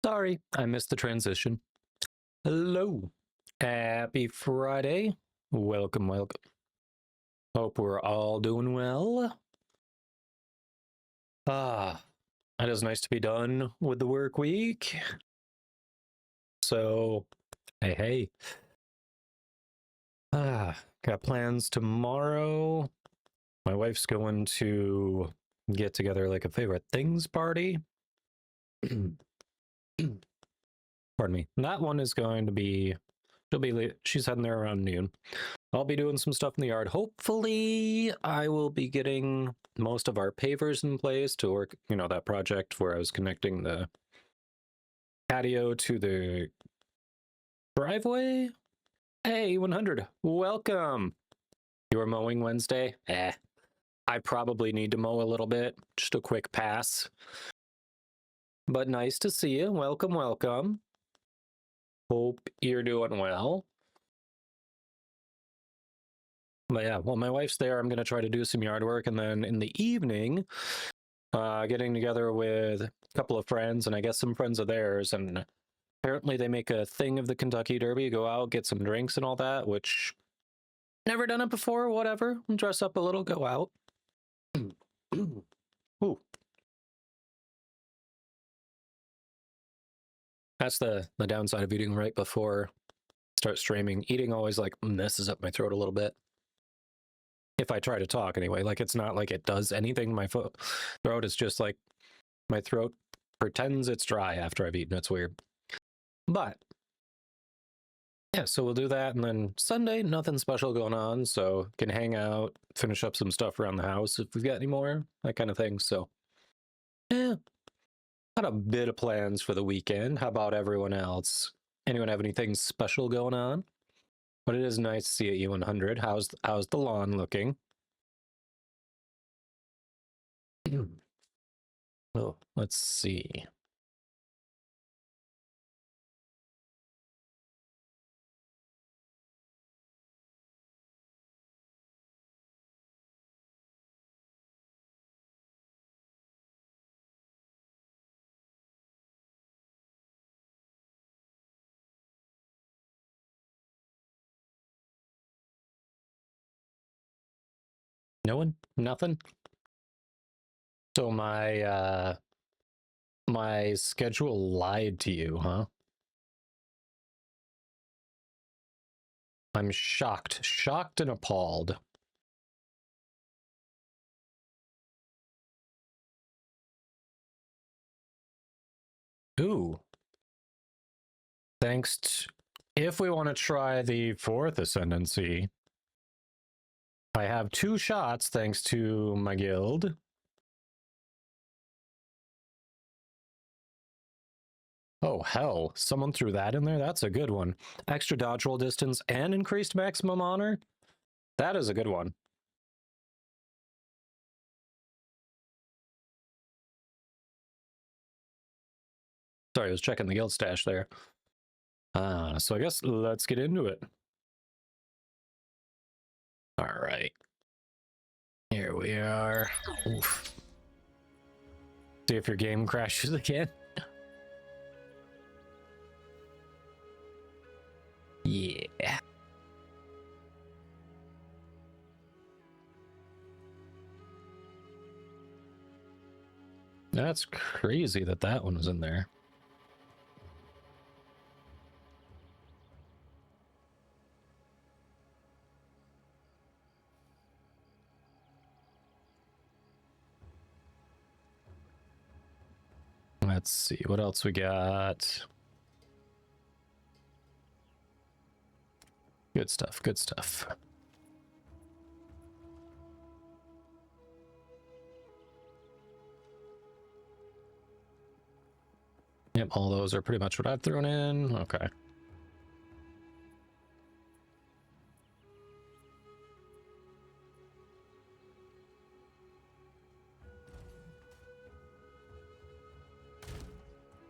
Sorry, I missed the transition. Hello. Happy Friday. Welcome. Hope we're all doing well. It is nice to be done with the work week. So, hey. Got plans tomorrow. My wife's going to get together like a favorite things party. Pardon me. That one is going to be, she's heading there around noon. I'll be doing some stuff in the yard. Hopefully, I will be getting most of our pavers in place to work, that project where I was connecting the patio to the driveway. Hey, 100, welcome. You were mowing Wednesday? I probably need to mow a little bit. Just a quick pass. But nice to see you. Welcome, welcome. Hope you're doing well. But yeah, while my wife's there, I'm going to try to do some yard work. And then in the evening, getting together with a couple of friends and I guess some friends of theirs. And apparently they make a thing of the Kentucky Derby, go out, get some drinks and all that, which never done it before, whatever. Dress up a little, go out. Ooh. That's the downside of eating right before I start streaming. Eating always like messes up my throat a little bit. If I try to talk anyway, like it's not like it does anything. My throat is just like my throat pretends it's dry after I've eaten. It's weird. But yeah, so we'll do that. And then Sunday, nothing special going on. So can hang out, finish up some stuff around the house if we've got any more, that kind of thing. So yeah, got a bit of plans for the weekend. How about everyone else? Anyone have anything special going on? But it is nice to see you, 100. How's the lawn looking? Oh, let's see. No one? Nothing? So my schedule lied to you, huh? I'm shocked and appalled. Ooh. If we want to try the 4th ascendancy, I have 2 shots thanks to my guild. Oh, hell. Someone threw that in there? That's a good one. Extra dodge roll distance and increased maximum honor? That is a good one. Sorry, I was checking the guild stash there. So I guess let's get into it. All right. Here we are. Oof. See if your game crashes again. Yeah. That's crazy that one was in there. Let's see what else we got. Good stuff, good stuff. Yep, all those are pretty much what I've thrown in. Okay.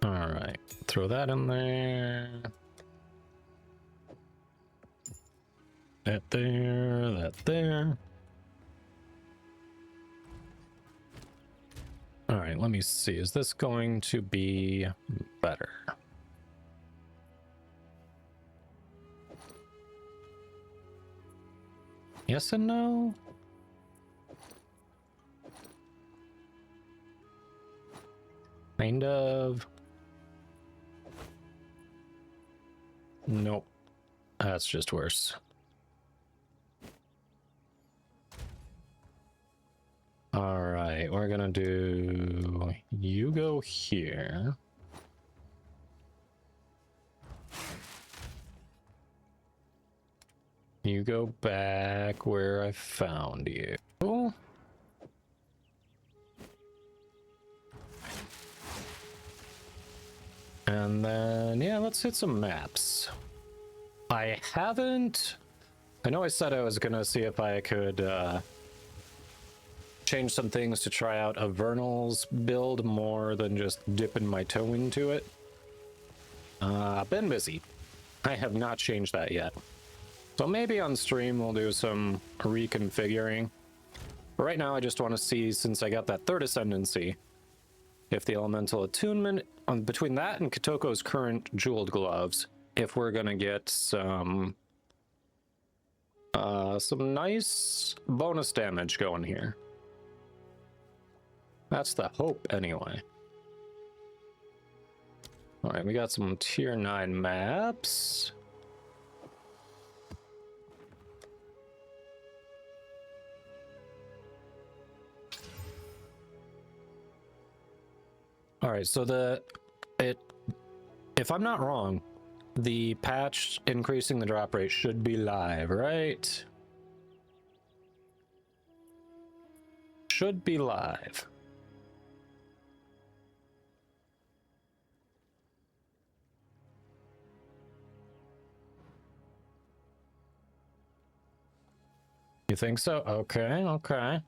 All right, throw that in there. That there, that there. All right. right, let me see. Is this going to be better? Yes and no. Kind of. Nope. That's just worse. All right, we're gonna do, you go here. You go back where I found you. And then, yeah, let's hit some maps. I know I said I was gonna see if I could change some things to try out a Vernal's build more than just dipping my toe into it. I've been busy. I have not changed that yet. So maybe on stream we'll do some reconfiguring. But right now I just want to see, since I got that third ascendancy, if the elemental attunement between that and Katoko's current jeweled gloves, if we're gonna get some nice bonus damage going here. That's the hope anyway. All right, we got some tier 9 maps. All right, so if I'm not wrong, the patch increasing the drop rate should be live, right? Should be live. You think so? Okay, okay.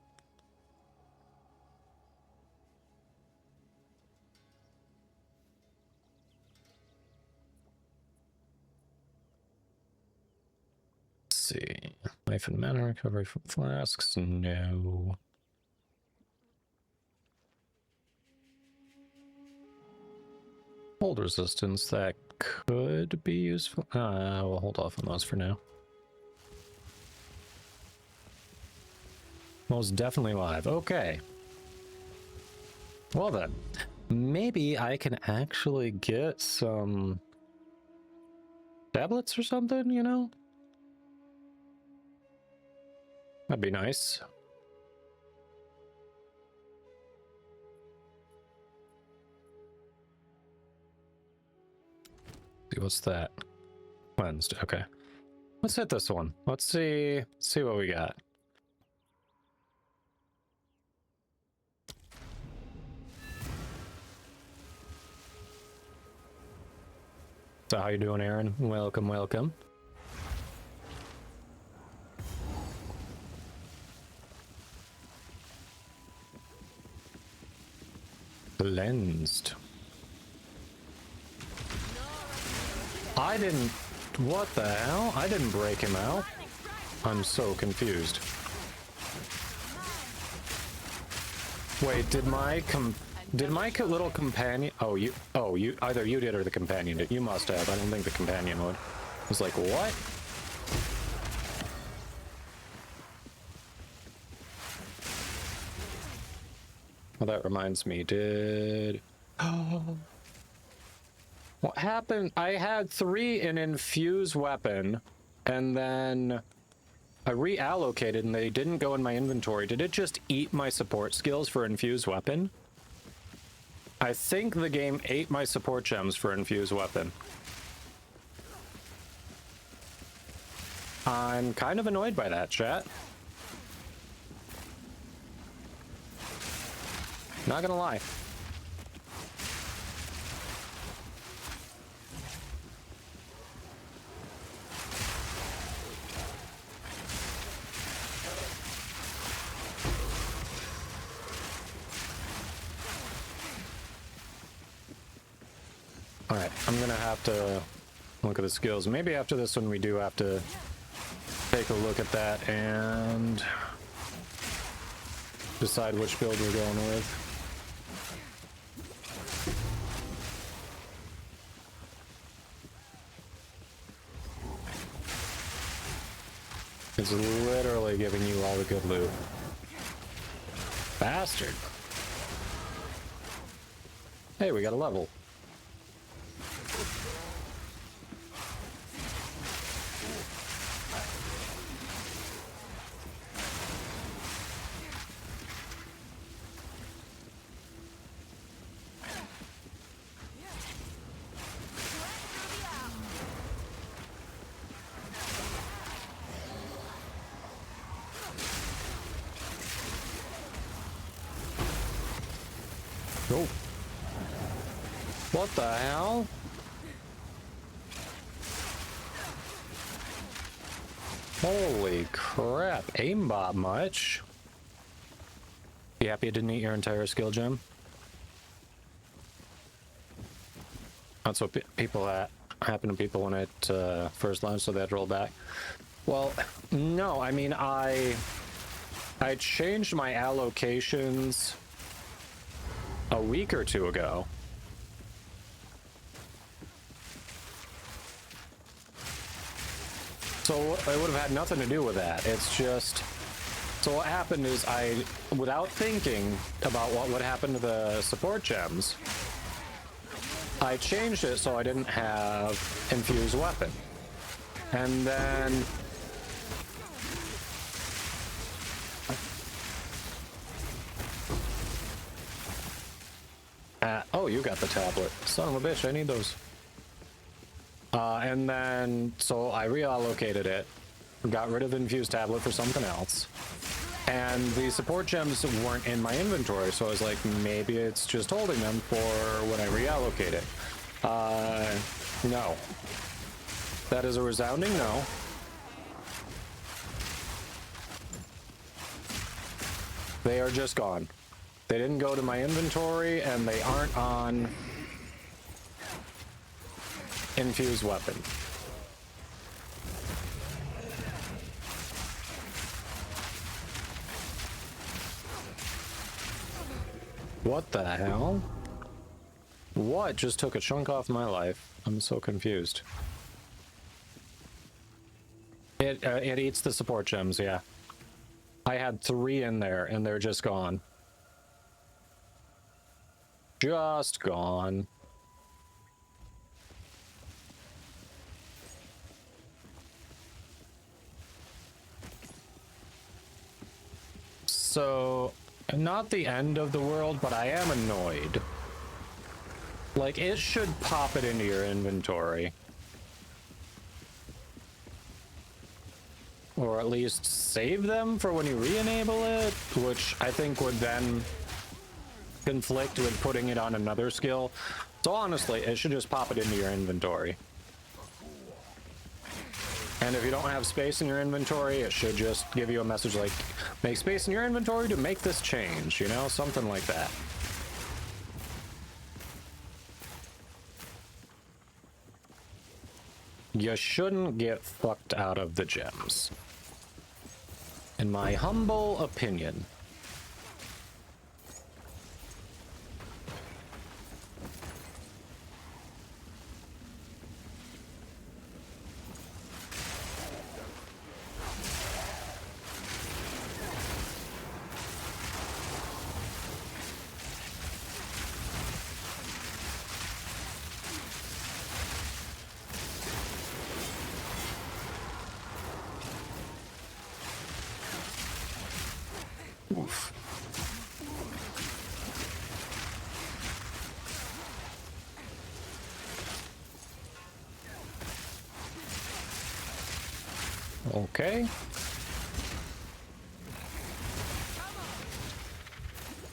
See, life and mana recovery from flasks, no. Hold resistance, that could be useful. We'll hold off on those for now. Most definitely live, okay. Well then, maybe I can actually get some tablets or something, you know? That'd be nice. See, what's that? Cleansed, okay. Let's hit this one. Let's see what we got. So how you doing, Aaron? Welcome, welcome. Cleansed. I didn't... What the hell? I didn't break him out. I'm so confused. Wait, did my little companion... Oh, you either you did or the companion did. You must have. I don't think the companion would. I was like, what? Well, that reminds me, what happened? I had 3 in infuse weapon, and then I reallocated and they didn't go in my inventory. Did it just eat my support skills for infuse weapon? I think the game ate my support gems for infuse weapon. I'm kind of annoyed by that, chat. Not gonna lie. Alright, I'm gonna have to look at the skills. Maybe after this one we do have to take a look at that and decide which build we're going with. It's literally giving you all the good loot. Bastard. Hey, we got a level. Oh. What the hell? Holy crap. Aimbot much? You happy you didn't eat your entire skill gem? That's what people happen to people when it first launched, so they had to roll back. Well, no, I mean, I changed my allocations a week or two ago. So it would have had nothing to do with that. It's just, so what happened is without thinking about what would happen to the support gems, I changed it so I didn't have infused weapon. And then oh, you got the tablet. Son of a bitch, I need those. And then, so I reallocated it, got rid of the infused tablet for something else. And the support gems weren't in my inventory, so I was like, maybe it's just holding them for when I reallocate it. No. That is a resounding no. They are just gone. They didn't go to my inventory, and they aren't on infused weapon. What the hell? What just took a chunk off my life? I'm so confused. It eats the support gems, yeah. I had 3 in there, and they're just gone. Just gone. So, not the end of the world, but I am annoyed. Like, it should pop it into your inventory. Or at least save them for when you re-enable it, which I think would then conflict with putting it on another skill. So honestly, it should just pop it into your inventory. And if you don't have space in your inventory, it should just give you a message like, make space in your inventory to make this change, you know, something like that. You shouldn't get fucked out of the gems. In my humble opinion. Oof. Okay.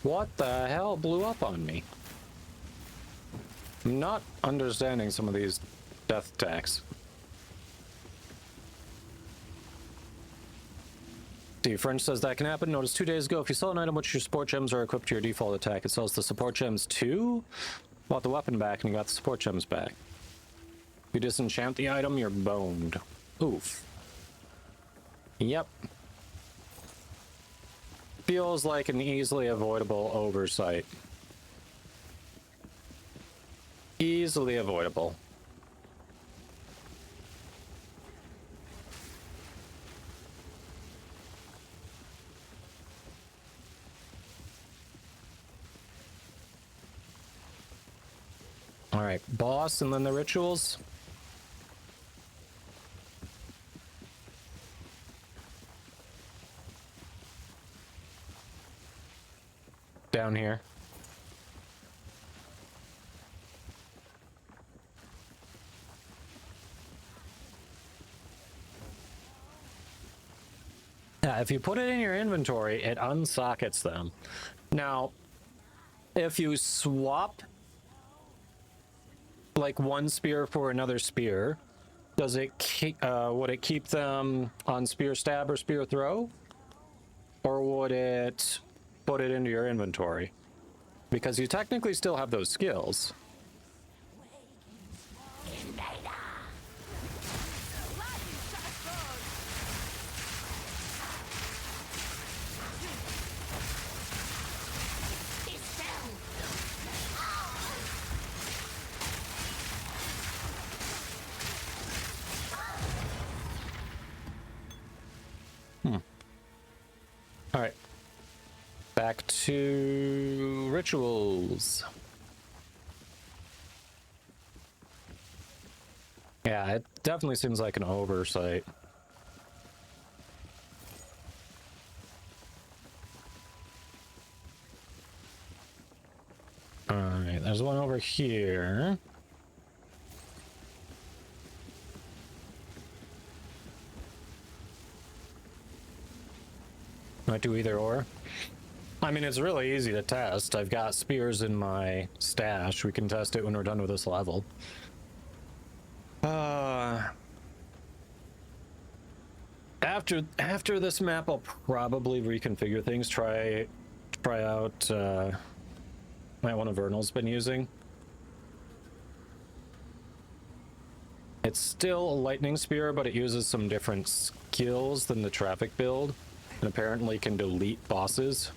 What the hell blew up on me? I'm not understanding some of these death attacks. French says that can happen. Notice 2 days ago, if you sell an item which your support gems are equipped to your default attack, it sells the support gems too. Bought the weapon back and you got the support gems back. If you disenchant the item, you're boned. Oof. Yep. Feels like an easily avoidable oversight. Easily avoidable. All right, boss and then the rituals. Down here. Yeah, if you put it in your inventory, it unsockets them. Now, if you swap like one spear for another spear, does it keep, would it keep them on spear stab or spear throw? Or would it put it into your inventory? Because you technically still have those skills. All right. Back to rituals. Yeah, it definitely seems like an oversight. All right, there's one over here. Might do either or. I mean, it's really easy to test. I've got spears in my stash. We can test it when we're done with this level. After this map, I'll probably reconfigure things. Try out one of Vernal's been using. It's still a lightning spear, but it uses some different skills than the traffic build, and apparently can delete bosses.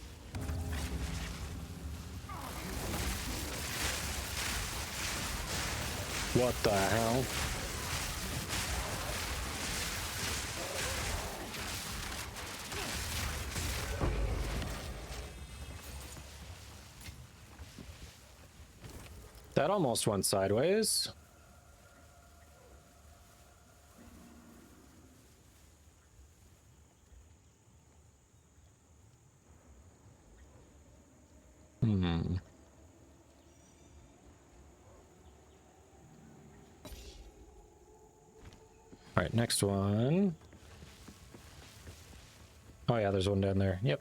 What the hell? That almost went sideways. All right, next one. Oh yeah, there's one down there. Yep.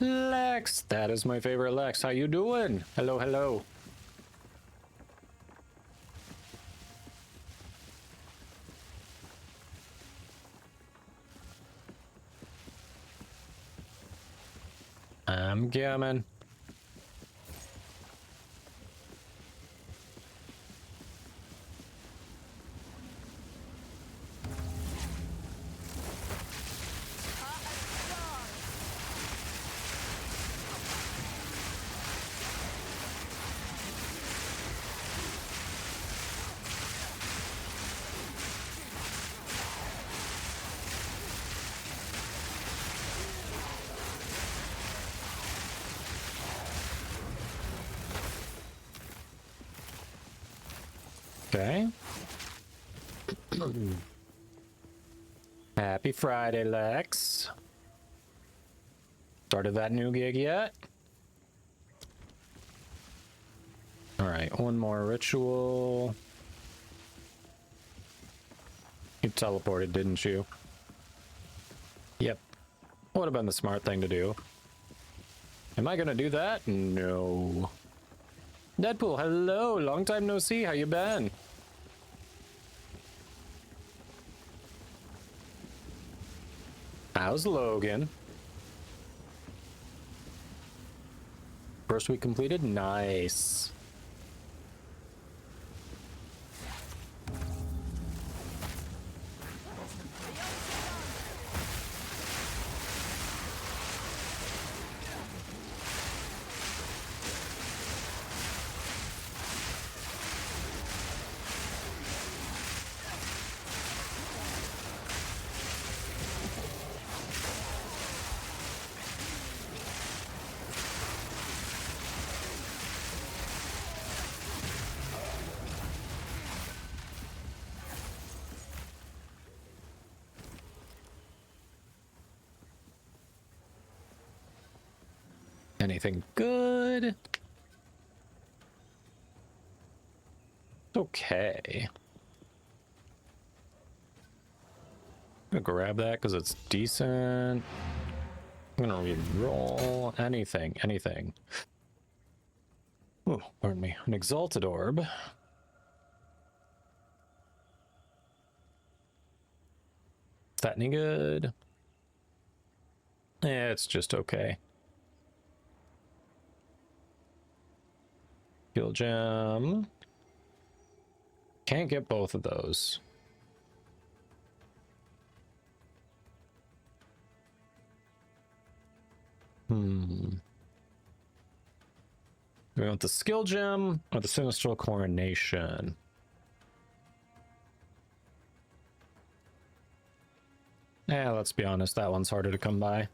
Lex, that is my favorite Lex. How you doing? Hello, hello. I'm coming. Okay. Happy Friday, Lex. Started that new gig yet? All right, one more ritual. You teleported, didn't you? Yep. Would have been the smart thing to do. Am I gonna do that? No. Deadpool, hello. Long time no see. How you been? How's Logan? First week completed? Nice. Anything good? Okay. I'm gonna grab that because it's decent. I'm gonna re-roll anything. Oh, pardon me. An exalted orb. Is that any good? Yeah, it's just okay. Heal gem. Can't get both of those. We want the skill gem or the sinistral coronation. Yeah, let's be honest, that one's harder to come by.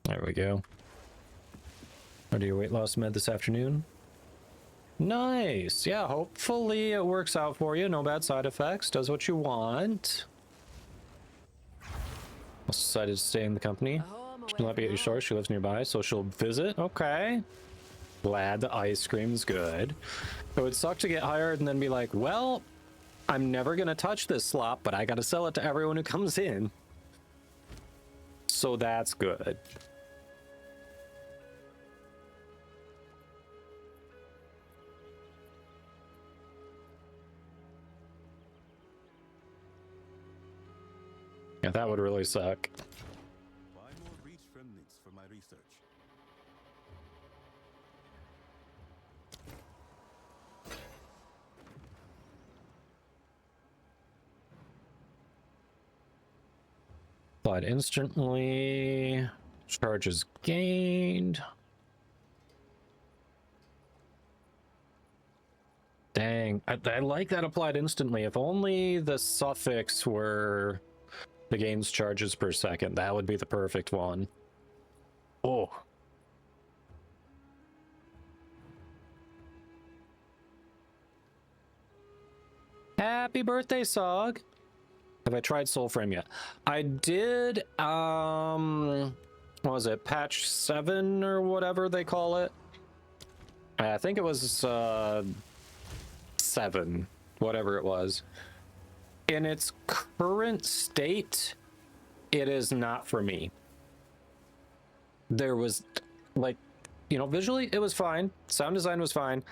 There we go. Ready your weight loss med this afternoon? Nice. Yeah, hopefully it works out for you. No bad side effects. Does what you want. Decided to stay in the company. She'll not be at your store. She lives nearby, so she'll visit. Okay. Glad the ice cream's good. It would suck to get hired and then be like, well, I'm never going to touch this slop, but I got to sell it to everyone who comes in. So that's good. Yeah, that would really suck. Buy more reach remnants for my research. Applied instantly. Charges gained. Dang, I like that applied instantly. If only the suffix were the gains charges per second, that would be the perfect one. Oh. Happy birthday, Sog. Have I tried Soulframe yet? I did, what was it, patch 7 or whatever they call it? I think it was, 7, whatever it was. In its current state, it is not for me. There was, like, you know, visually it was fine. Sound design was fine.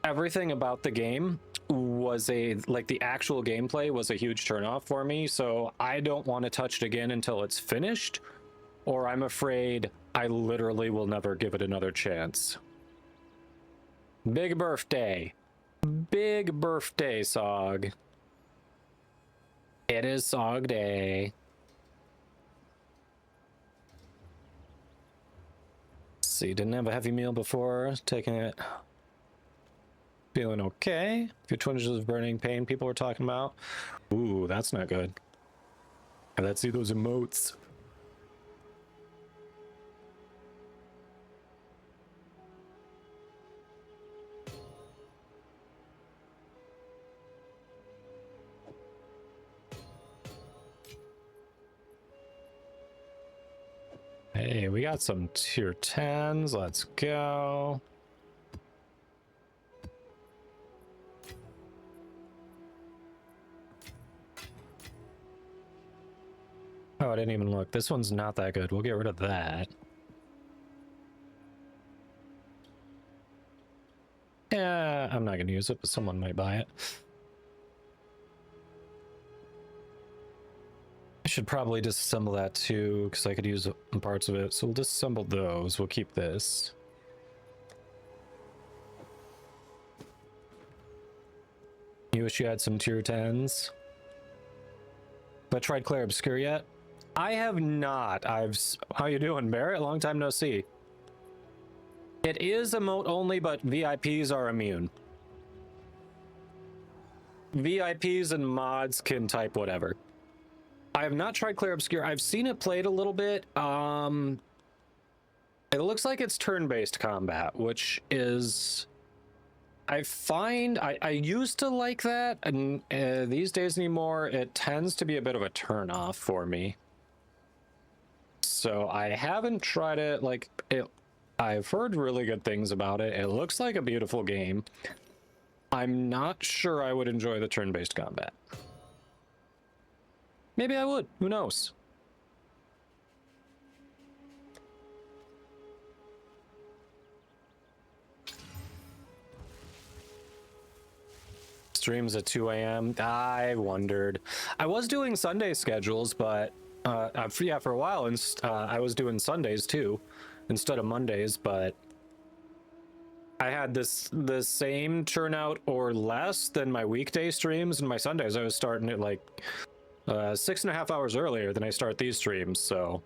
Everything about the game was like the actual gameplay was a huge turnoff for me. So I don't want to touch it again until it's finished, or I'm afraid I literally will never give it another chance. Big birthday. Big birthday, Sog. It is Sog Day. See, didn't have a heavy meal before, taking it. Feeling okay. A few twinges of burning pain people were talking about. Ooh, that's not good. Let's see those emotes. Hey, we got some tier 10s. Let's go. Oh, I didn't even look. This one's not that good. We'll get rid of that. Yeah, I'm not going to use it, but someone might buy it. I should probably disassemble that too, because I could use parts of it. So we'll disassemble those. We'll keep this. You wish you had some tier 10s? But tried Claire Obscure yet? I have not. How you doing, Barrett? Long time no see. It is emote only, but VIPs are immune. VIPs and mods can type whatever. I have not tried Claire Obscure. I've seen it played a little bit. It looks like it's turn-based combat, which is I find I used to like that, and these days anymore, it tends to be a bit of a turn off for me. So I haven't tried it. Like I've heard really good things about it. It looks like a beautiful game. I'm not sure I would enjoy the turn-based combat. Maybe I would. Who knows? Streams at 2 a.m. I wondered. I was doing Sunday schedules, but yeah, for a while, and I was doing Sundays too, instead of Mondays. But I had the same turnout or less than my weekday streams, and my Sundays I was starting at like 6.5 hours earlier than I start these streams. So,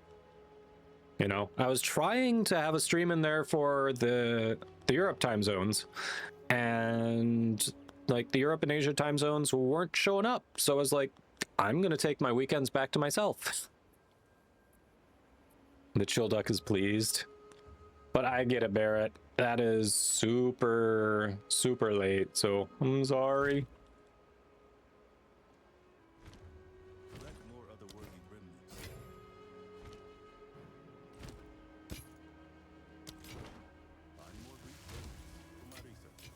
you know, I was trying to have a stream in there for the Europe time zones, and like the Europe and Asia time zones weren't showing up. So I was like, I'm gonna take my weekends back to myself. The chill duck is pleased. But I get it, Barrett. That is super, super late. So I'm sorry. Collect more otherworldly remnants. Find more breach remnants for my research.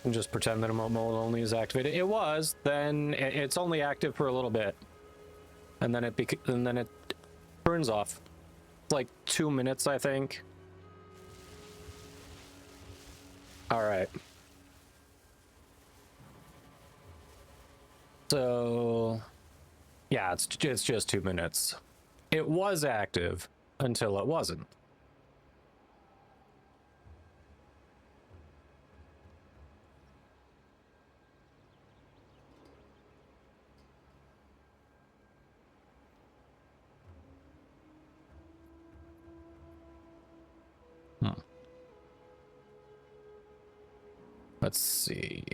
And just pretend that emote mode only is activated. It was. Then it's only active for a little bit, and then it turns off. It's like 2 minutes, I think. All right. So, yeah, it's just 2 minutes. It was active until it wasn't. Let's see.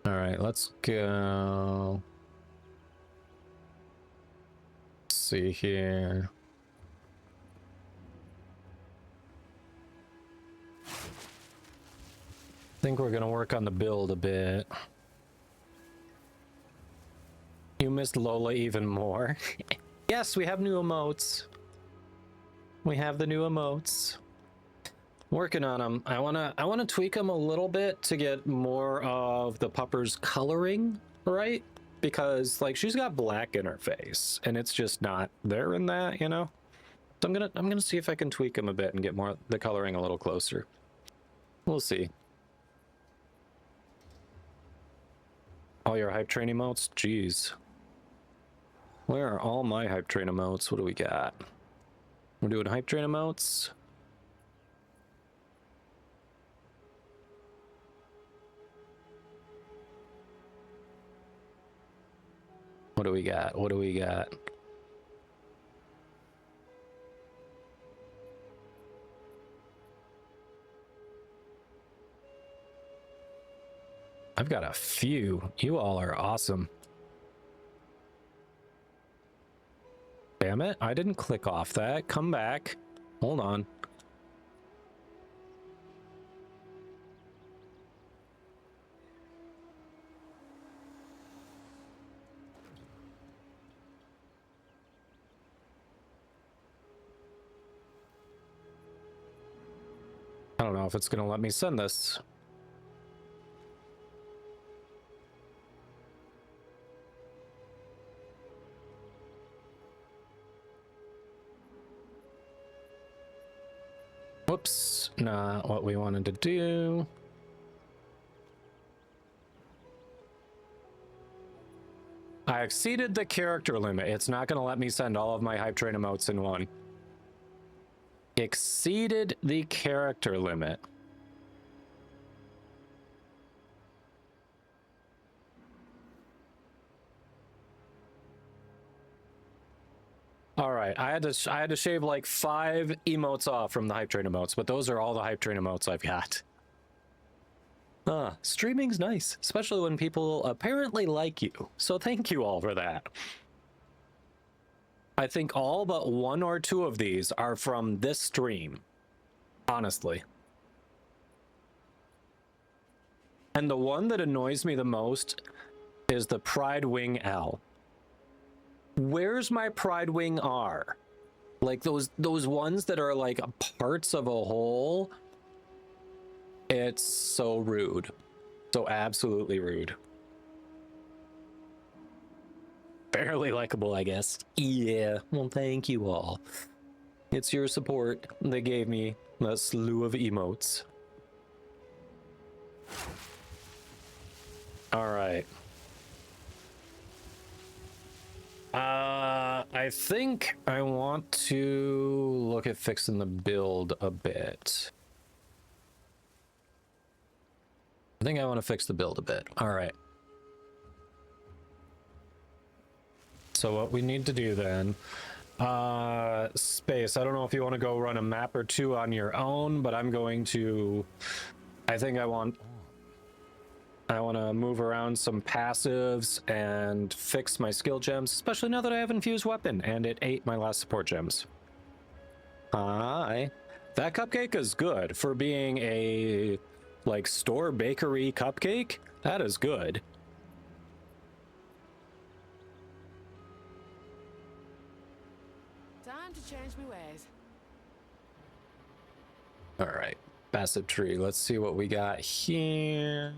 All right, let's go. Let's see here. I think we're gonna work on the build a bit. You missed Lola even more. Yes, we have new emotes. We have the new emotes. Working on them. I wanna tweak them a little bit to get more of the pupper's coloring right, because like she's got black in her face, and it's just not there in that, you know. So I'm gonna see if I can tweak them a bit and get more the coloring a little closer. We'll see. All your hype train emotes? Jeez. Where are all my hype train emotes? What do we got? We're doing hype train emotes. What do we got? What do we got? I've got a few. You all are awesome. Damn it, I didn't click off that. Come back. Hold on. I don't know if it's gonna let me send this. Whoops, not what we wanted to do. I exceeded the character limit. It's not going to let me send all of my hype train emotes in one. Exceeded the character limit. All right, I had to shave like 5 emotes off from the hype train emotes, but those are all the hype train emotes I've got. Streaming's nice, especially when people apparently like you. So thank you all for that. I think all but one or two of these are from this stream, honestly. And the one that annoys me the most is the Pride Wing L. Where's my Pride Wing R? Like those ones that are like parts of a whole. It's so rude. So absolutely rude. Barely likable, I guess. Yeah, well, thank you all. It's your support that gave me a slew of emotes. All right. I think I want to look at fixing the build a bit. I think I want to fix the build a bit. All right. So what we need to do then, Space, I don't know if you want to go run a map or two on your own, but I'm going to, I think I want to move around some passives and fix my skill gems, especially now that I have infused weapon and it ate my last support gems. Hi. That cupcake is good for being a like store bakery cupcake. That is good. Time to change my ways. All right, passive tree. Let's see what we got here.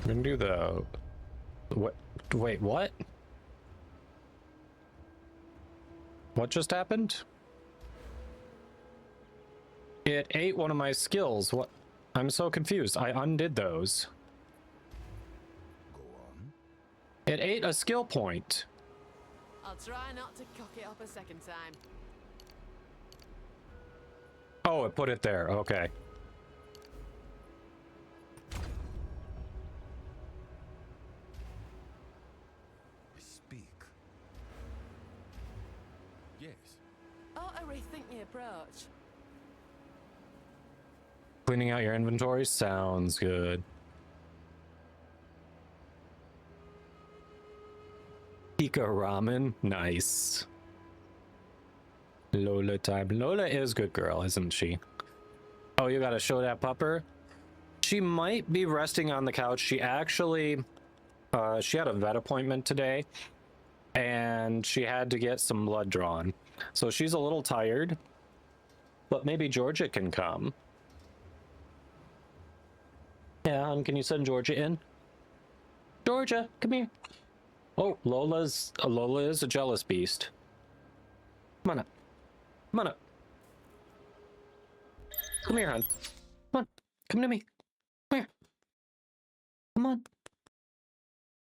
I'm gonna do the what? Wait, what? What just happened? It ate one of my skills. What? I'm so confused. I undid those. Go on. It ate a skill point. I'll try not to cock it up a second time. Oh, it put it there. Okay. Speak. Yes. Ought to rethink the approach. Cleaning out your inventory sounds good. Pika ramen, nice. Lola time. Lola is good girl, isn't she? Oh, you gotta show that pupper? She might be resting on the couch. She actually, she had a vet appointment today, and she had to get some blood drawn. So she's a little tired, but maybe Georgia can come. Yeah, can you send Georgia in? Georgia, come here. Oh, Lola is a jealous beast. Come on up. Come on up. Come here, hon. Come on. Come to me. Come here. Come on.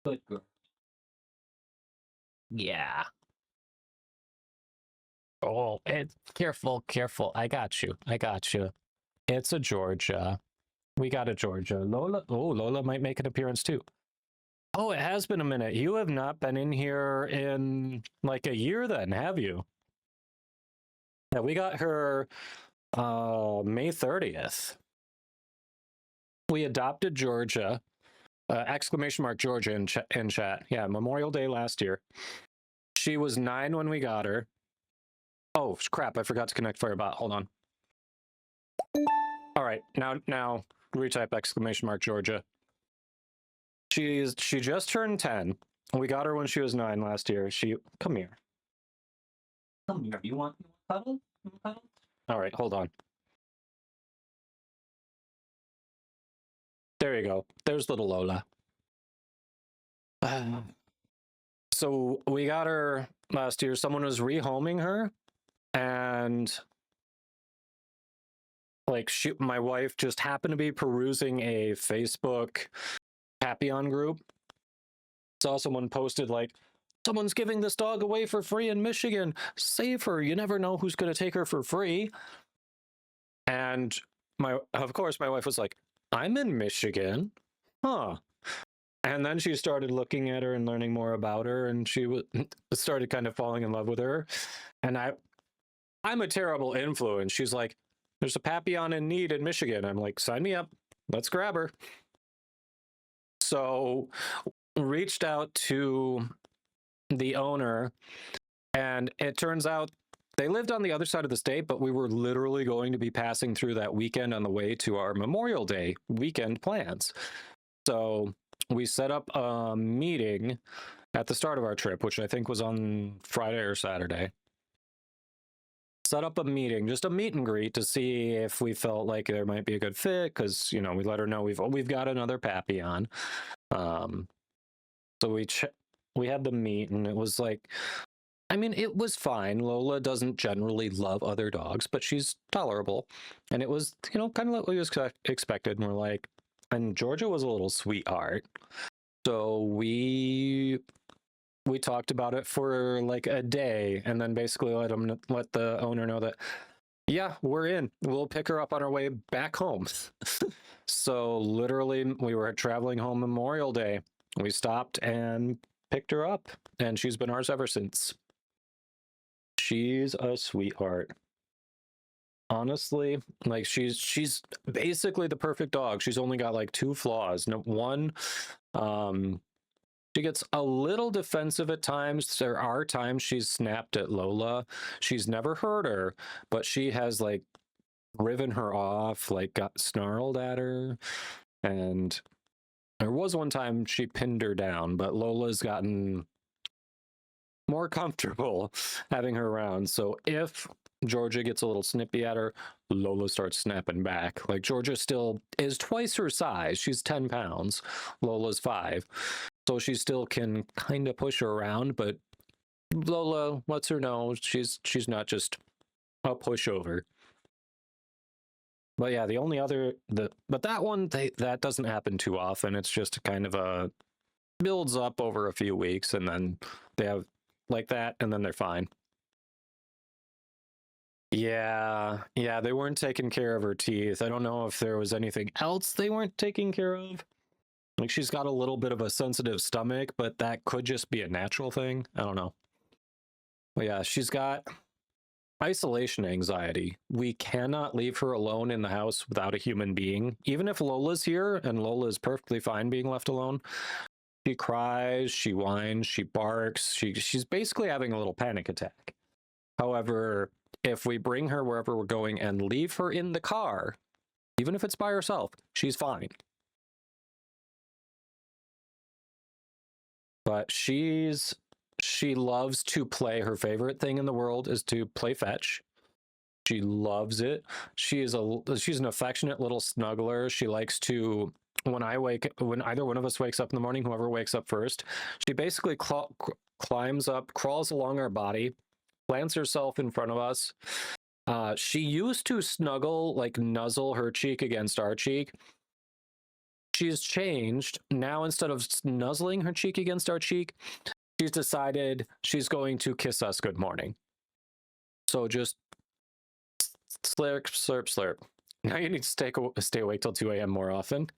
Good girl. Yeah. Oh, careful, careful. I got you. I got you. It's a Georgia. We got a Georgia. Lola. Oh, Lola might make an appearance too. Oh, it has been a minute. You have not been in here in like a year then, have you? Yeah, we got her May 30th. We adopted Georgia. Exclamation mark Georgia in chat. Yeah, Memorial Day last year. She was 9 when we got her. Oh, crap. I forgot to connect Firebot. Hold on. All right. Now retype exclamation mark Georgia. She just turned 10. We got her when she was 9 last year. Come here. Come here. You want cuddle? All right, hold on. There you go. There's little Lola. So we got her last year. Someone was rehoming her, and like my wife just happened to be perusing a Facebook Papillon group. Saw someone posted like, someone's giving this dog away for free in Michigan. Save her. You never know who's going to take her for free. And of course, my wife was like, I'm in Michigan. Huh. And then she started looking at her and learning more about her, and she started kind of falling in love with her. And I'm a terrible influence. She's like, there's a Papillon in need in Michigan. I'm like, sign me up. Let's grab her. So reached out to the owner, and it turns out they lived on the other side of the state, but we were literally going to be passing through that weekend on the way to our Memorial Day weekend plans. So we set up a meeting at the start of our trip, which I think was on Friday or Saturday. Set up a meeting, just a meet and greet, to see if we felt like there might be a good fit, because, you know, we let her know we've got another Papillon. So we had the meet, and it was like, I mean, it was fine. Lola doesn't generally love other dogs, but she's tolerable. And it was, you know, kind of what we expected. And we're like, and Georgia was a little sweetheart. So we talked about it for like a day, and then basically let the owner know that, yeah, we're in. We'll pick her up on our way back home. So literally, we were traveling home Memorial Day. We stopped and picked her up, and she's been ours ever since. She's a sweetheart. Honestly, like she's basically the perfect dog. She's only got like 2 flaws. No, one, she gets a little defensive at times. There are times she's snapped at Lola. She's never hurt her, but she has like riven her off, like got snarled at her. And there was one time she pinned her down, but Lola's gotten more comfortable having her around. So if Georgia gets a little snippy at her, Lola starts snapping back. Like, Georgia still is twice her size. She's 10 pounds. Lola's 5. So she still can kind of push her around, but Lola lets her know she's not just a pushover. But yeah, the only other, but that one, that doesn't happen too often. It's just kind of a builds up over a few weeks, and then they have like that, and then they're fine. Yeah, they weren't taking care of her teeth. I don't know if there was anything else they weren't taking care of. Like, she's got a little bit of a sensitive stomach, but that could just be a natural thing. I don't know. But yeah, she's got isolation anxiety. We cannot leave her alone in the house without a human being. Even if Lola's here, and Lola is perfectly fine being left alone, she cries, she whines, she barks. She's basically having a little panic attack. However, if we bring her wherever we're going and leave her in the car, even if it's by herself, she's fine. But she loves to play. Her favorite thing in the world is to play fetch. She loves it. She's an affectionate little snuggler. She likes to, when either one of us wakes up in the morning, whoever wakes up first, she basically climbs up, crawls along our body, plants herself in front of us. She used to snuggle, like nuzzle her cheek against our cheek. She's changed. Now, instead of nuzzling her cheek against our cheek, she's decided she's going to kiss us good morning. So just slurp, slurp, slurp. Now you need to stay awake till 2 a.m. more often.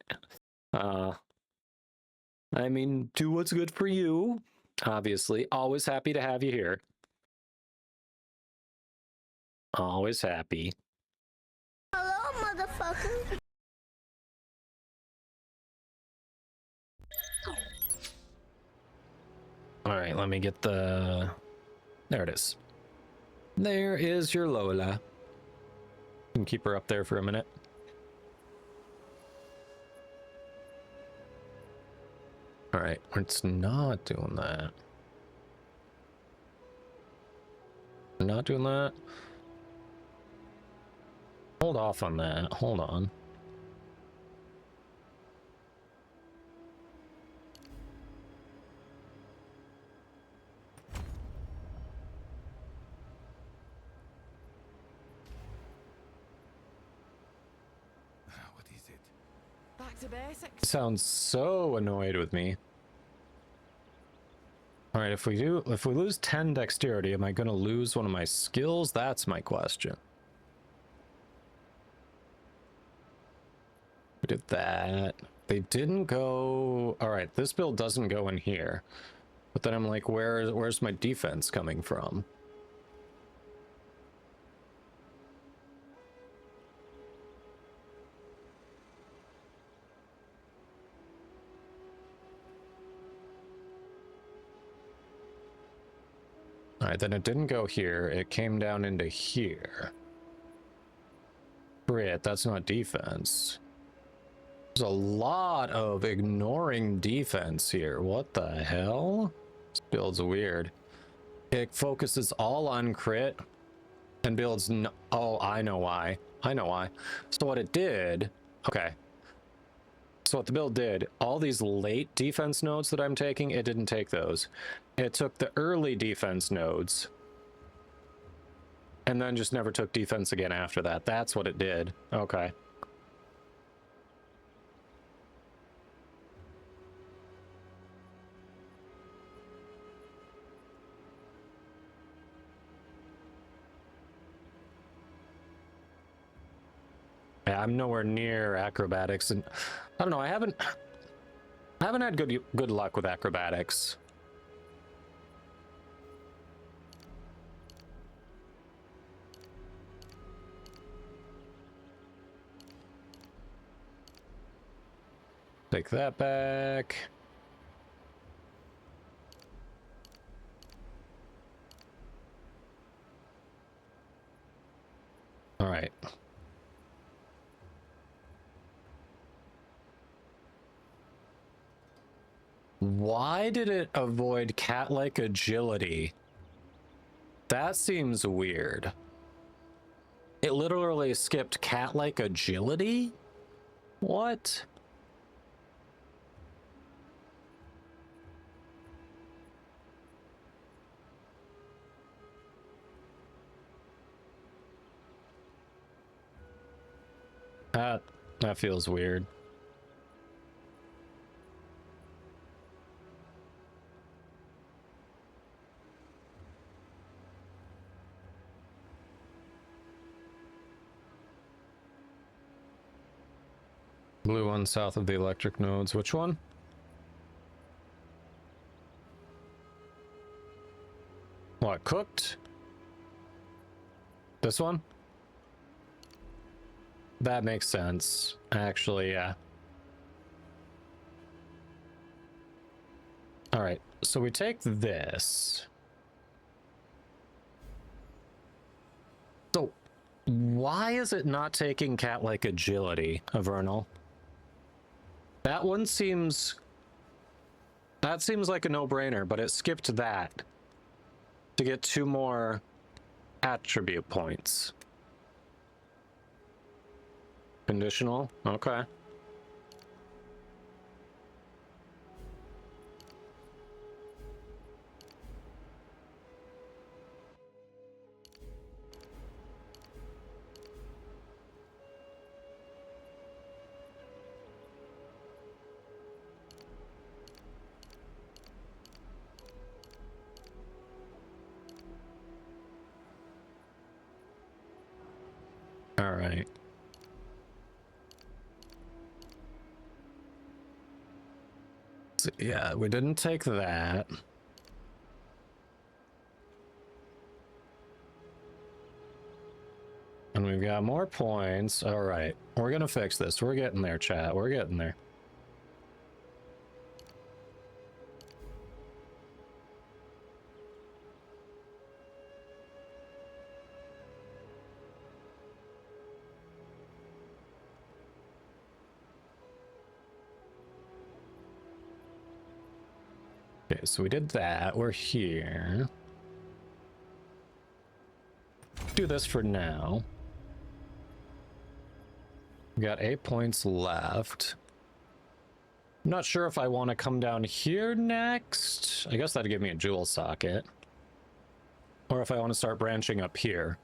I mean, do what's good for you. Obviously, always happy to have you here. Always happy. Hello, motherfucker. All right, let me get the... There it is. There is your Lola. You can keep her up there for a minute. All right, it's not doing that. Not doing that. Hold off on that. Hold on. What is it? Back to basics. Sounds so annoyed with me. All right, if we lose 10 dexterity, am I going to lose one of my skills? That's my question. We did that. They didn't go... All right, this build doesn't go in here. But then I'm like, where's my defense coming from? All right, then it didn't go here. It came down into here. Crit, that's not defense. There's a lot of ignoring defense here. What the hell? This build's weird. It focuses all on crit and builds no... Oh, I know why. I know why. So what it did... Okay. So what the build did, all these late defense nodes that I'm taking, it didn't take those. It took the early defense nodes and then just never took defense again after that. That's what it did. Okay. Yeah, I'm nowhere near acrobatics, and I don't know, I haven't had good luck with acrobatics. Take that back. All right. Why did it avoid cat-like agility? That seems weird. It literally skipped cat-like agility? What? That feels weird. Blue one south of the electric nodes. Which one? What, cooked? This one? That makes sense. Actually, yeah. All right, so we take this. So, why is it not taking cat-like agility, Avernal? That one seems... That seems like a no-brainer, but it skipped that to get 2 more attribute points. Conditional? Okay. All right. So, yeah, we didn't take that. And we've got more points. All right. We're going to fix this. We're getting there, chat. We're getting there. Okay, so we did that. We're here. Do this for now. We got 8 points left. I'm not sure if I want to come down here next. I guess that'd give me a jewel socket. Or if I want to start branching up here.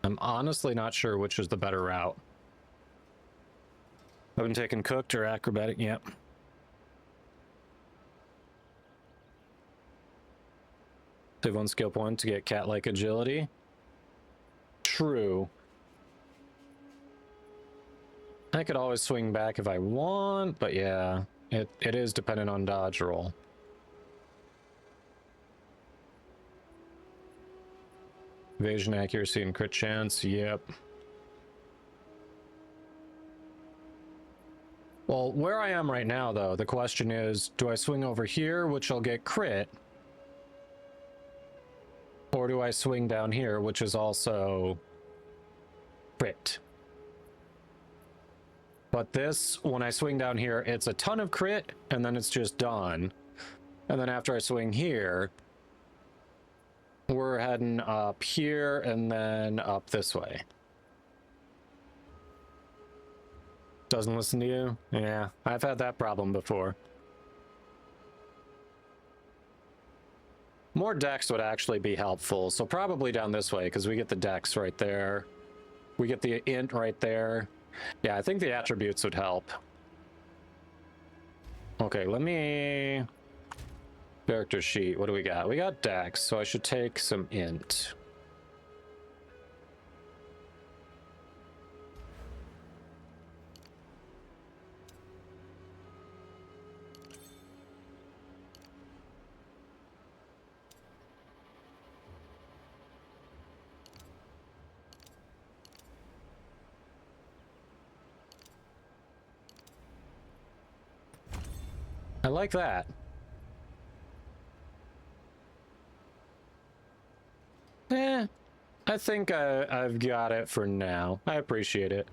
I'm honestly not sure which is the better route. I've been taking cooked or acrobatic. Yep. Save 1 skill point to get cat-like agility. True. I could always swing back if I want, but yeah, it is dependent on dodge roll. Evasion, accuracy, and crit chance, yep. Well, where I am right now, though, the question is, do I swing over here, which I'll get crit? Or do I swing down here, which is also crit? But this, when I swing down here, it's a ton of crit, and then it's just done. And then after I swing here, we're heading up here, and then up this way. Doesn't listen to you? Yeah, I've had that problem before. More decks would actually be helpful, so probably down this way, because we get the dex right there. We get the int right there. Yeah, I think the attributes would help. Okay, let me... Character sheet, what do we got? We got dex, so I should take some int. I like that. I think I've got it for now. I appreciate it.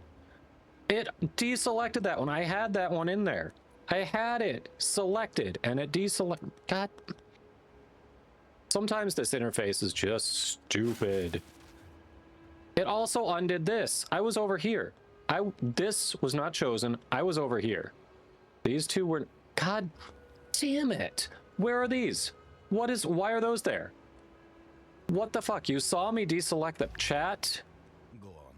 It deselected that one. I had that one in there. I had it selected and it deselected. God. Sometimes this interface is just stupid. It also undid this. I was over here. This was not chosen. I was over here. These two were... God damn it. Where are these? Why are those there? What the fuck? You saw me deselect the chat? Go on.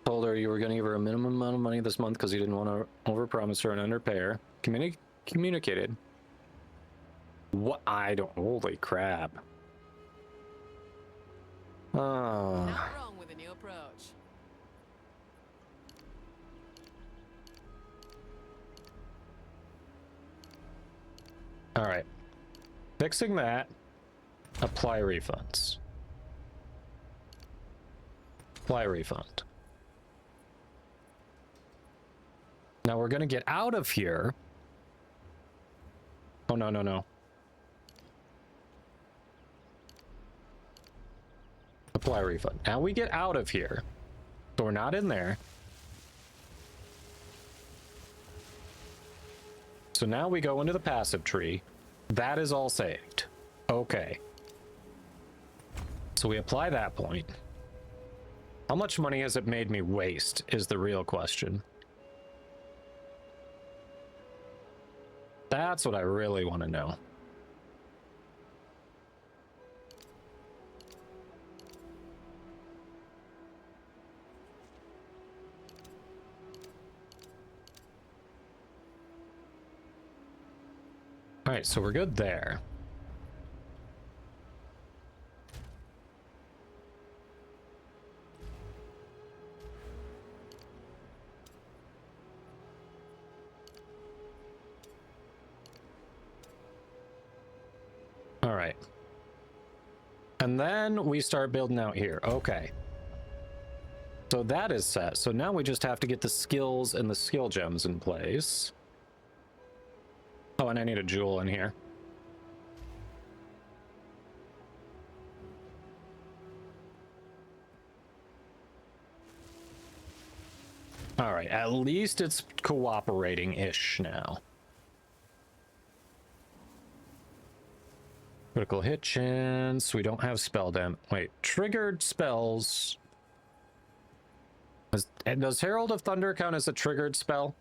Told her you were going to give her a minimum amount of money this month because you didn't want to overpromise her and underpay her. Communicated. What? I don't... Holy crap. Not wrong with a new approach. All right. Fixing that. Apply refunds. Apply refund. Now we're going to get out of here. Oh, no, no, no. Apply refund. Now we get out of here. So we're not in there. So now we go into the passive tree. That is all saved. Okay. So we apply that point. How much money has it made me waste is the real question. That's what I really want to know. All right, so we're good there. All right. And then we start building out here. Okay. So that is set. So now we just have to get the skills and the skill gems in place. Oh, and I need a jewel in here. All right, at least it's cooperating-ish now. Critical hit chance. We don't have spell dam. Wait, triggered spells. Does Herald of Thunder count as a triggered spell?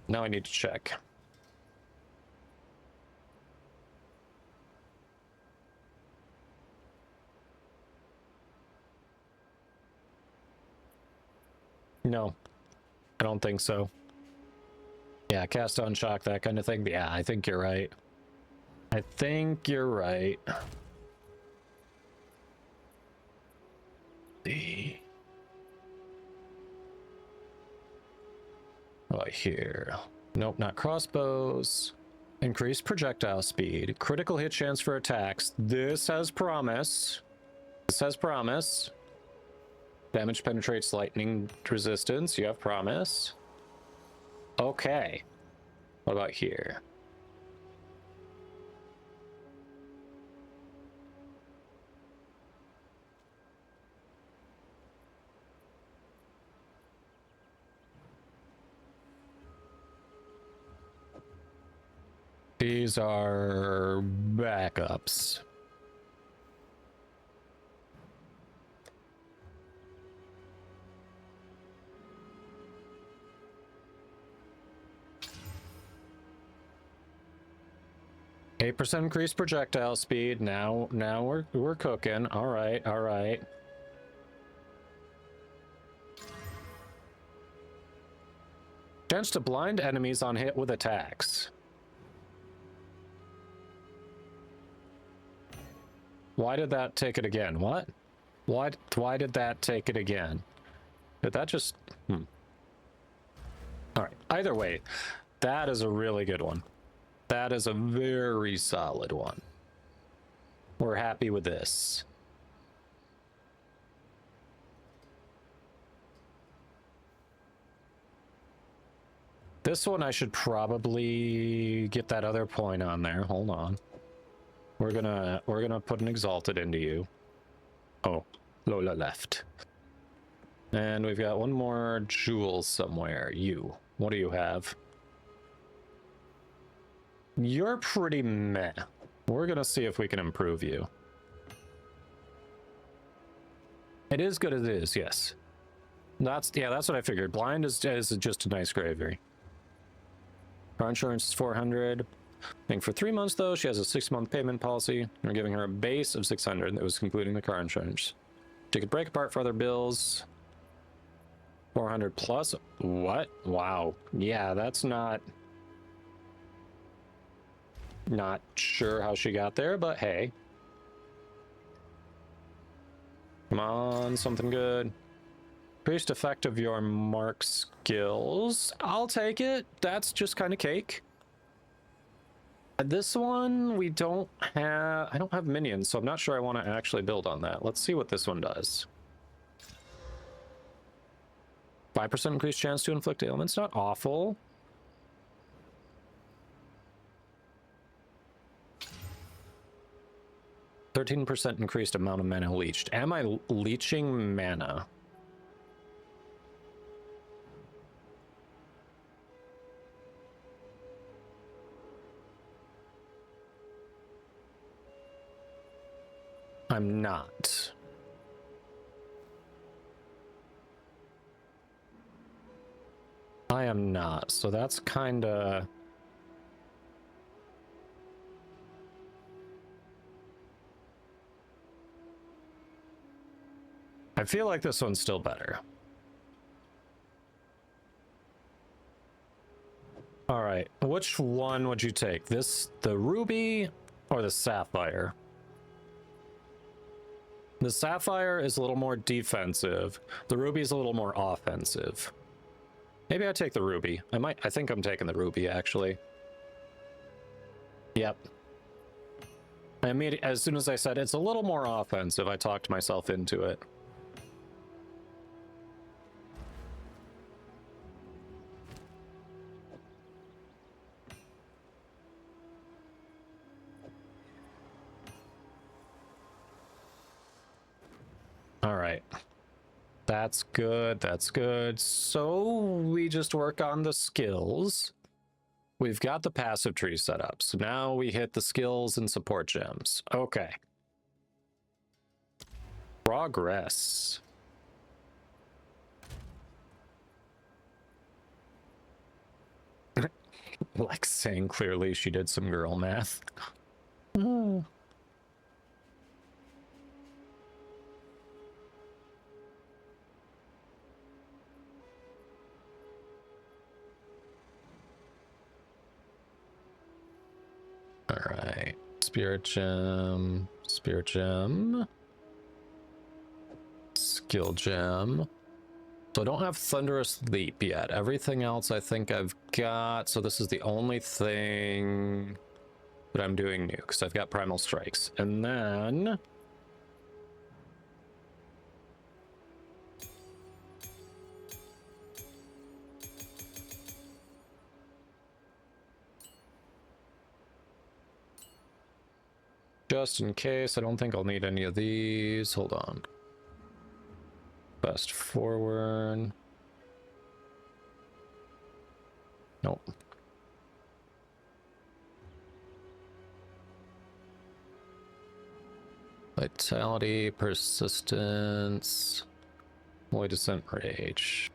Now I need to check. No, I don't think so. Yeah, cast on shock, that kind of thing. Yeah, I think you're right. I think you're right. see. Right here. Nope, not crossbows. Increased projectile speed. Critical hit chance for attacks. This has promise. This has promise. Damage penetrates lightning resistance. You have promise. Okay. What about here? These are backups. %8 increased projectile speed. Now we're cooking. All right, all right. Chance to blind enemies on hit with attacks. Why did that take it again? What? Why did that take it again? Did that just... All right. Either way, that is a really good one. That is a very solid one. We're happy with this. This one I should probably get that other point on there. Hold on. We're gonna put an exalted into you. Oh, Lola left. And we've got one more jewel somewhere. You. What do you have? You're pretty meh. We're gonna see if we can improve you. It is good as it is, yes. That's what I figured. Blind is just a nice graveyard. Car insurance is 400. I think for 3 months though, she has a 6-month payment policy. We're giving her a base of 600 that was including the car insurance. She could break apart for other bills. 400 plus. What? Wow. Yeah, that's not sure how she got there, but hey. Come on, something good. Increased effect of your mark skills. I'll take it. That's just kind of cake. This one, we don't have... I don't have minions, so I'm not sure I want to actually build on that. Let's see what this one does. 5% increased chance to inflict ailments. Not awful. %13 increased amount of mana leached. Am I leeching mana? I'm not. I am not, so that's kinda... I feel like this one's still better. All right, which one would you take? The ruby or the sapphire? The sapphire is a little more defensive. The ruby is a little more offensive. Maybe I take the ruby. I think I'm taking the ruby actually. Yep. As soon as I said it's a little more offensive, I talked myself into it. All right. That's good. That's good. So we just work on the skills. We've got the passive tree set up. So now we hit the skills and support gems. Okay. Progress. Like saying clearly she did some girl math. All right, spirit gem, skill gem. So I don't have Thunderous Leap yet. Everything else I think I've got. So this is the only thing that I'm doing new, because I've got Primal Strikes. And then... just in case, I don't think I'll need any of these. Hold on. Best forward. Nope. Vitality, persistence, Holy Descent, Rage.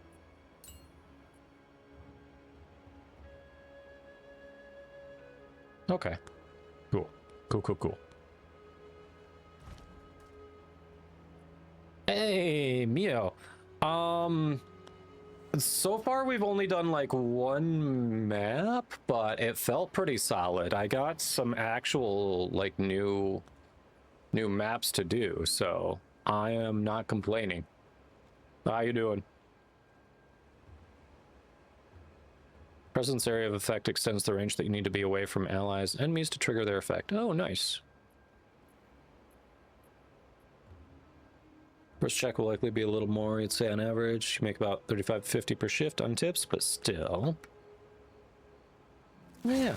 Okay. Cool. Cool. Hey, Mio. So far we've only done like one map, but it felt pretty solid. I got some actual like new maps to do, so I am not complaining. How you doing? Presence area of effect extends the range that you need to be away from allies and enemies to trigger their effect. Oh, nice. First check will likely be a little more, you'd say on average. You make about 35-50 per shift on tips, but still. Yeah.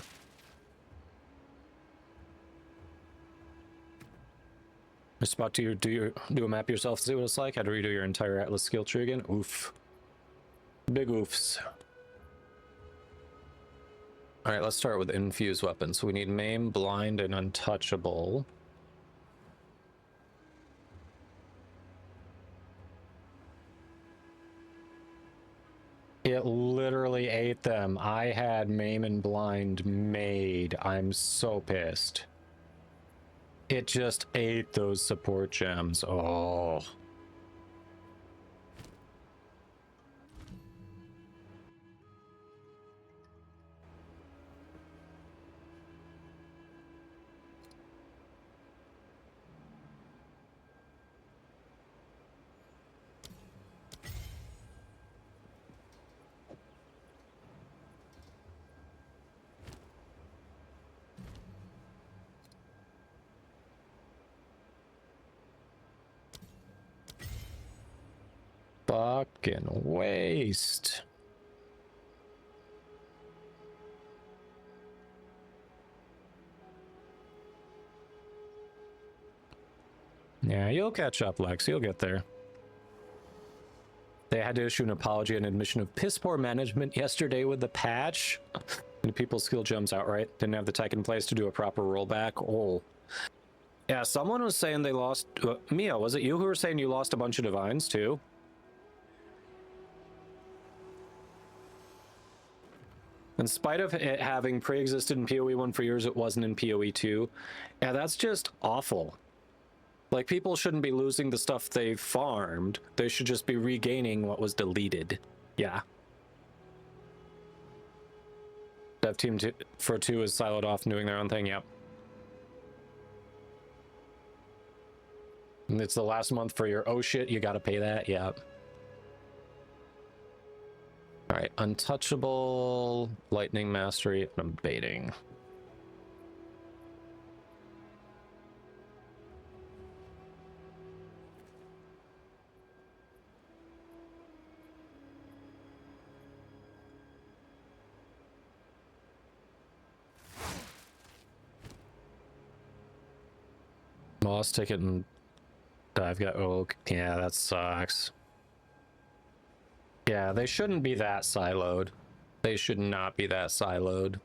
Just about to do a map yourself to see what it's like. How to redo your entire Atlas skill tree again. Oof. Big oofs. Alright, let's start with infused weapons. So we need Maim, Blind, and Untouchable. It literally ate them. I had Maim and Blind made. I'm so pissed. It just ate those support gems. Oh. Fucking waste. Yeah, you'll catch up, Lex. You'll get there. They had to issue an apology and admission of piss poor management yesterday with the patch. And people's skill gems outright. Didn't have the tech in place to do a proper rollback. Oh. Yeah, someone was saying they lost... Mia, was it you who were saying you lost a bunch of divines, too? In spite of it having pre-existed in PoE 1 for years, it wasn't in PoE 2. Yeah, that's just awful. Like, people shouldn't be losing the stuff they farmed. They should just be regaining what was deleted. Yeah. Dev team for 2 is siloed off and doing their own thing, yep. And it's the last month for your oh shit, you gotta pay that, yep. Alright, Untouchable, Lightning Mastery, and I'm baiting. Moss ticket and I've got oak. Yeah, that sucks. Yeah, they shouldn't be that siloed. They should not be that siloed.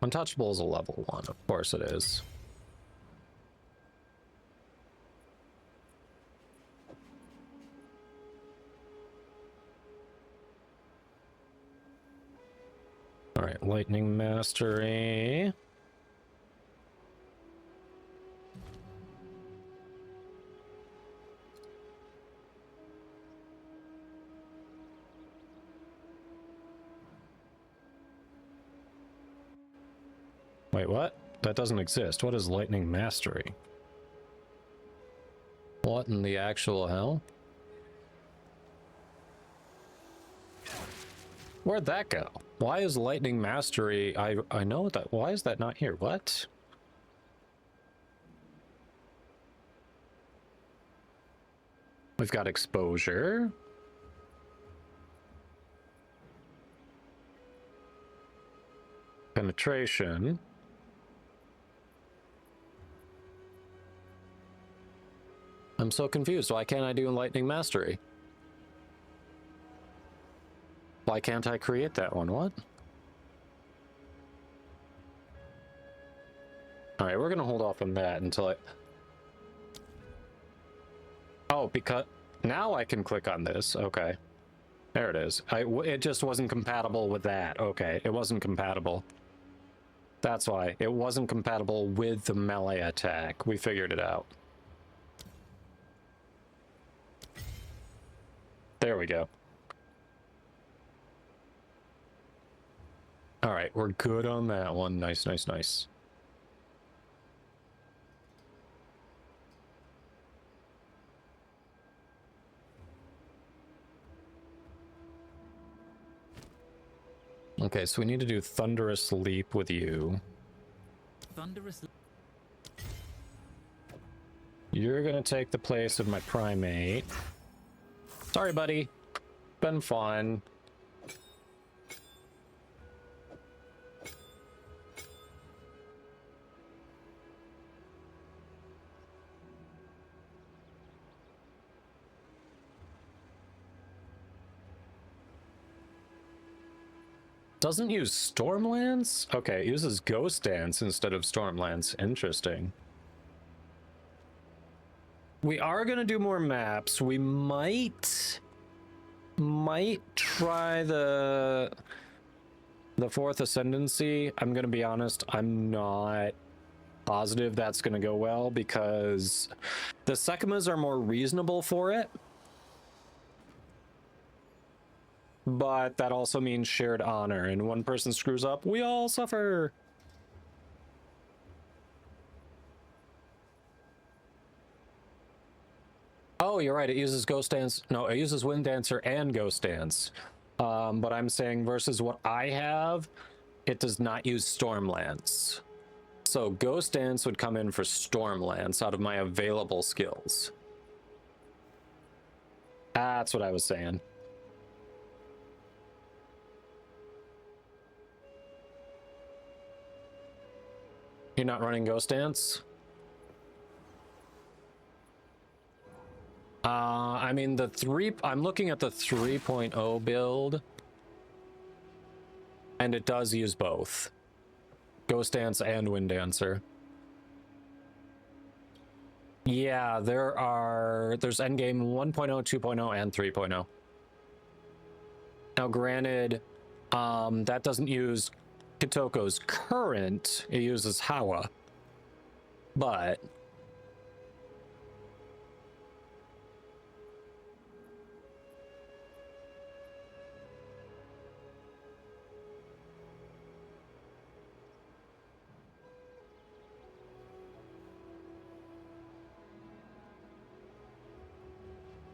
Untouchable is a level 1, of course it is. Alright, Lightning Mastery. Wait, what? That doesn't exist. What is lightning mastery? What in the actual hell? Where'd that go? Why is lightning mastery? I know that. Why is that not here? What? We've got exposure. Penetration. I'm so confused. Why can't I do lightning mastery? Why can't I create that one? What? Alright, we're gonna hold off on that until I... Oh, because... Now I can click on this. Okay. There it is. It just wasn't compatible with that. Okay, it wasn't compatible. That's why. It wasn't compatible with the melee attack. We figured it out. There we go. All right, we're good on that one. Nice, nice, nice. Okay, so we need to do Thunderous Leap with you. Thunderous. You're gonna take the place of my primate. Sorry, buddy. Been fun. Doesn't use Stormlands? Okay, it uses Ghost Dance instead of Stormlands. Interesting. We are gonna do more maps. We might try the Fourth Ascendancy. I'm gonna be honest, I'm not positive that's gonna go well because the Sekimas are more reasonable for it. But that also means shared honor, and one person screws up, we all suffer. Oh, you're right. It uses Ghost Dance. No, it uses Wind Dancer and Ghost Dance. But I'm saying versus what I have, it does not use Stormlands. So Ghost Dance would come in for Stormlands out of my available skills. That's what I was saying. You're not running Ghost Dance? I mean, I'm looking at the 3.0 build, and it does use both Ghost Dance and Wind Dancer. Yeah, there's endgame 1.0, 2.0, and 3.0. Now, granted, that doesn't use Kitoko's current, it uses Hawa, but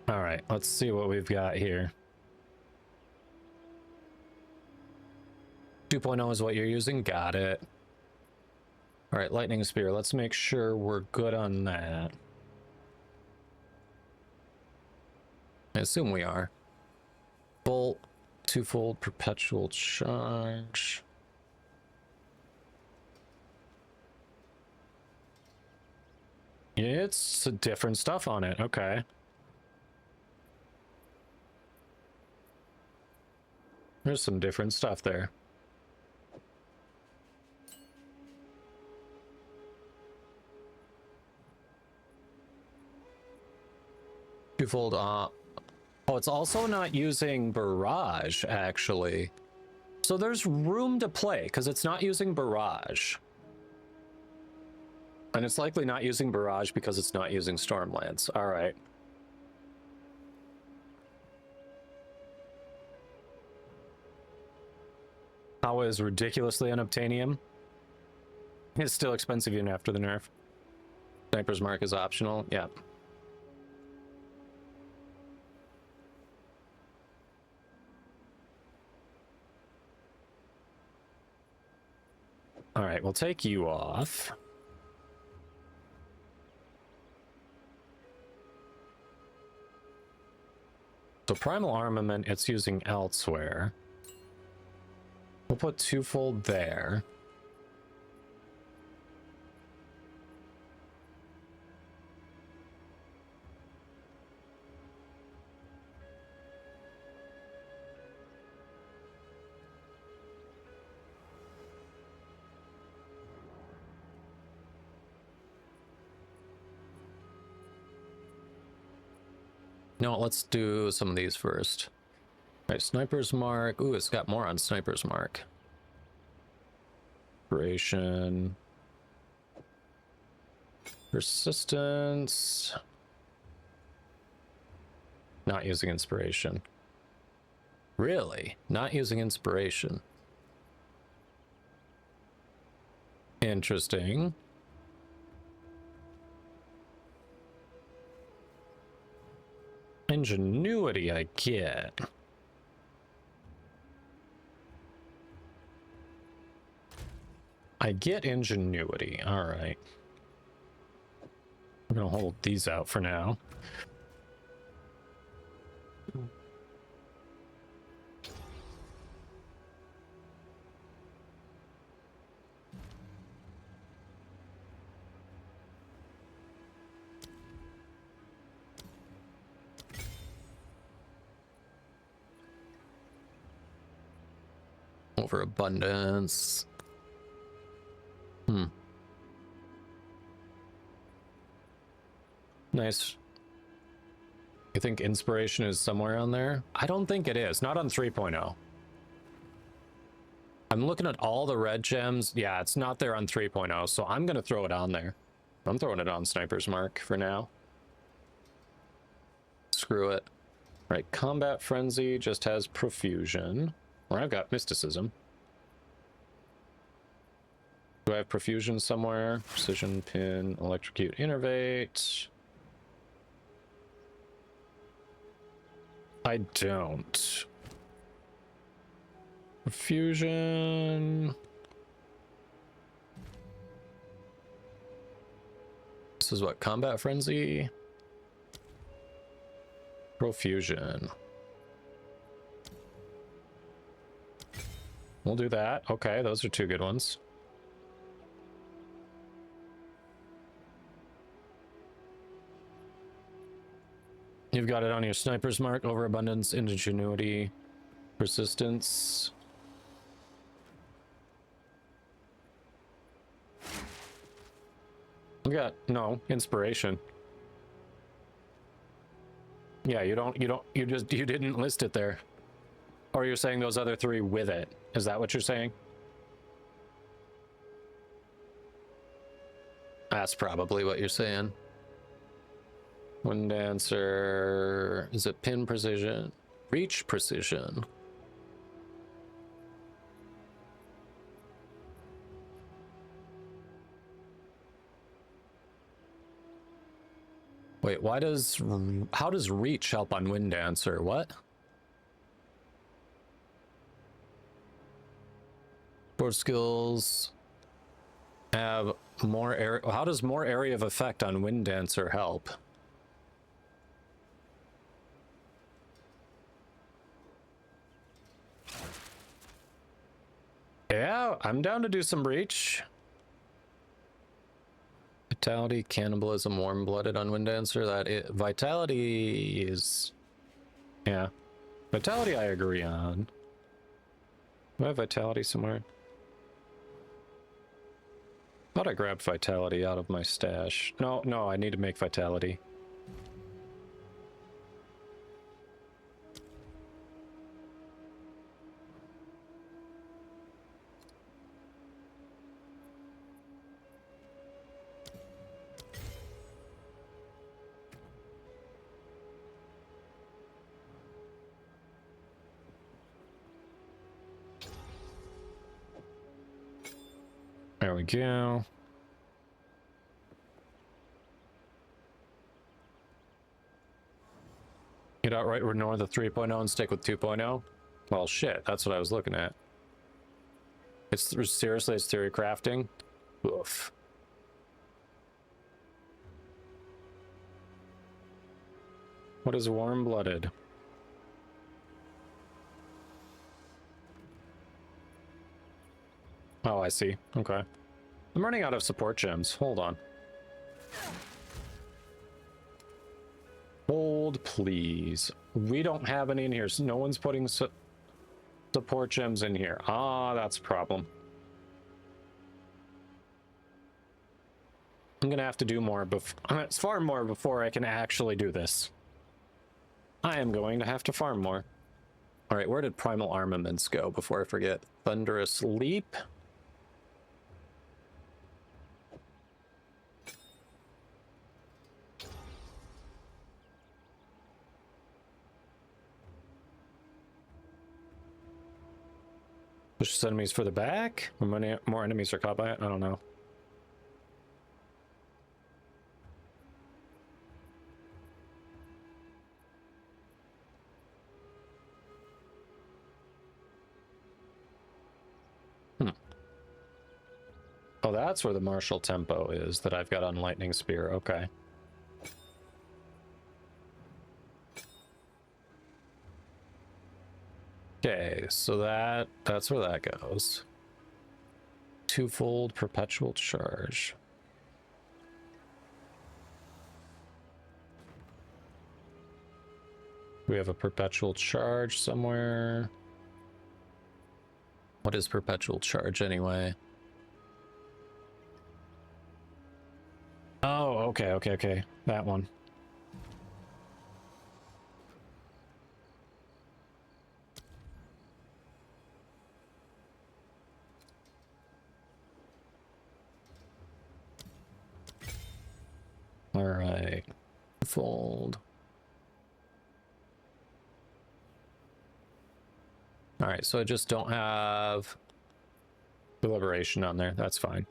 all right, let's see what we've got here. 2.0 is what you're using. Got it. All right, Lightning Spear. Let's make sure we're good on that. I assume we are. Bolt, twofold perpetual charge. It's different stuff on it. Okay. There's some different stuff there. Twofold, oh, it's also not using Barrage, actually. So there's room to play, because it's not using Barrage. And it's likely not using Barrage because it's not using Stormlands. All right. Hawa is ridiculously unobtainium. It's still expensive even after the nerf. Sniper's Mark is optional. Yeah. All right, we'll take you off. So primal armament, it's using elsewhere. We'll put twofold there. No, let's do some of these first. All right, Sniper's Mark. Ooh, it's got more on Sniper's Mark. Inspiration. Persistence. Not using inspiration. Really? Not using inspiration. Interesting. Ingenuity, I get. I get ingenuity. All right. I'm gonna hold these out for now. Overabundance. Nice. You think inspiration is somewhere on there? I don't think it is. Not on 3.0. I'm looking at all the red gems. Yeah, it's not there on 3.0, so I'm going to throw it on there. I'm throwing it on Sniper's Mark for now. Screw it. Right, Combat Frenzy just has Profusion. Or I've got Mysticism. Do I have Profusion somewhere? Precision, Pin, Electrocute, Innervate. I don't. Profusion. This is what? Combat Frenzy? Profusion. We'll do that. Okay, those are two good ones. You've got it on your Sniper's Mark, Overabundance, Ingenuity, Persistence. You got, no, Inspiration. Yeah, you didn't list it there. Or you're saying those other three with it. Is that what you're saying? That's probably what you're saying. Wind Dancer. Is it Pin Precision? Reach Precision. Wait, how does Reach help on Wind Dancer? What? Board skills have more area. How does more area of effect on Wind Dancer help? Yeah, I'm down to do some Breach. Vitality, Cannibalism, Warm-Blooded on Wind Dancer. Vitality is... Yeah. Vitality I agree on. Do I have Vitality somewhere? Thought I grabbed Vitality out of my stash. No, I need to make Vitality. There we go. Get out right north of 3.0 and stick with 2.0. Well, shit, that's what I was looking at. It's seriously, it's theory crafting. Oof. What is warm-blooded? Oh, I see. Okay. I'm running out of support gems. Hold on. Hold, please. We don't have any in here, so no one's putting support gems in here. Ah, that's a problem. I'm gonna have to do more it's far more before I can actually do this. I am going to have to farm more. All right, where did Primal Armaments go before I forget? Thunderous Leap. Pushes enemies further back? Or more enemies are caught by it? I don't know. Oh, that's where the martial tempo is that I've got on Lightning Spear. Okay. Okay, so that's where that goes. Twofold perpetual charge. We have a perpetual charge somewhere. What is perpetual charge anyway? Oh, okay. That one. All right. Fold. All right, so I just don't have deliberation on there. That's fine.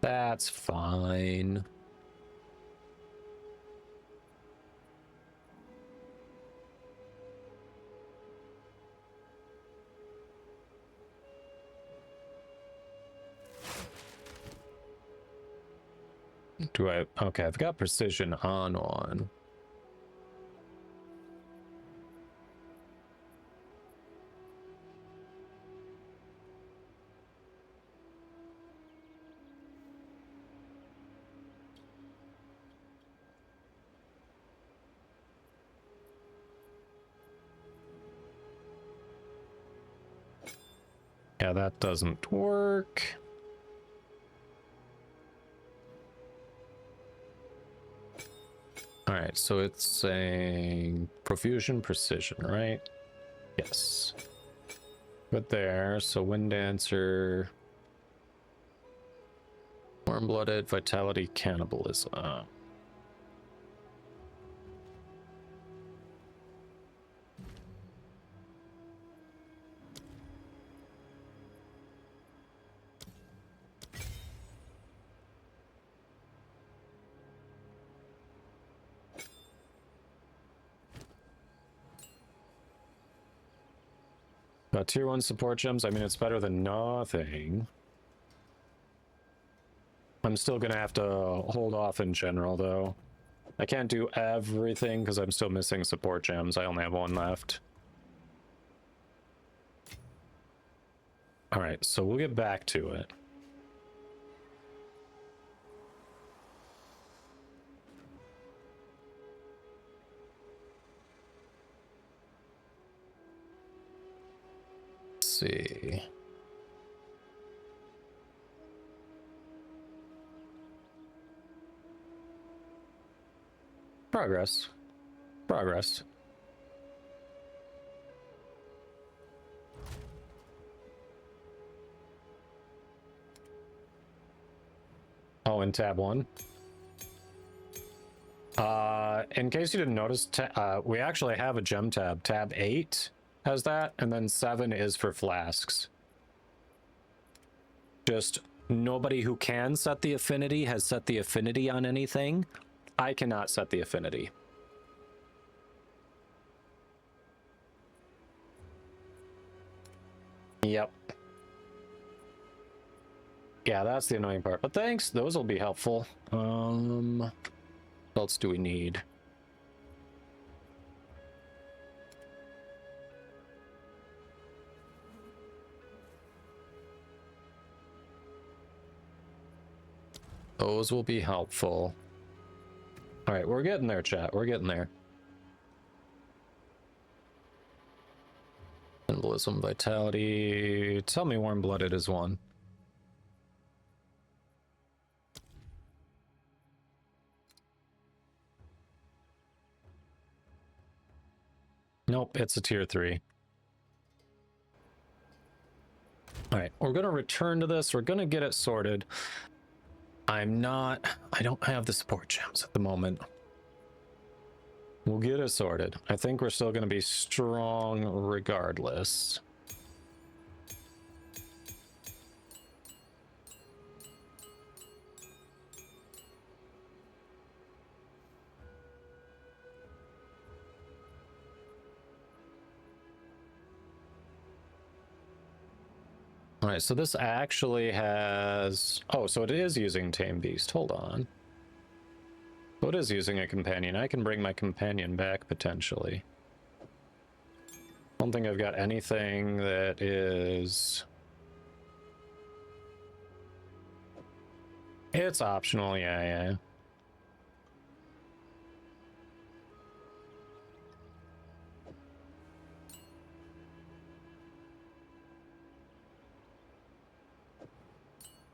That's fine. Do I? Okay, I've got precision on one. Yeah, that doesn't work. All right, so it's saying profusion precision, right? Yes. Good there. So Wind Dancer, Warm-Blooded, Vitality, Cannibalism. Tier 1 support gems, I mean, it's better than nothing. I'm still gonna have to hold off in general, though. I can't do everything because I'm still missing support gems. I only have one left. All right, so we'll get back to it. See. Progress. Oh, in tab 1. In case you didn't notice, we actually have a gem tab. Tab 8 has that, and then 7 is for flasks. Just nobody who can set the affinity has set the affinity on anything. I cannot set the affinity. Yep. Yeah, that's the annoying part. But thanks, those will be helpful. What else do we need? Those will be helpful. All right, we're getting there, chat. We're getting there. Symbolism, vitality. Tell me warm-blooded is one. Nope, it's a tier 3. All right, we're going to return to this. We're going to get it sorted. I don't have the support gems at the moment. We'll get it sorted. I think we're still going to be strong regardless. All right, so this actually has... Oh, so it is using Tame Beast. Hold on. So it is using a companion. I can bring my companion back, potentially. I don't think I've got anything that is... It's optional, yeah.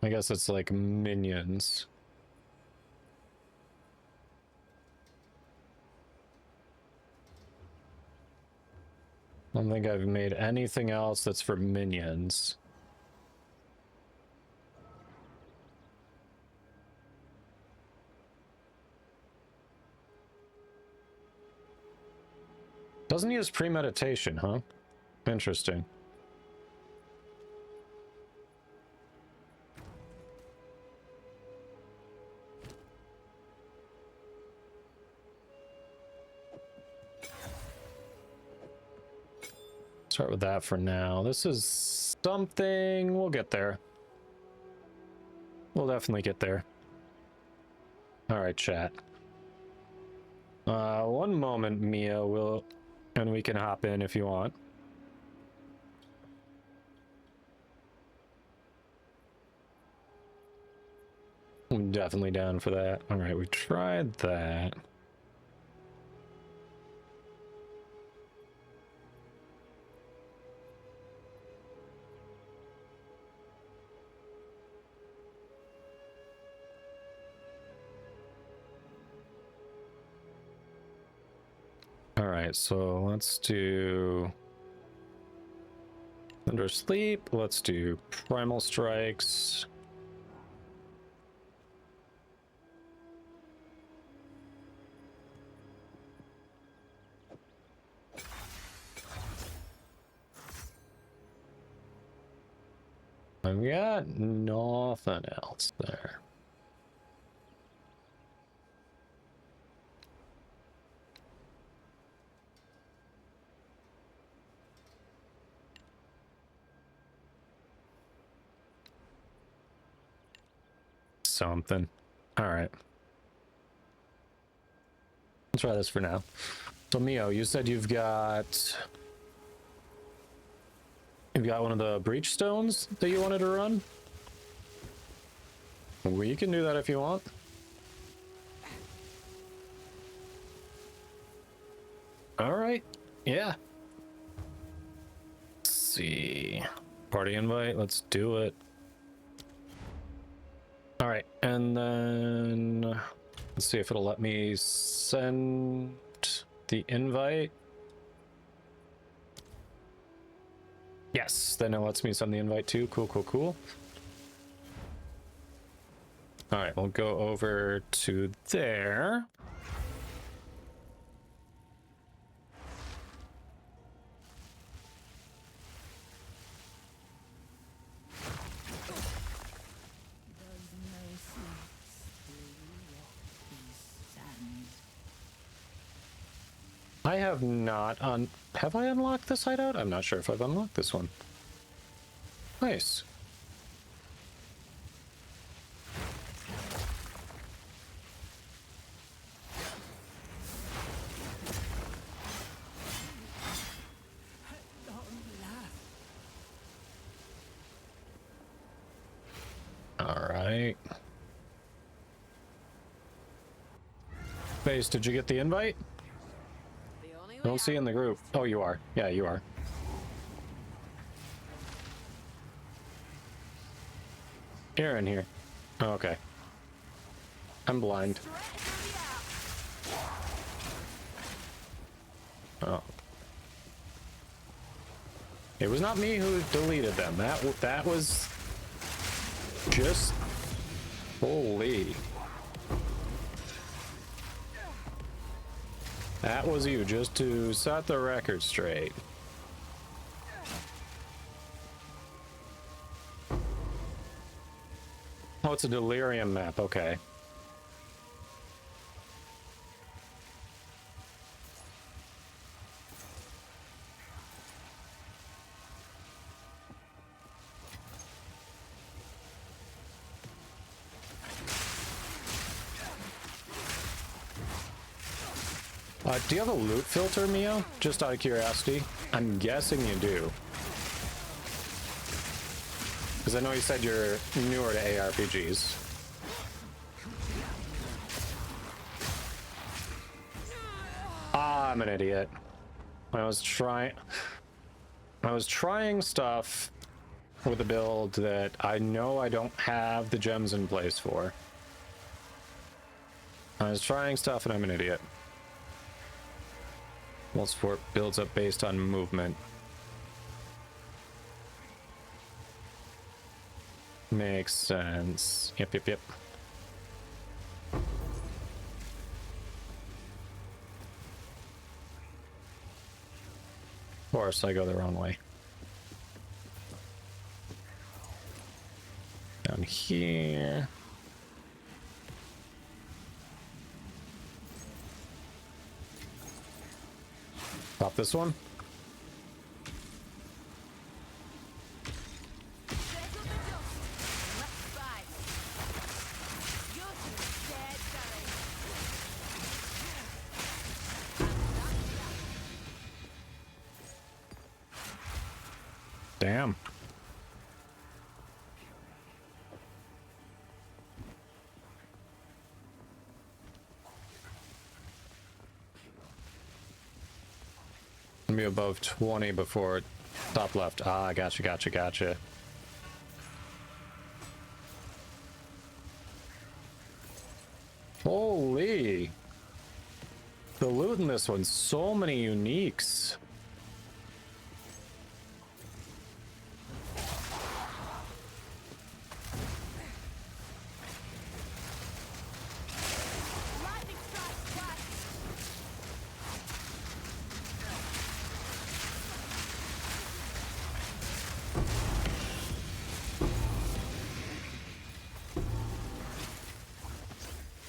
I guess it's like minions. I don't think I've made anything else that's for minions. Doesn't use premeditation, huh? Interesting. Start with that for now. This is something... We'll get there. We'll definitely get there. All right, chat. One moment, Mia. And we can hop in if you want. I'm definitely down for that. All right, we tried that. All right, so let's do Thunder Sleep. Let's do Primal Strikes. I've got nothing else there. Something. All right. Let's try this for now. So Mio, you said you've got one of the breach stones that you wanted to run? We can do that if you want. All right. Yeah. Let's see. Party invite. Let's do it. All right, and then let's see if it'll let me send the invite. Yes, then it lets me send the invite too. Cool. All right, we'll go over to there. I have not have I unlocked this hideout? I'm not sure if I've unlocked this one. Nice. All right. Base, did you get the invite? The only way Don't see in out the group. is to- Oh, you are. Yeah, you are. You're in here. Oh, okay. I'm blind. Straight through the app. Oh. It was not me who deleted them. That was just holy. That was you, just to set the record straight. Oh, it's a delirium map. Okay. Do you have a loot filter, Mio? Just out of curiosity. I'm guessing you do. Because I know you said you're newer to ARPGs. Ah, I'm an idiot. I was trying stuff with a build that I know I don't have the gems in place for. I was trying stuff and I'm an idiot. Most fort builds up based on movement. Makes sense. Yep, yep, yep. Of course, I go the wrong way. Down here. Pop this one. Settle the dust. Let's fight. You're too scared, Gary. Damn. Be above 20 before top left. Ah, gotcha, gotcha, gotcha. Holy. The loot in this one, so many uniques. Lightning strikes twice.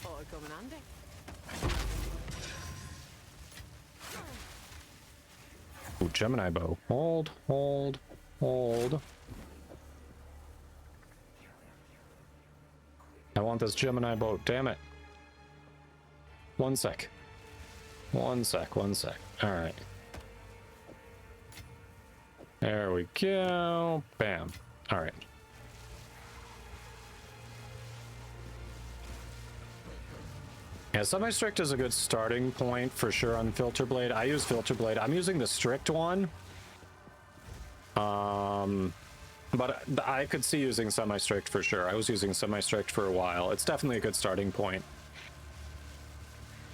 Oh, come in handy. Ooh, Gemini bow. Hold, hold, hold. I want this Gemini bow, damn it. One sec. One sec, one sec. Alright. There we go. Bam. Alright. Yeah, semi-strict is a good starting point for sure on Filter Blade. I use Filter Blade. I'm using the strict one. But I could see using semi-strict for sure. I was using semi-strict for a while. It's definitely a good starting point.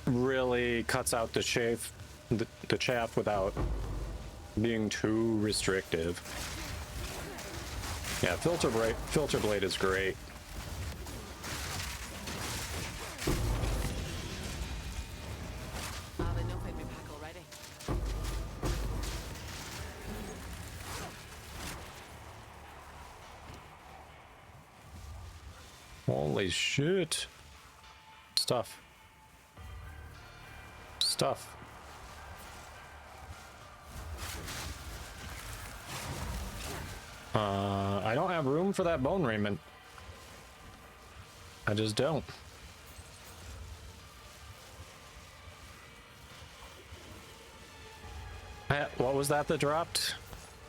Really cuts out the chaff, the chaff without being too restrictive. Yeah, Filter Blade is great. Ah, they know pick me pack already. Holy shit. Stuff. Stuff. I don't have room for that bone raiment. I just don't. What was that dropped?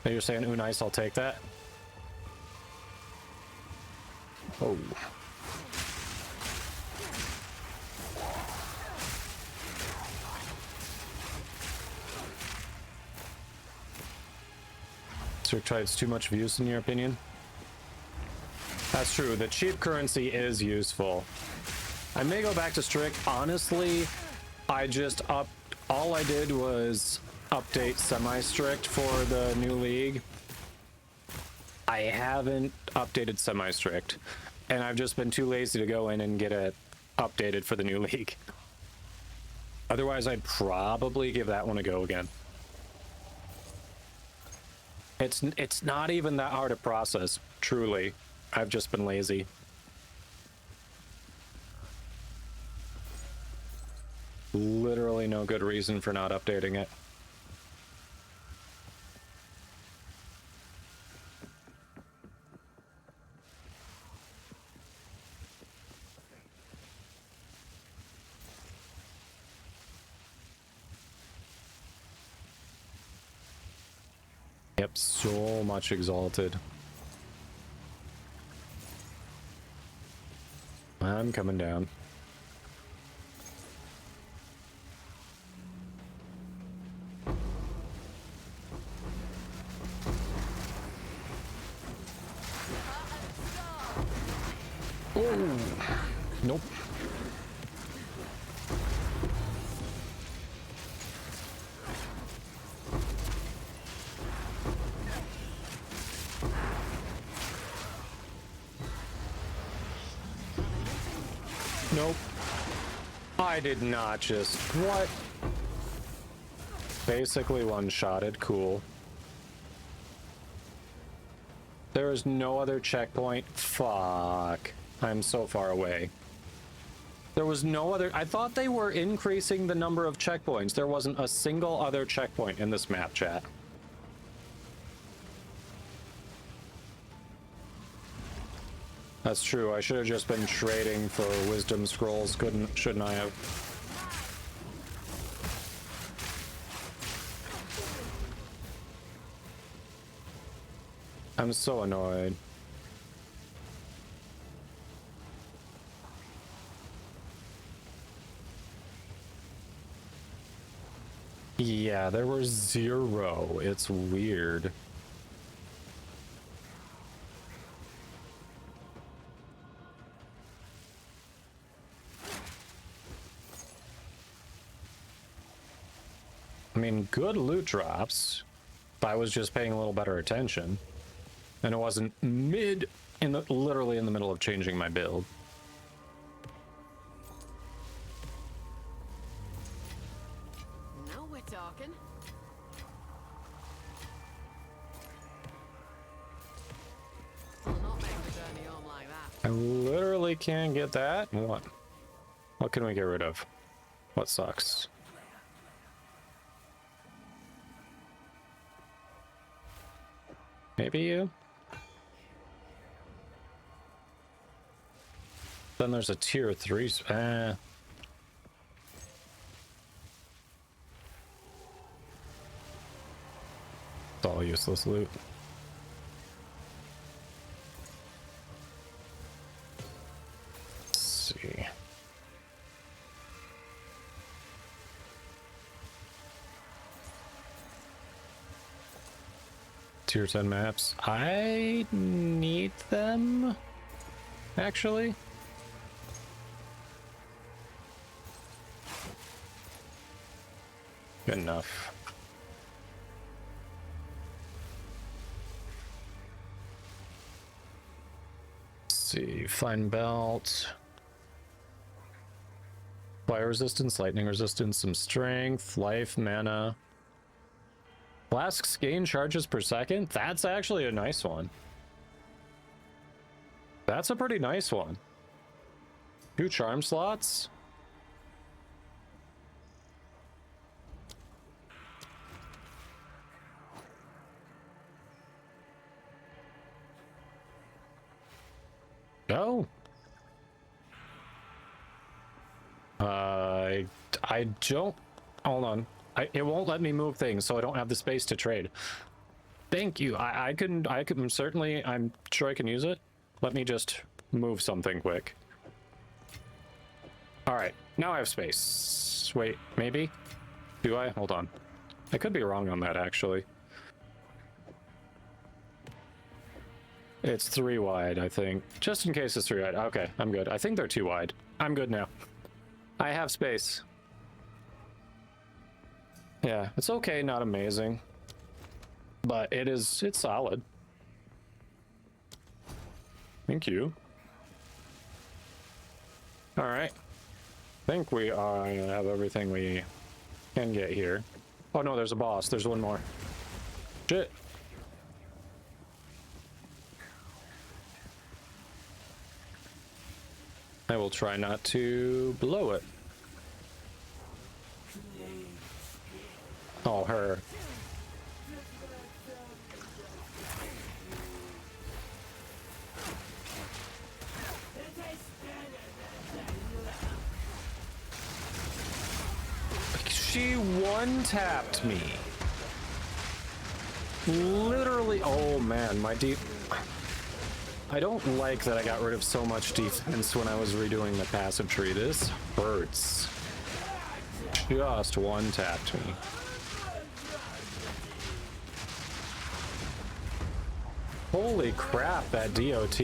Oh, you're saying, ooh, nice, I'll take that. Oh. Riptide's too much views in your opinion? That's true. The cheap currency is useful. I may go back to strict. Honestly, I just all I did was update semi-strict for the new league. I haven't updated semi-strict, and I've just been too lazy to go in and get it updated for the new league. Otherwise, I'd probably give that one a go again. It's not even that hard a process, truly. I've just been lazy. Literally no good reason for not updating it. Yep, so much exalted. I'm coming down. Oh, nope. Nope. I did not just... What? Basically one-shotted. Cool. There is no other checkpoint. Fuck. I'm so far away. There was no other... I thought they were increasing the number of checkpoints. There wasn't a single other checkpoint in this map, chat. That's true. I should have just been trading for wisdom scrolls, shouldn't I have? I'm so annoyed. Yeah, there were 0. It's weird. I mean, good loot drops. If I was just paying a little better attention. And it wasn't literally in the middle of changing my build. Now we're talking. I'll not make the journey home like that. I literally can't get that. What can we get rid of? What sucks? Maybe you? Then there's a tier 3. It's all useless loot. Let's see. Tier 10 maps. I need them, actually. Good enough. Let's see. Fine belt. Fire resistance, lightning resistance, some strength, life, mana. Flasks gain charges per second? That's actually a nice one. That's a pretty nice one. 2 charm slots? go. I don't. Hold on. It won't let me move things, so I don't have the space to trade. Thank you. I can certainly. I'm sure I can use it. Let me just move something quick. All right. Now I have space. Wait, maybe? Do I? Hold on. I could be wrong on that, actually. It's 3 wide, I think. Just in case it's 3 wide. Okay, I'm good. I think they're 2 wide. I'm good now. I have space. Yeah, it's okay, not amazing. But it's solid. Thank you. Alright. I think we have everything we can get here. Oh no, there's a boss. There's one more. Shit. I will try not to blow it. Oh, her. She one-tapped me. Literally. Oh man, my deep. I don't like that I got rid of so much defense when I was redoing the passive tree. This hurts. Just one-tapped me. Holy crap, that DOT.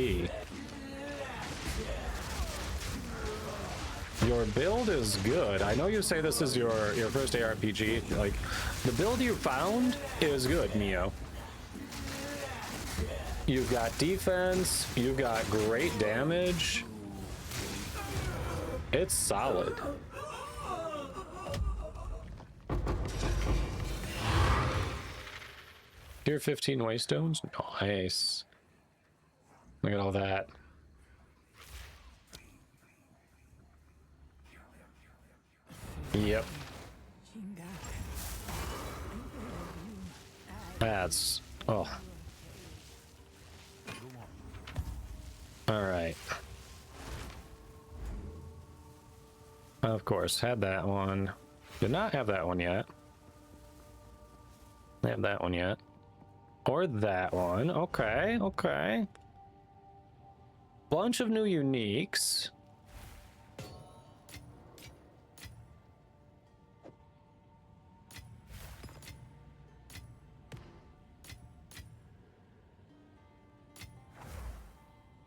Your build is good. I know you say this is your first ARPG. Like, the build you found is good, Neo. You've got defense, you've got great damage. It's solid. Tier 15 waystones? Nice. Look at all that. Yep. That's... oh. Alright. Of course, had that one. Did not have that one yet. Have that one yet. Or that one. Okay, okay. Bunch of new uniques.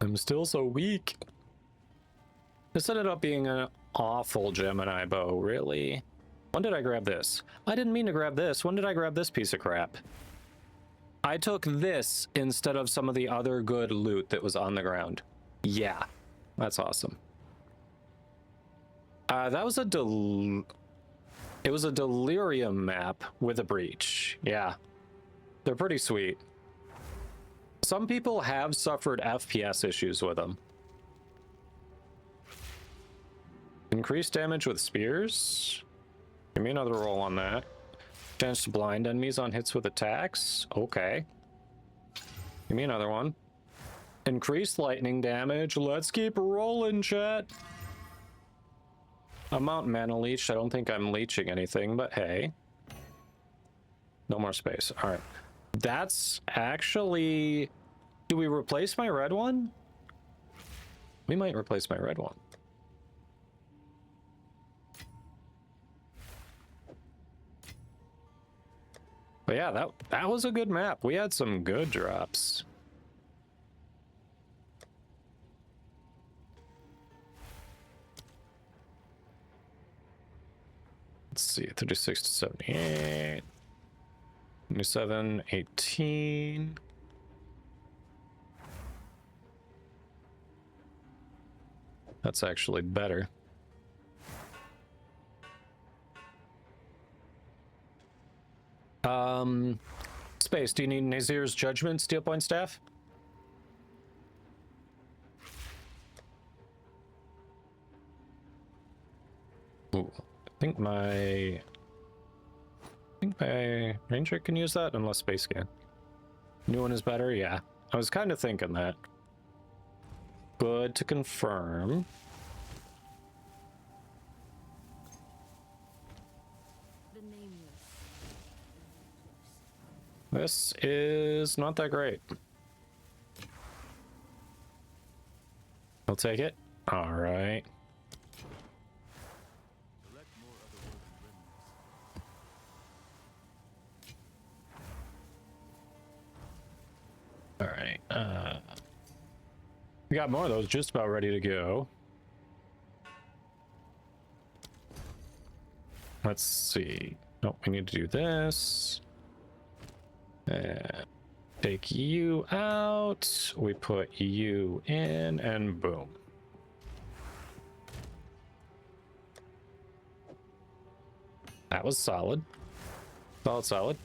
I'm still so weak. This ended up being an awful Gemini bow, really. When did I grab this? I didn't mean to grab this. When did I grab this piece of crap? I took this instead of some of the other good loot that was on the ground. Yeah, that's awesome. That was it was a delirium map with a breach. Yeah, they're pretty sweet. Some people have suffered FPS issues with them. Increased damage with spears. Give me another roll on that. Chance to blind enemies on hits with attacks. Okay. Give me another one. Increased lightning damage. Let's keep rolling, chat. Amount mana leech. I don't think I'm leeching anything, but hey. No more space. All right. That's actually... do we replace my red one? We might replace my red one. But yeah, that was a good map. We had some good drops. Let's see, 36 to 78. 27, 18. That's actually better. Space, do you need Nazir's Judgment, Steel Point Staff? Ooh, I think my Ranger can use that, unless Space can. New one is better? Yeah. I was kind of thinking that. good to confirm. The nameless. This is not that great. I'll take it. All right. Collect more otherworldly remnants. All right. We got more of those just about ready to go. Let's see. Oh, we need to do this. Take you out. We put you in, and boom. That was solid. Solid, solid.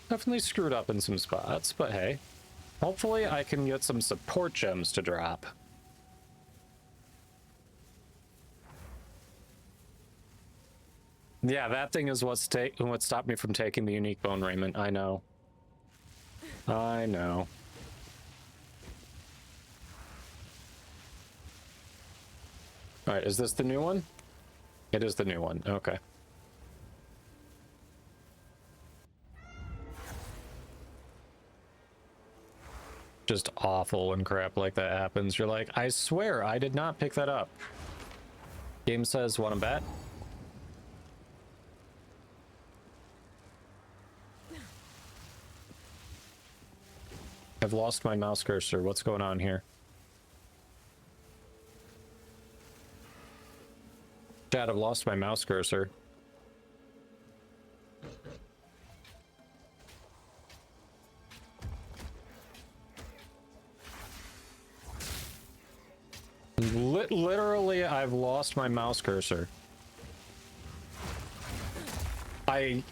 Definitely screwed up in some spots, but hey. Hopefully I can get some support gems to drop. Yeah, that thing is what stopped me from taking the unique bone raiment. I know. I know. All right, is this the new one? It is the new one. Okay. Just awful when crap like that happens. You're like, I swear I did not pick that up. Game says, wanna bet? I've lost my mouse cursor. What's going on here? Chat, I've lost my mouse cursor. Literally, I've lost my mouse cursor. I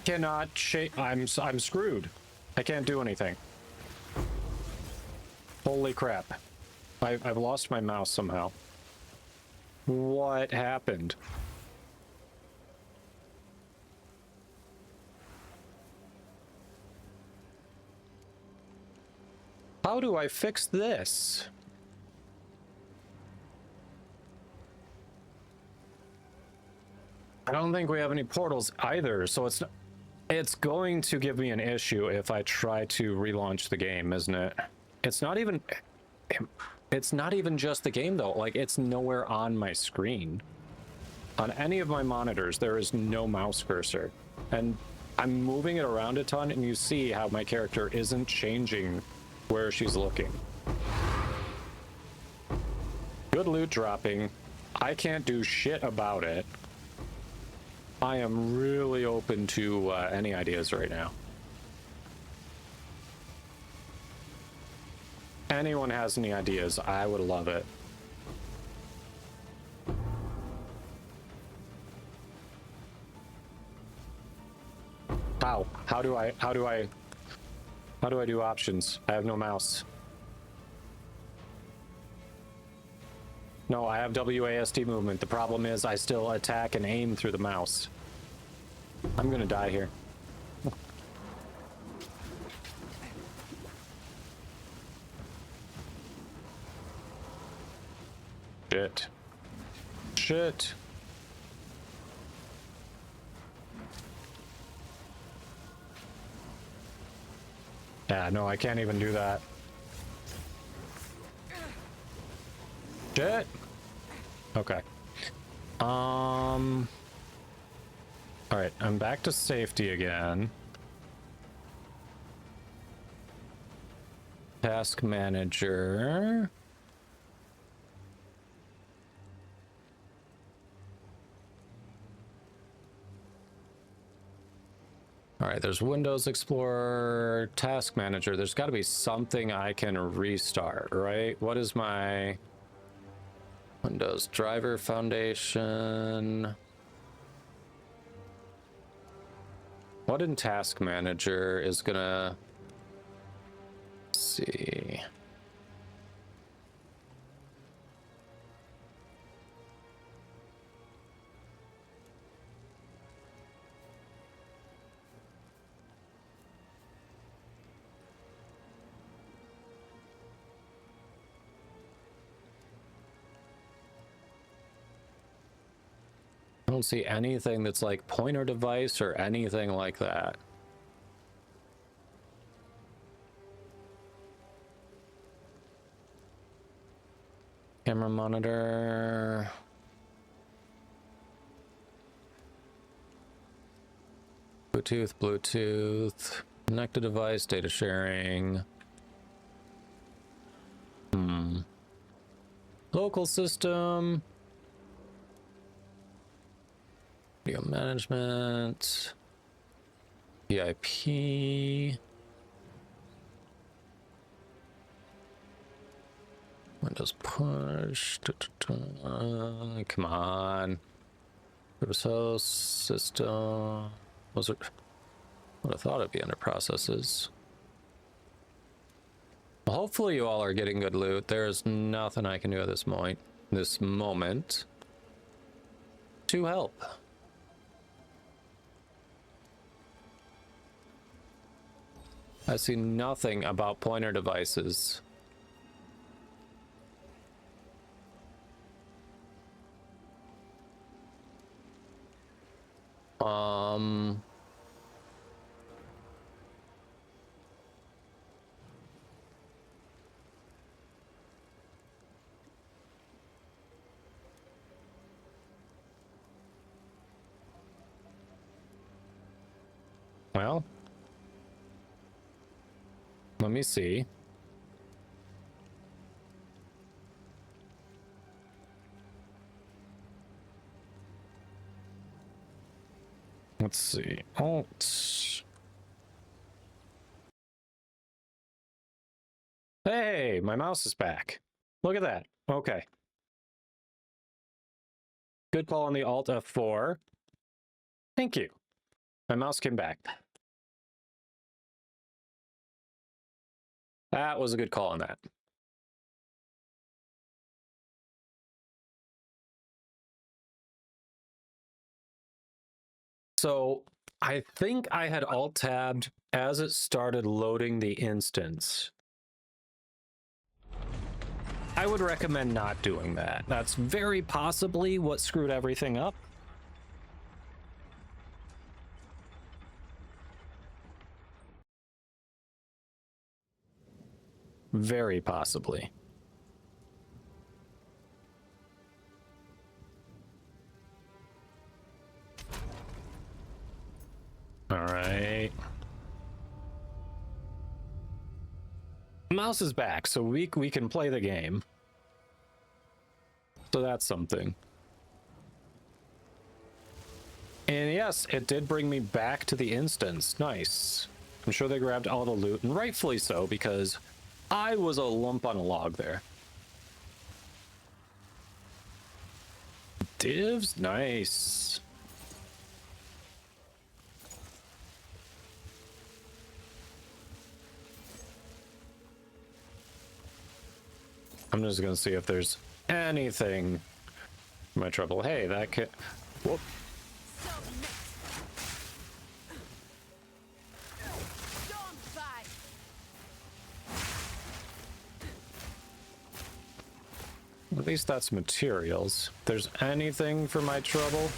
cannot I'm screwed. I can't do anything. Holy crap. I've lost my mouse somehow. What happened? How do I fix this? I don't think we have any portals either, so it's going to give me an issue if I try to relaunch the game, isn't it? It's not even just the game though. Like, it's nowhere on my screen. On any of my monitors, there is no mouse cursor. And I'm moving it around a ton, and you see how my character isn't changing where she's looking. Good loot dropping. I can't do shit about it. I am really open to any ideas right now. Anyone has any ideas, I would love it. How do I do options? I have no mouse. No, I have WASD movement. The problem is I still attack and aim through the mouse. I'm gonna die here. Shit. Shit. Yeah, no, I can't even do that. Shit. Okay. All right, I'm back to safety again. Task manager. All right, there's Windows Explorer, Task Manager. There's got to be something I can restart, right? What is my Windows Driver Foundation? What in Task Manager is gonna... Let's see. don't see anything that's like pointer device or anything like that. Camera monitor. Bluetooth. Connected device, data sharing. Local system. Video management. VIP. Windows push. Come on. Service host system. Was it? Would have thought it'd be under processes. Well, hopefully you all are getting good loot. There's nothing I can do at this moment to help. I see nothing about pointer devices. Well, let me see. Let's see. Alt. Hey, my mouse is back. Look at that. Okay. Good call on the Alt F4. Thank you. My mouse came back. That was a good call on that. So I think I had alt-tabbed as it started loading the instance. I would recommend not doing that. That's very possibly what screwed everything up. Very possibly. All right. Mouse is back, so we can play the game. So that's something. And yes, it did bring me back to the instance. Nice. I'm sure they grabbed all the loot, and rightfully so, because I was a lump on a log there. Divs? Nice. I'm just gonna see if there's anything in my trouble. Hey, that could... Whoop. At least that's materials. If there's anything for my trouble.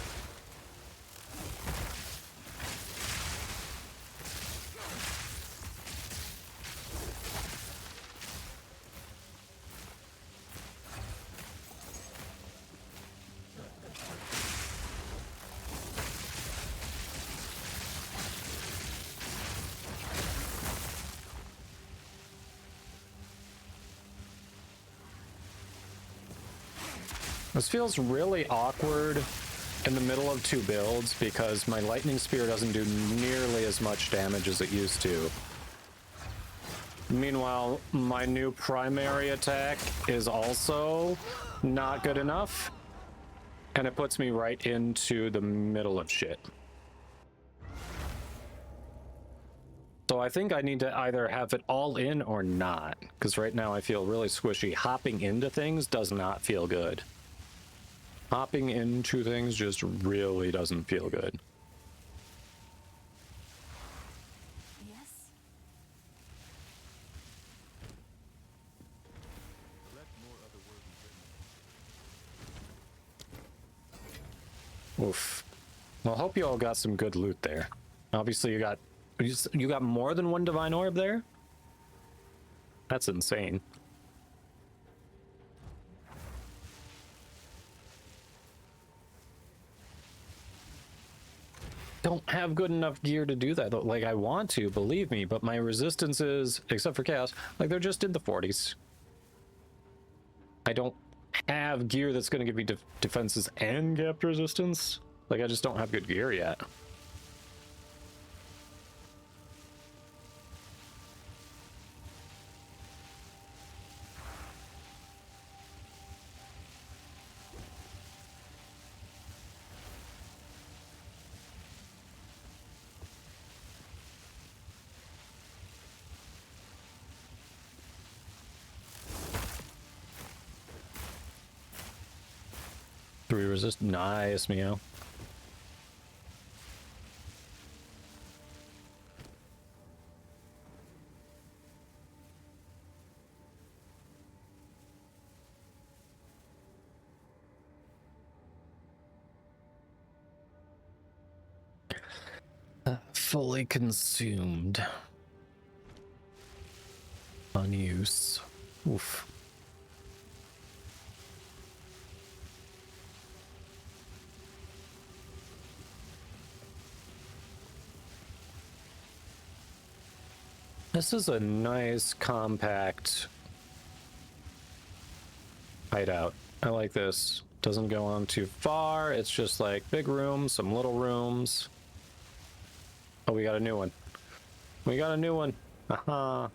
This feels really awkward in the middle of two builds because my lightning spear doesn't do nearly as much damage as it used to. Meanwhile, my new primary attack is also not good enough, and it puts me right into the middle of shit. So I think I need to either have it all in or not, because right now I feel really squishy. Hopping into things does not feel good. Hopping into things just really doesn't feel good. Yes. Let more other words Oof. Well, hope you all got some good loot there. Obviously, you got more than one divine orb there? That's insane. Don't have good enough gear to do that though. Like, I want to, believe me, but my resistances, except for chaos, like, they're just in the 40s. I don't have gear that's going to give me defenses and gapped resistance. Like, I just don't have good gear yet. Three resist. Nice, Meow. Fully consumed. Unuse. Oof. This is a nice, compact hideout. I like this. Doesn't go on too far. It's just like big rooms, some little rooms. Oh, we got a new one. We got a new one. Aha.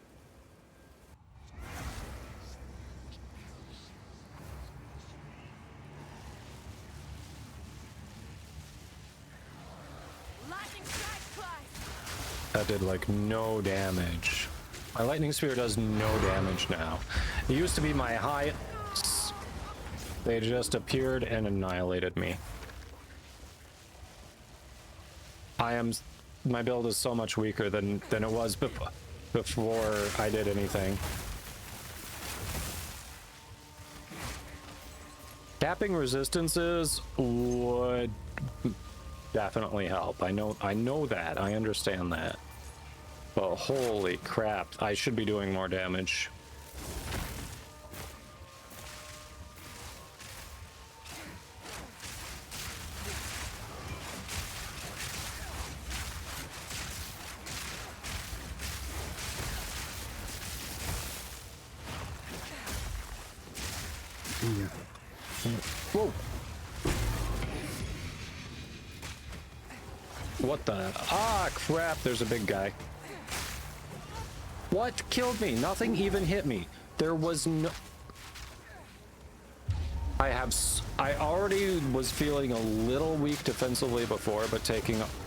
Lightning strike twice. That did like no damage. My lightning spear does no damage now. It used to be my high. They just appeared and annihilated me. My build is so much weaker than it was before I did anything. Capping resistances would definitely help. I know that. I understand that. But holy crap, I should be doing more damage. Whoa. What the? Ah, crap, there's a big guy. What killed me? Nothing even hit me. There was no... I already was feeling a little weak defensively before, but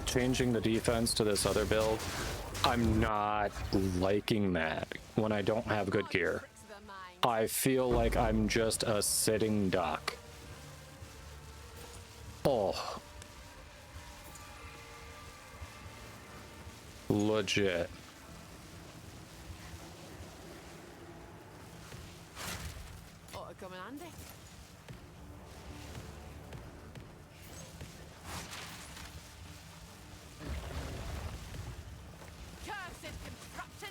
changing the defense to this other build, I'm not liking that when I don't have good gear. I feel like I'm just a sitting duck. Oh. Legit. Ought to come in handy. Cursed construction.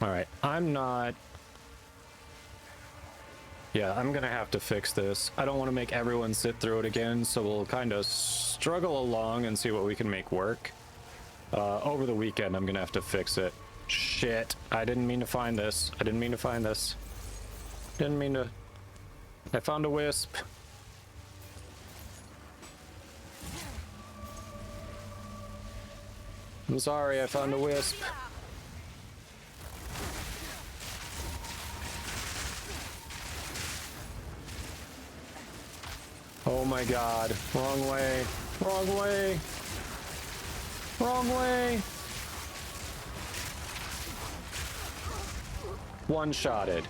All right, I'm not... Yeah, I'm gonna have to fix this. I don't want to make everyone sit through it again, so we'll kind of struggle along and see what we can make work. Over the weekend, I'm gonna have to fix it. Shit, I didn't mean to find this. I didn't mean to find this. Didn't mean to... I found a wisp. I'm sorry, I found a wisp. Oh my god. Wrong way. Wrong way. Wrong way. One-shotted.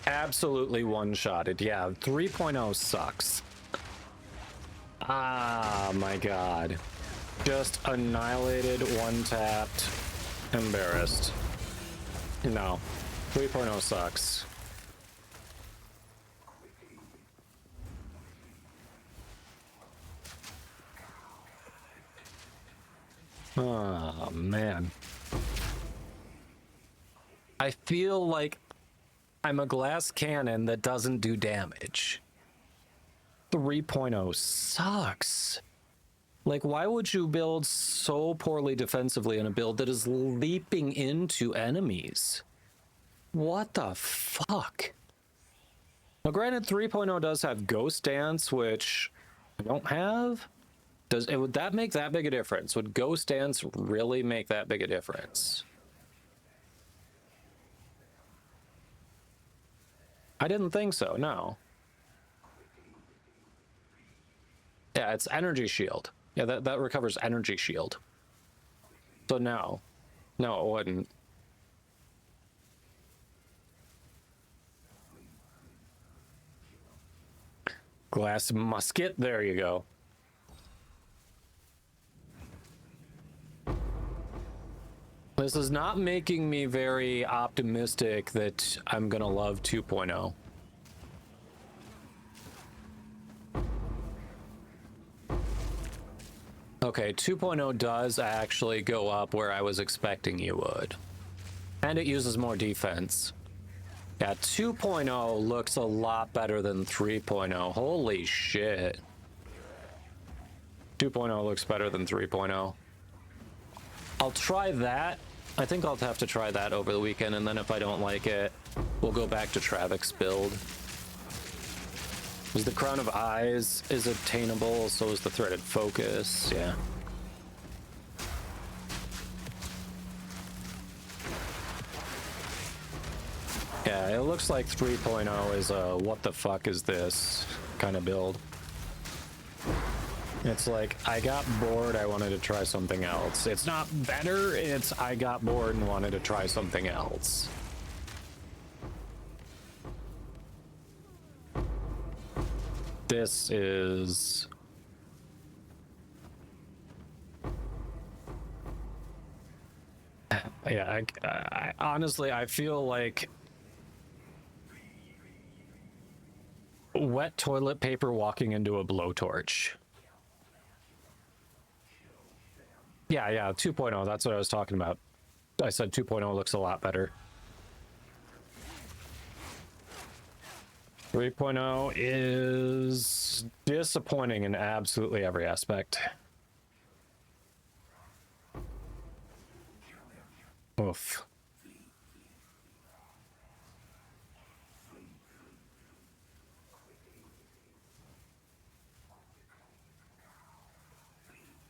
Absolutely one-shotted. Yeah, 3.0 sucks. Ah, my god. Just annihilated, one-tapped, embarrassed. No. 3.0 sucks. Oh, man. I feel like I'm a glass cannon that doesn't do damage. 3.0 sucks. Like, why would you build so poorly defensively in a build that is leaping into enemies? What the fuck? Now, granted, 3.0 does have Ghost Dance, which I don't have. Would that make that big a difference? Would Ghost Dance really make that big a difference? I didn't think so, no. Yeah, it's Energy Shield. Yeah, that recovers Energy Shield. So no. No, it wouldn't. Glass Musket, there you go. This is not making me very optimistic that I'm gonna love 2.0. Okay, 2.0 does actually go up where I was expecting you would. And it uses more defense. Yeah, 2.0 looks a lot better than 3.0. Holy shit. 2.0 looks better than 3.0. I'll try that. I think I'll have to try that over the weekend, and then if I don't like it, we'll go back to Travik's build. Because the Crown of Eyes is obtainable, so is the Threaded Focus, yeah. Yeah, it looks like 3.0 is a what the fuck is this kind of build. It's like, I got bored, I wanted to try something else. It's not better, it's I got bored and wanted to try something else. This is... Yeah, I honestly, I feel like wet toilet paper walking into a blowtorch. Yeah, 2.0, that's what I was talking about. I said 2.0 looks a lot better. 3.0 is disappointing in absolutely every aspect. Oof.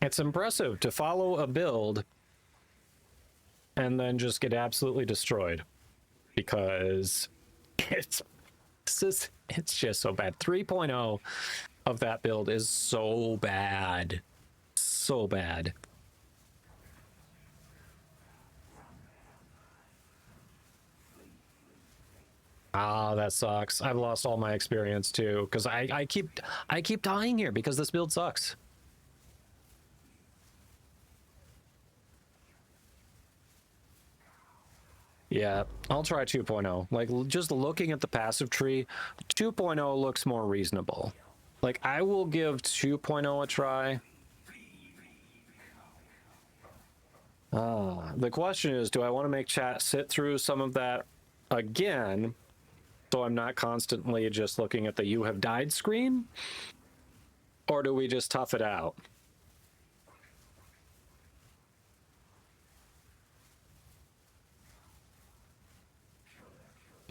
It's impressive to follow a build and then just get absolutely destroyed because it's just so bad. 3.0 of that build is so bad. So bad. Ah, that sucks. I've lost all my experience too because I keep dying here because this build sucks. Yeah, I'll try 2.0. Like, just looking at the passive tree, 2.0 looks more reasonable. Like, I will give 2.0 a try. The question is, do I want to make chat sit through some of that again, so I'm not constantly just looking at the "you have died" screen? Or do we just tough it out?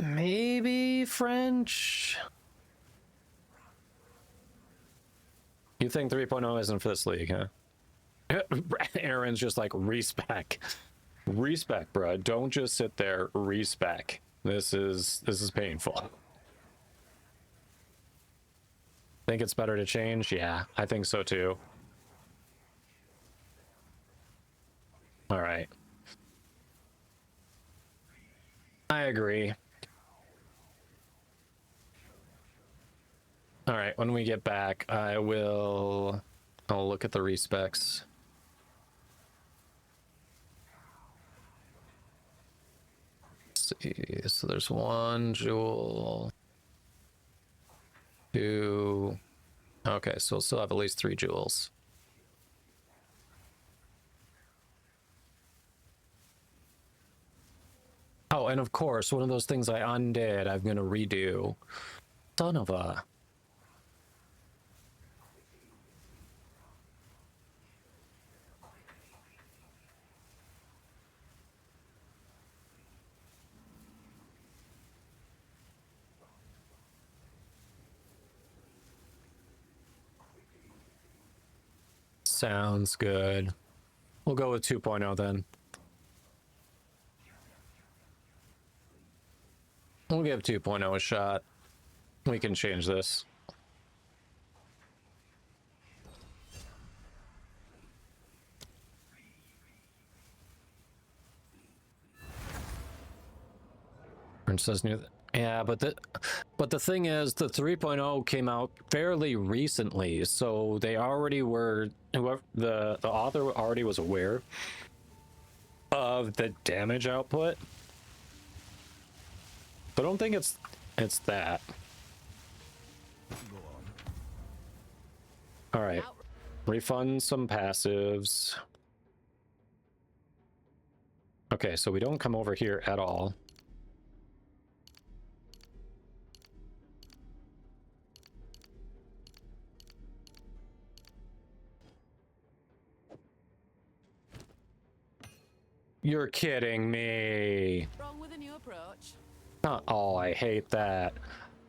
Maybe French? You think 3.0 isn't for this league, huh? Aaron's just like, respec. Respec, bro. Don't just sit there. Respec. This is painful. Think it's better to change? Yeah, I think so too. All right. I agree. All right, when we get back, I'll look at the respecs. Let's see, so there's 1 jewel, 2. Okay, so we'll still have at least 3 jewels. Oh, and of course, one of those things I undid, I'm gonna redo. Son of a... Sounds good. We'll go with 2.0 then. We'll give 2.0 a shot. We can change this. Princess knew that. Yeah, but the thing is, the 3.0 came out fairly recently, so they already were, whoever the author already was aware of the damage output. I don't think it's that. Go on. All right, refund some passives. Okay, so we don't come over here at all. You're kidding me. Wrong with a new approach. Oh, I hate that.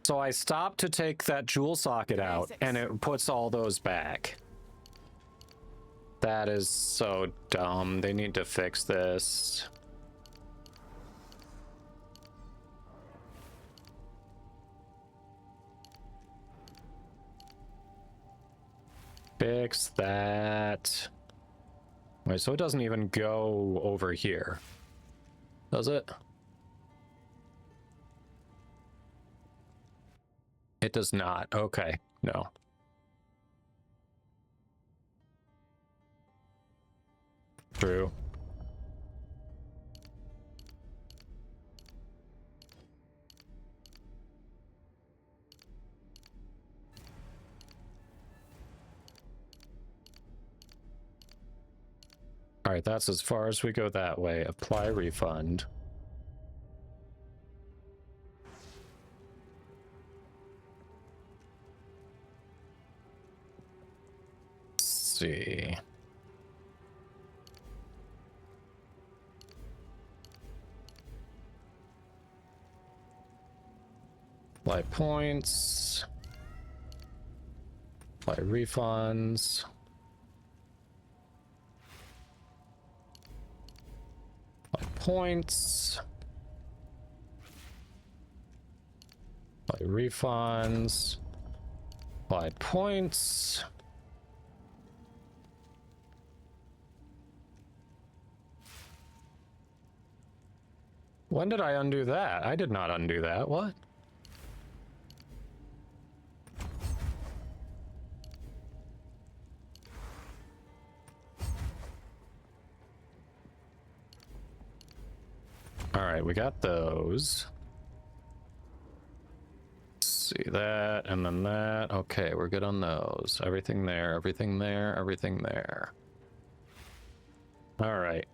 So I stopped to take that jewel socket out, and it puts all those back. That is so dumb. They need to fix this. Fix that. Wait, so it doesn't even go over here, does it? It does not. Okay, no. True. All right, that's as far as we go that way. Apply refund. Let's see. Apply points. Apply refunds. Points. Apply refunds. Apply points. When did I undo that? I did not undo that. What? All right, we got those. Let's see that, and then that. Okay, we're good on those. Everything there, everything there, everything there. All right.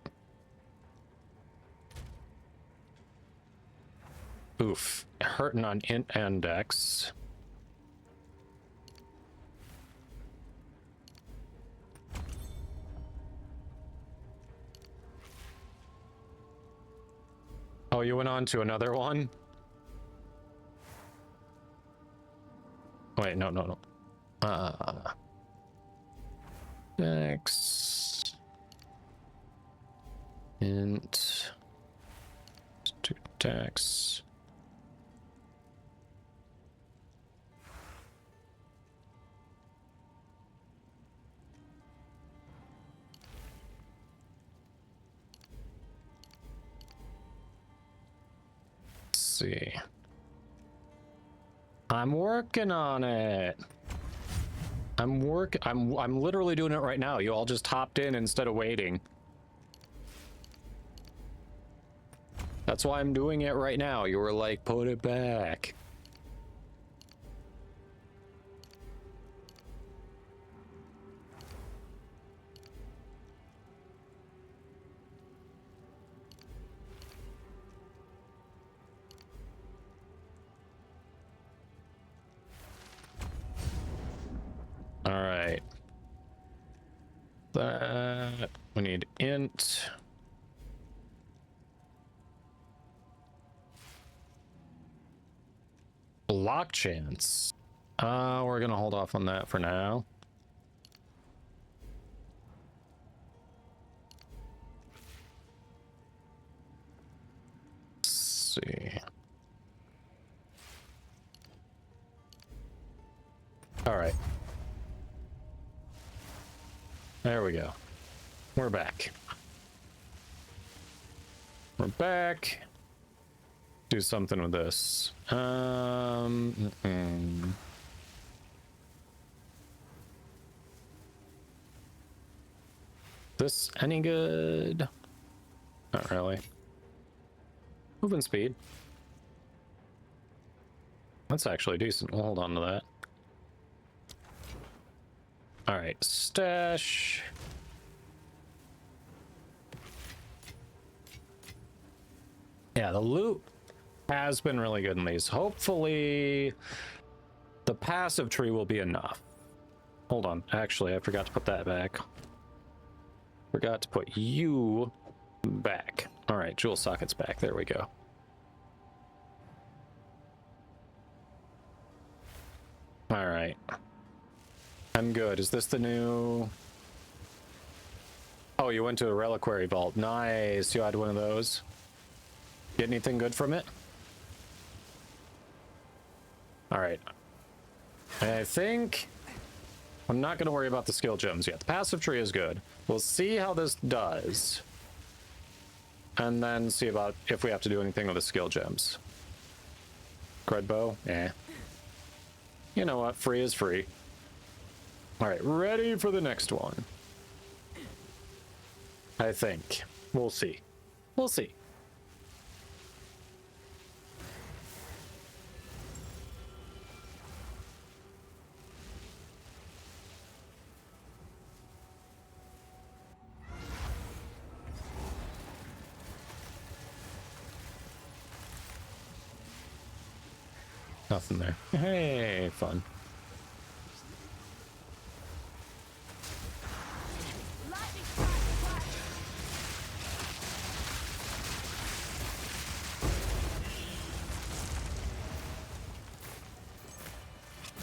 Oof, hurting on int index. Oh, you went on to another one? Wait, no. Next. Int. To text. See. I'm working on it. I'm literally doing it right now. You all just hopped in instead of waiting. That's why I'm doing it right now. You were like, put it back. All right. That we need int. Block chance. We're gonna hold off on that for now. Let's see. All right. There we go. We're back. We're back. Do something with this. This any good? Not really. Movement speed. That's actually decent. We'll hold on to that. All right, stash. Yeah, the loot has been really good in these. Hopefully, the passive tree will be enough. Hold on. Actually, I forgot to put that back. Forgot to put you back. All right, jewel sockets back. There we go. All right. I'm good. Is this the new... Oh, you went to a reliquary vault. Nice. You had one of those. Get anything good from it? All right. I think I'm not going to worry about the skill gems yet. The passive tree is good. We'll see how this does. And then see about if we have to do anything with the skill gems. Crud bow? Eh. You know what? Free is free. All right, ready for the next one. I think. We'll see. We'll see. Nothing there. Hey, fun.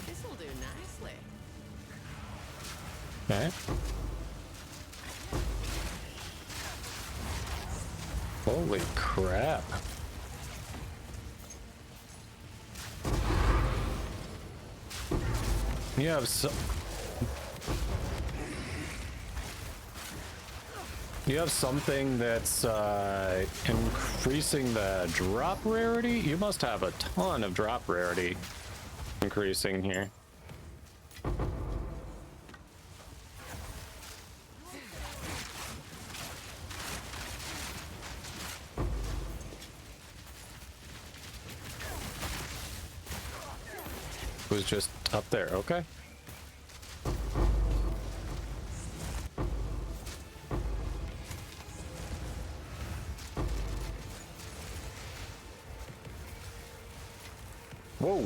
This'll do nicely. Okay. Holy crap. You have you have something that's increasing the drop rarity? You must have a ton of drop rarity increasing here. It was just up there, okay. Whoa,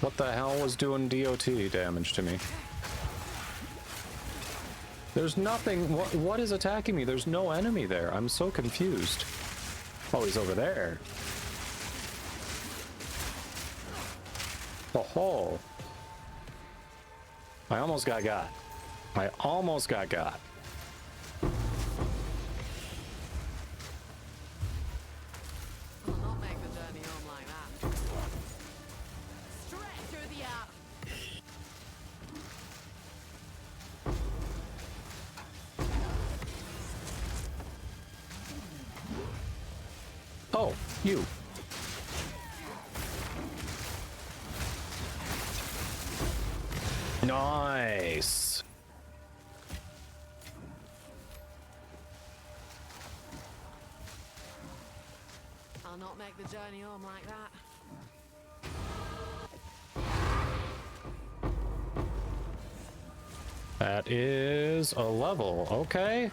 what the hell was doing DOT damage to me? There's nothing, what is attacking me? There's no enemy there. I'm so confused. Oh, he's over there. Oh, I almost got got. I almost got got. I'll not make the journey home like that. Straight through the app. Oh, you. Nice. I'll not make the journey home like that. That is a level. Okay.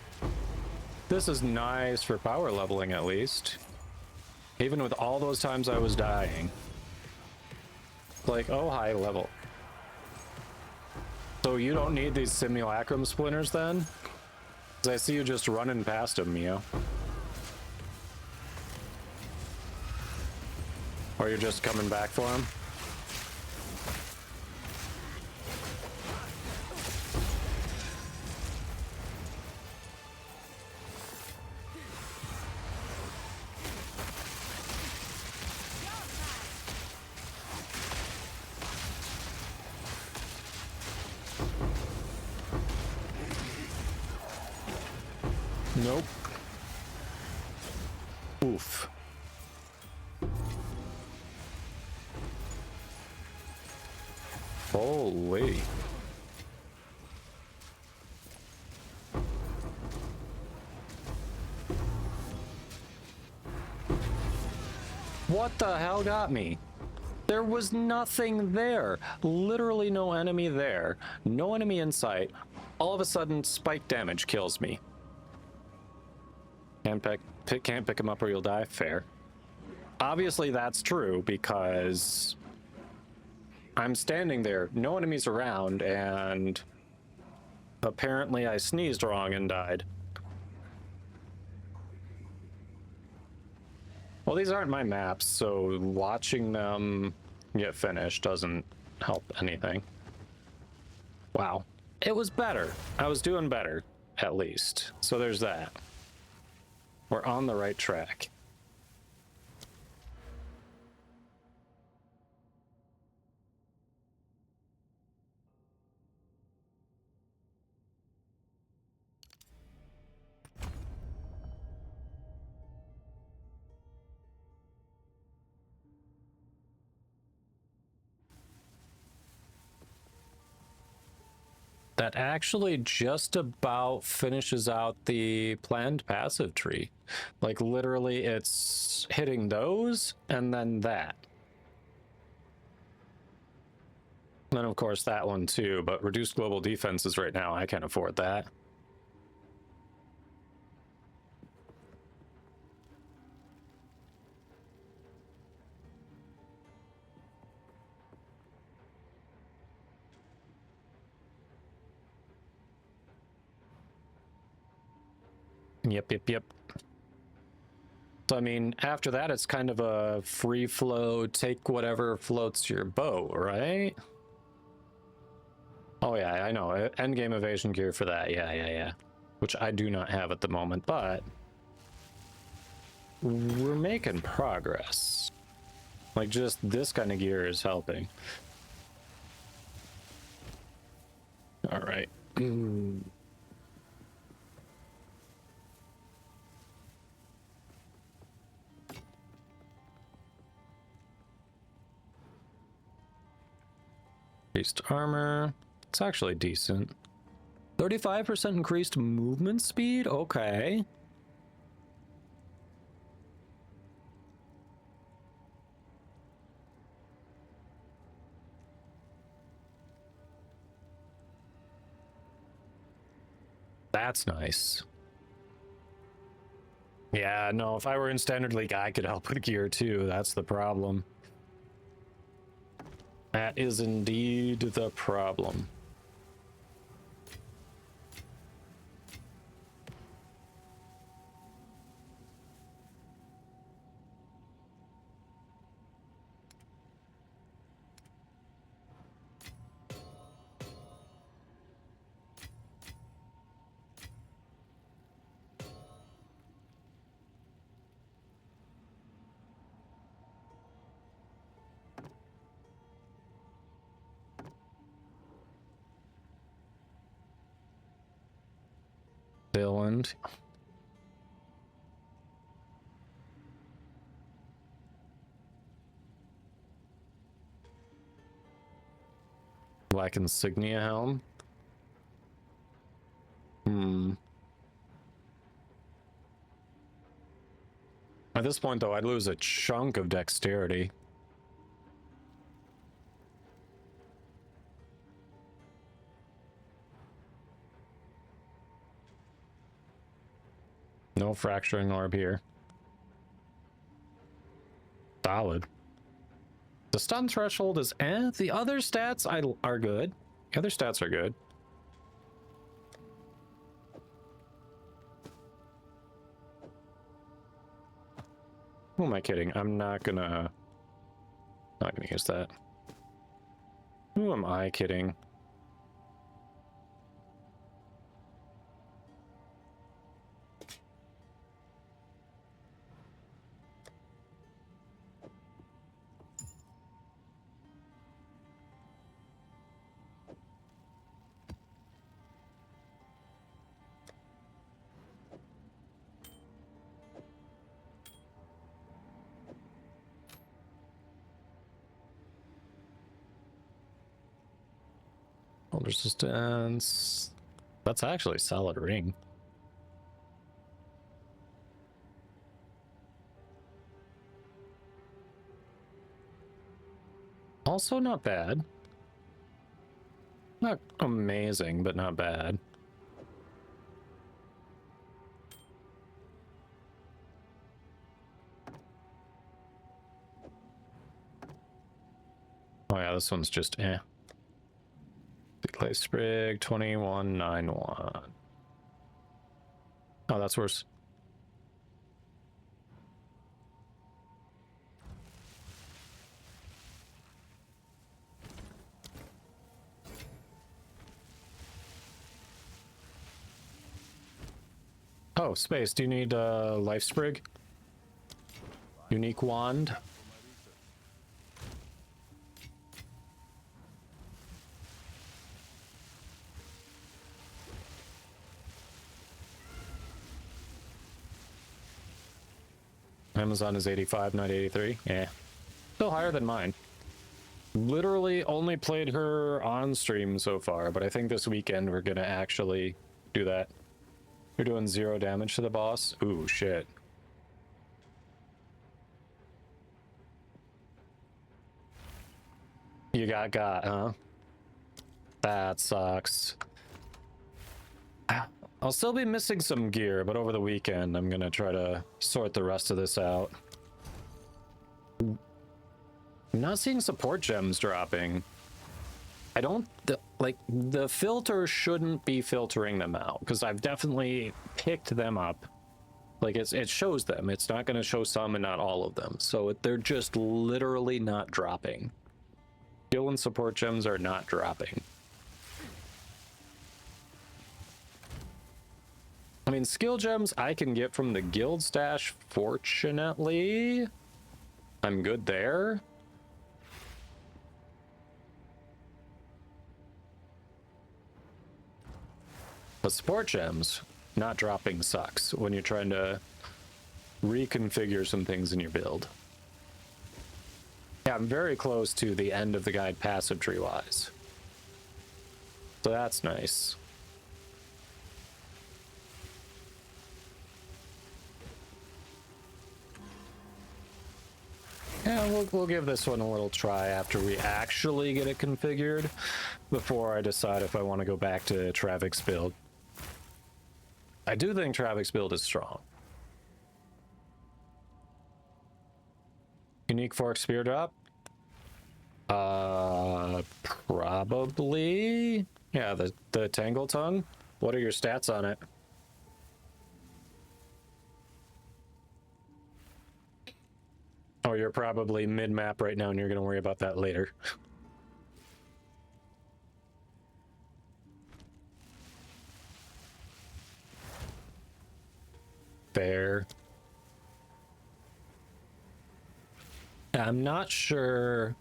This is nice for power leveling, at least. Even with all those times I was dying. Like, oh, high level. So you don't need these simulacrum splinters then? Because I see you just running past them, Mio. Or you're just coming back for him? Nope. Oof. Holy. What the hell got me? There was nothing there. Literally no enemy there. No enemy in sight. All of a sudden, spike damage kills me. Can't pick him up or you'll die. Fair. Obviously, that's true because I'm standing there, no enemies around, and apparently I sneezed wrong and died. Well, these aren't my maps, so watching them get finished doesn't help anything. Wow. It was better. I was doing better, at least. So there's that. We're on the right track. That actually just about finishes out the planned passive tree. Like literally it's hitting those and then that. And then of course that one too, but reduced global defenses right now, I can't afford that. Yep. So, I mean, after that, it's kind of a free flow, take whatever floats your boat, right? Oh, yeah, I know. Endgame evasion gear for that. Yeah. Which I do not have at the moment, but we're making progress. Like, just this kind of gear is helping. All right. Increased armor. It's actually decent. 35% increased movement speed? Okay. That's nice. Yeah, no, if I were in Standard League, I could help with gear too. That's the problem. That is indeed the problem. Dylan. Black insignia helm. At this point, though, I'd lose a chunk of dexterity. No fracturing orb here. Solid. The stun threshold is eh. The other stats are good. The other stats are good. Who am I kidding? I'm not gonna use that. Who am I kidding? Hold resistance. That's actually a solid ring. Also not bad. Not amazing, but not bad. Oh yeah, this one's just eh. Clay Sprig 2191. Oh, that's worse. Oh, Space, do you need a life sprig? Unique wand? Amazon is 85, not 83. Yeah. Still higher than mine. Literally only played her on stream so far, but I think this weekend we're gonna actually do that. You're doing 0 damage to the boss? Ooh, shit. You got, huh? That sucks. I'll still be missing some gear, but over the weekend, I'm gonna try to sort the rest of this out. I'm not seeing support gems dropping. I don't, like, the filter shouldn't be filtering them out, because I've definitely picked them up. Like, it shows them. It's not gonna show some and not all of them. So they're just literally not dropping. Skill and support gems are not dropping. I mean, skill gems I can get from the guild stash, fortunately. I'm good there. But support gems, not dropping sucks when you're trying to reconfigure some things in your build. Yeah, I'm very close to the end of the guide passive tree-wise. So that's nice. Yeah, we'll give this one a little try after we actually get it configured before I decide if I want to go back to Travik's build. I do think Travik's build is strong. Unique fork spear drop? Probably. Yeah, the Tangle Tongue. What are your stats on it? Oh, you're probably mid-map right now and you're going to worry about that later. Fair. I'm not sure.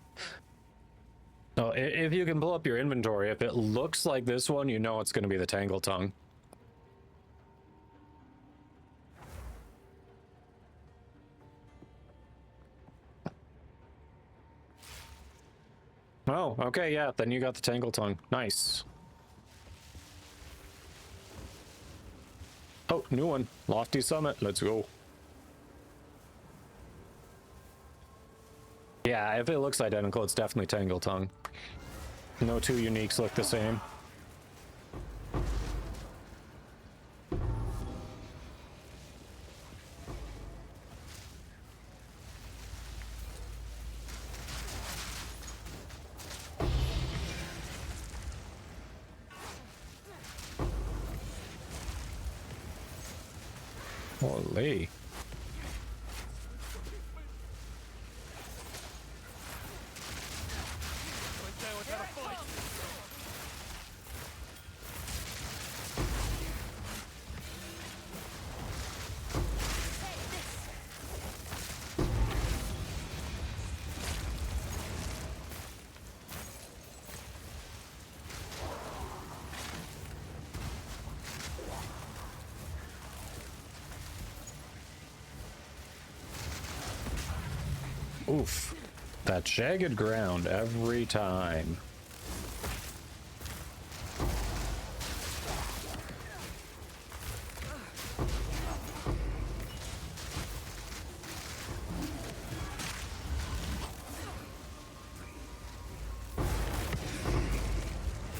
Oh, if you can pull up your inventory, if it looks like this one, you know it's going to be the Tangle Tongue. Oh, okay, yeah. Then you got the Tangle Tongue. Nice. Oh, new one. Lofty Summit. Let's go. Yeah, if it looks identical, it's definitely Tangle Tongue. No two uniques look the same. Holy. Oof. That jagged ground every time.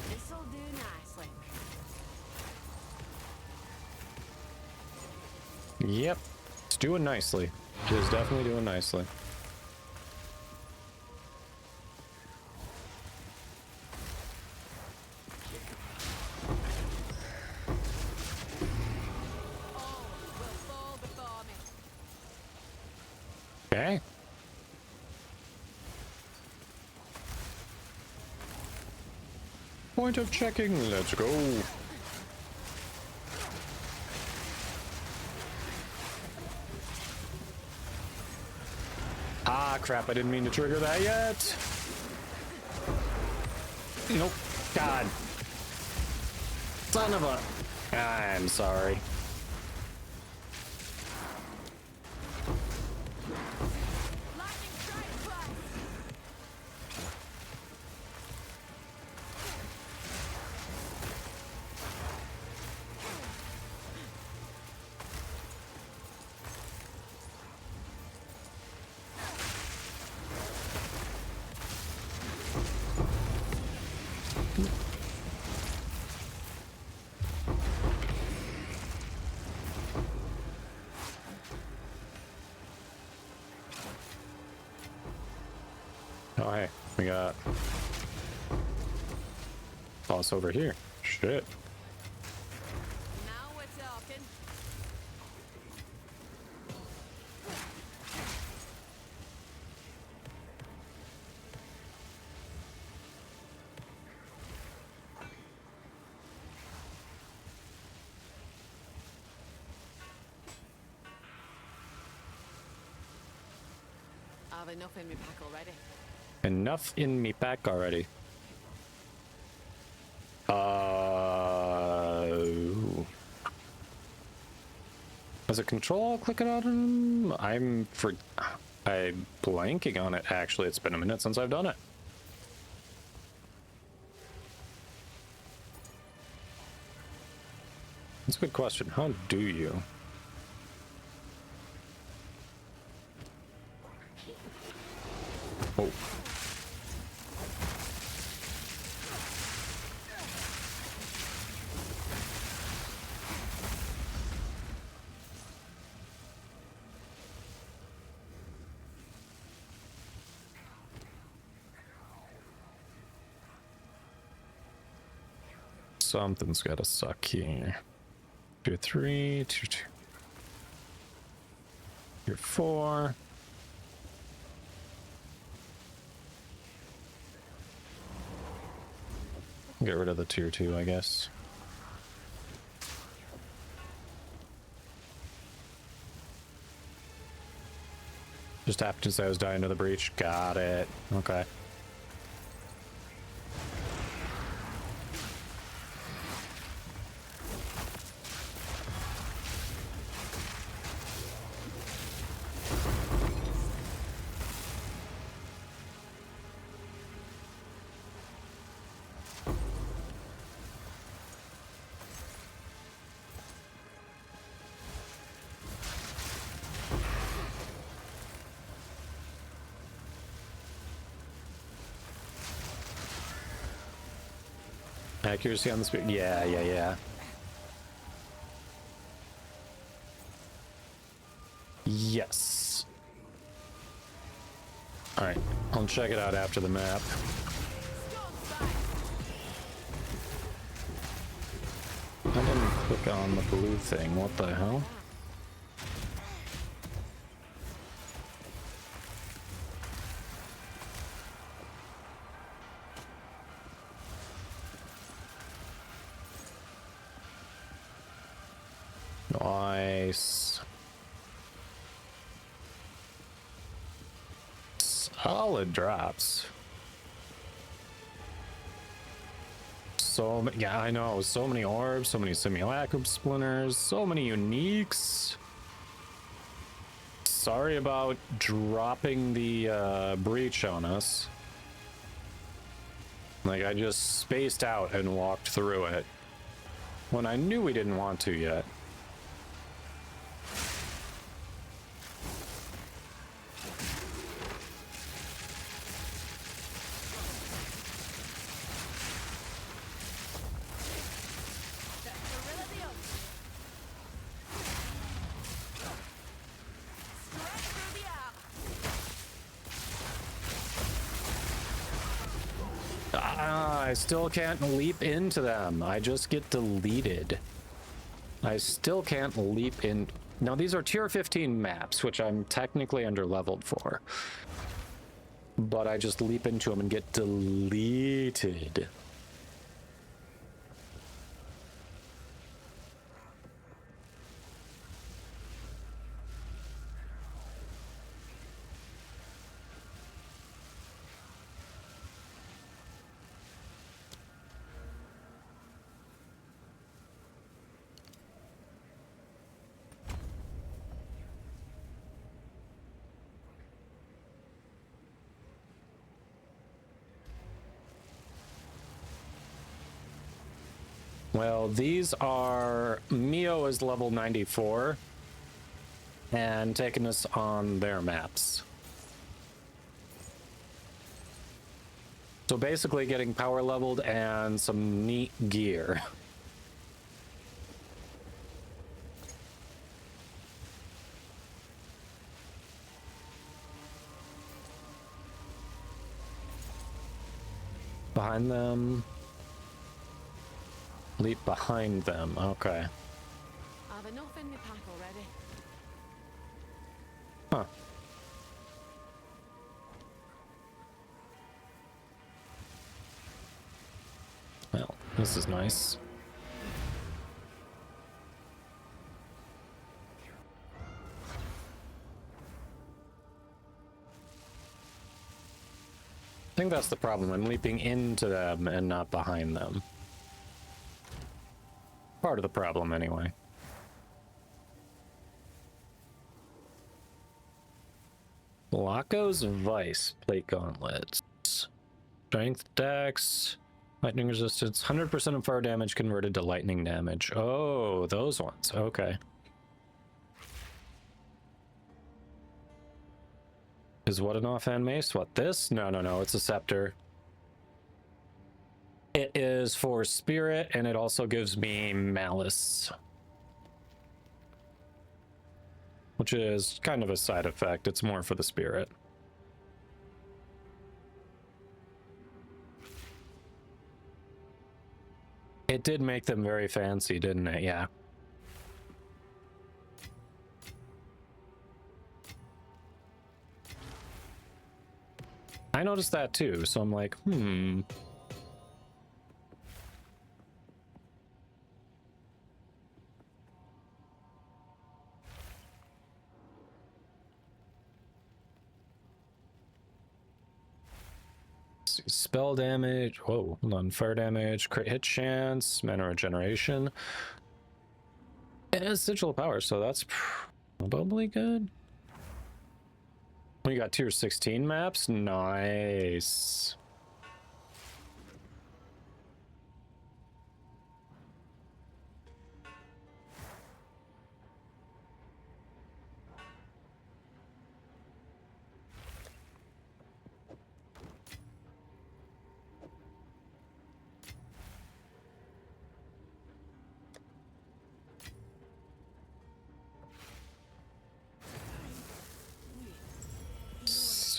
This'll do nicely. Yep. It's doing nicely. It is definitely doing nicely. All will fall before me. Okay. Point of checking. Let's go. Ah, crap. I didn't mean to trigger that yet. Nope. God. Son of a... I'm sorry. Lightning strike twice. Oh, hey. We got... boss over here. Shit. Now we're talking. I've enough in my pack already. Enough in me pack already. Was it control? Click it on. I'm blanking on it. Actually, it's been a minute since I've done it. That's a good question. How do you? Oh. Something's gotta suck here. 2, 3, 2, 2. Here, 4. Get rid of the tier 2, I guess. Just happened to say I was dying to the breach. Got it. Okay. Accuracy on the spear. Yeah, yeah, yeah. Yes. All right, I'll check it out after the map. I didn't click on the blue thing. What the hell? Nice. Solid drops. So many, yeah, I know. So many orbs, so many simulacrum splinters, so many uniques. Sorry about dropping the breach on us. Like, I just spaced out and walked through it when I knew we didn't want to yet. I still can't leap into them. I just get deleted. I still can't leap in. Now, these are tier 15 maps, which I'm technically under-leveled for. But I just leap into them and get deleted. Well, these are... Mio is level 94 and taking us on their maps. So basically getting power leveled and some neat gear. Behind them. Leap behind them. Okay. I've enough in my pack already. Huh. Well, this is nice. I think that's the problem. I'm leaping into them and not behind them. Part of the problem, anyway. Laco's Vice plate gauntlets. Strength dex, lightning resistance, 100% of fire damage converted to lightning damage. Oh, those ones. Okay. Is what an offhand mace? What, this? No, no, no. It's a scepter. It is for spirit, and it also gives me malice, which is kind of a side effect. It's more for the spirit. It did make them very fancy, didn't it? Yeah. I noticed that too, so I'm like, spell damage. Whoa, hold on. Fire damage, crit hit chance, mana regeneration. It has sigil power, so that's probably good. We got tier 16 maps. Nice.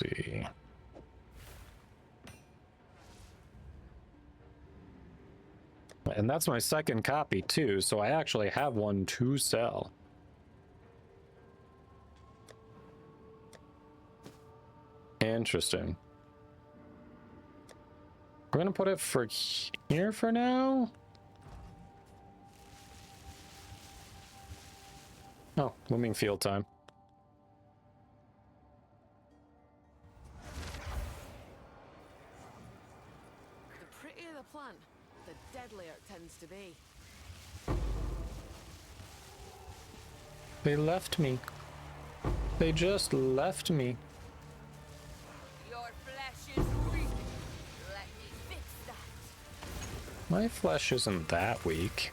see. And that's my second copy too, so I actually have one to sell. Interesting. We're gonna put it for here for now. Oh, looming field time. The prettier the plant, the deadlier it tends to be. They left me. They just left me. Your flesh is weak. Let me fix that. My flesh isn't that weak.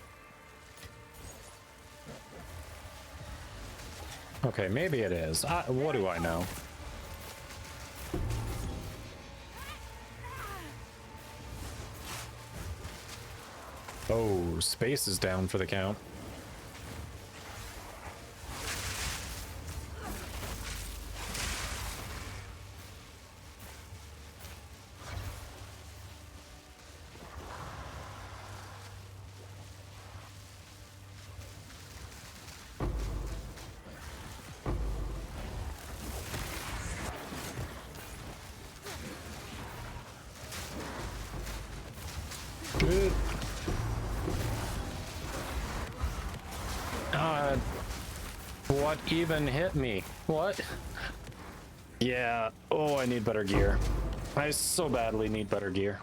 Okay, maybe it is. What do I know? Oh, space is down for the count. Good. What even hit me? What? Yeah. Oh, I need better gear. I so badly need better gear.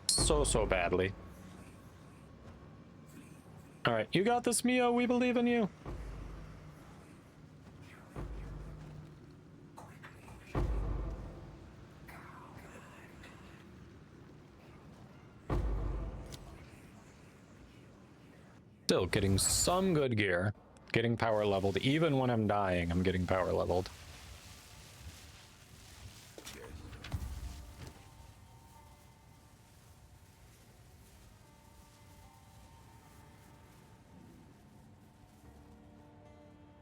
So badly. All right, you got this, Mio. We believe in you. Still getting some good gear. Getting power leveled. Even when I'm dying, I'm getting power leveled.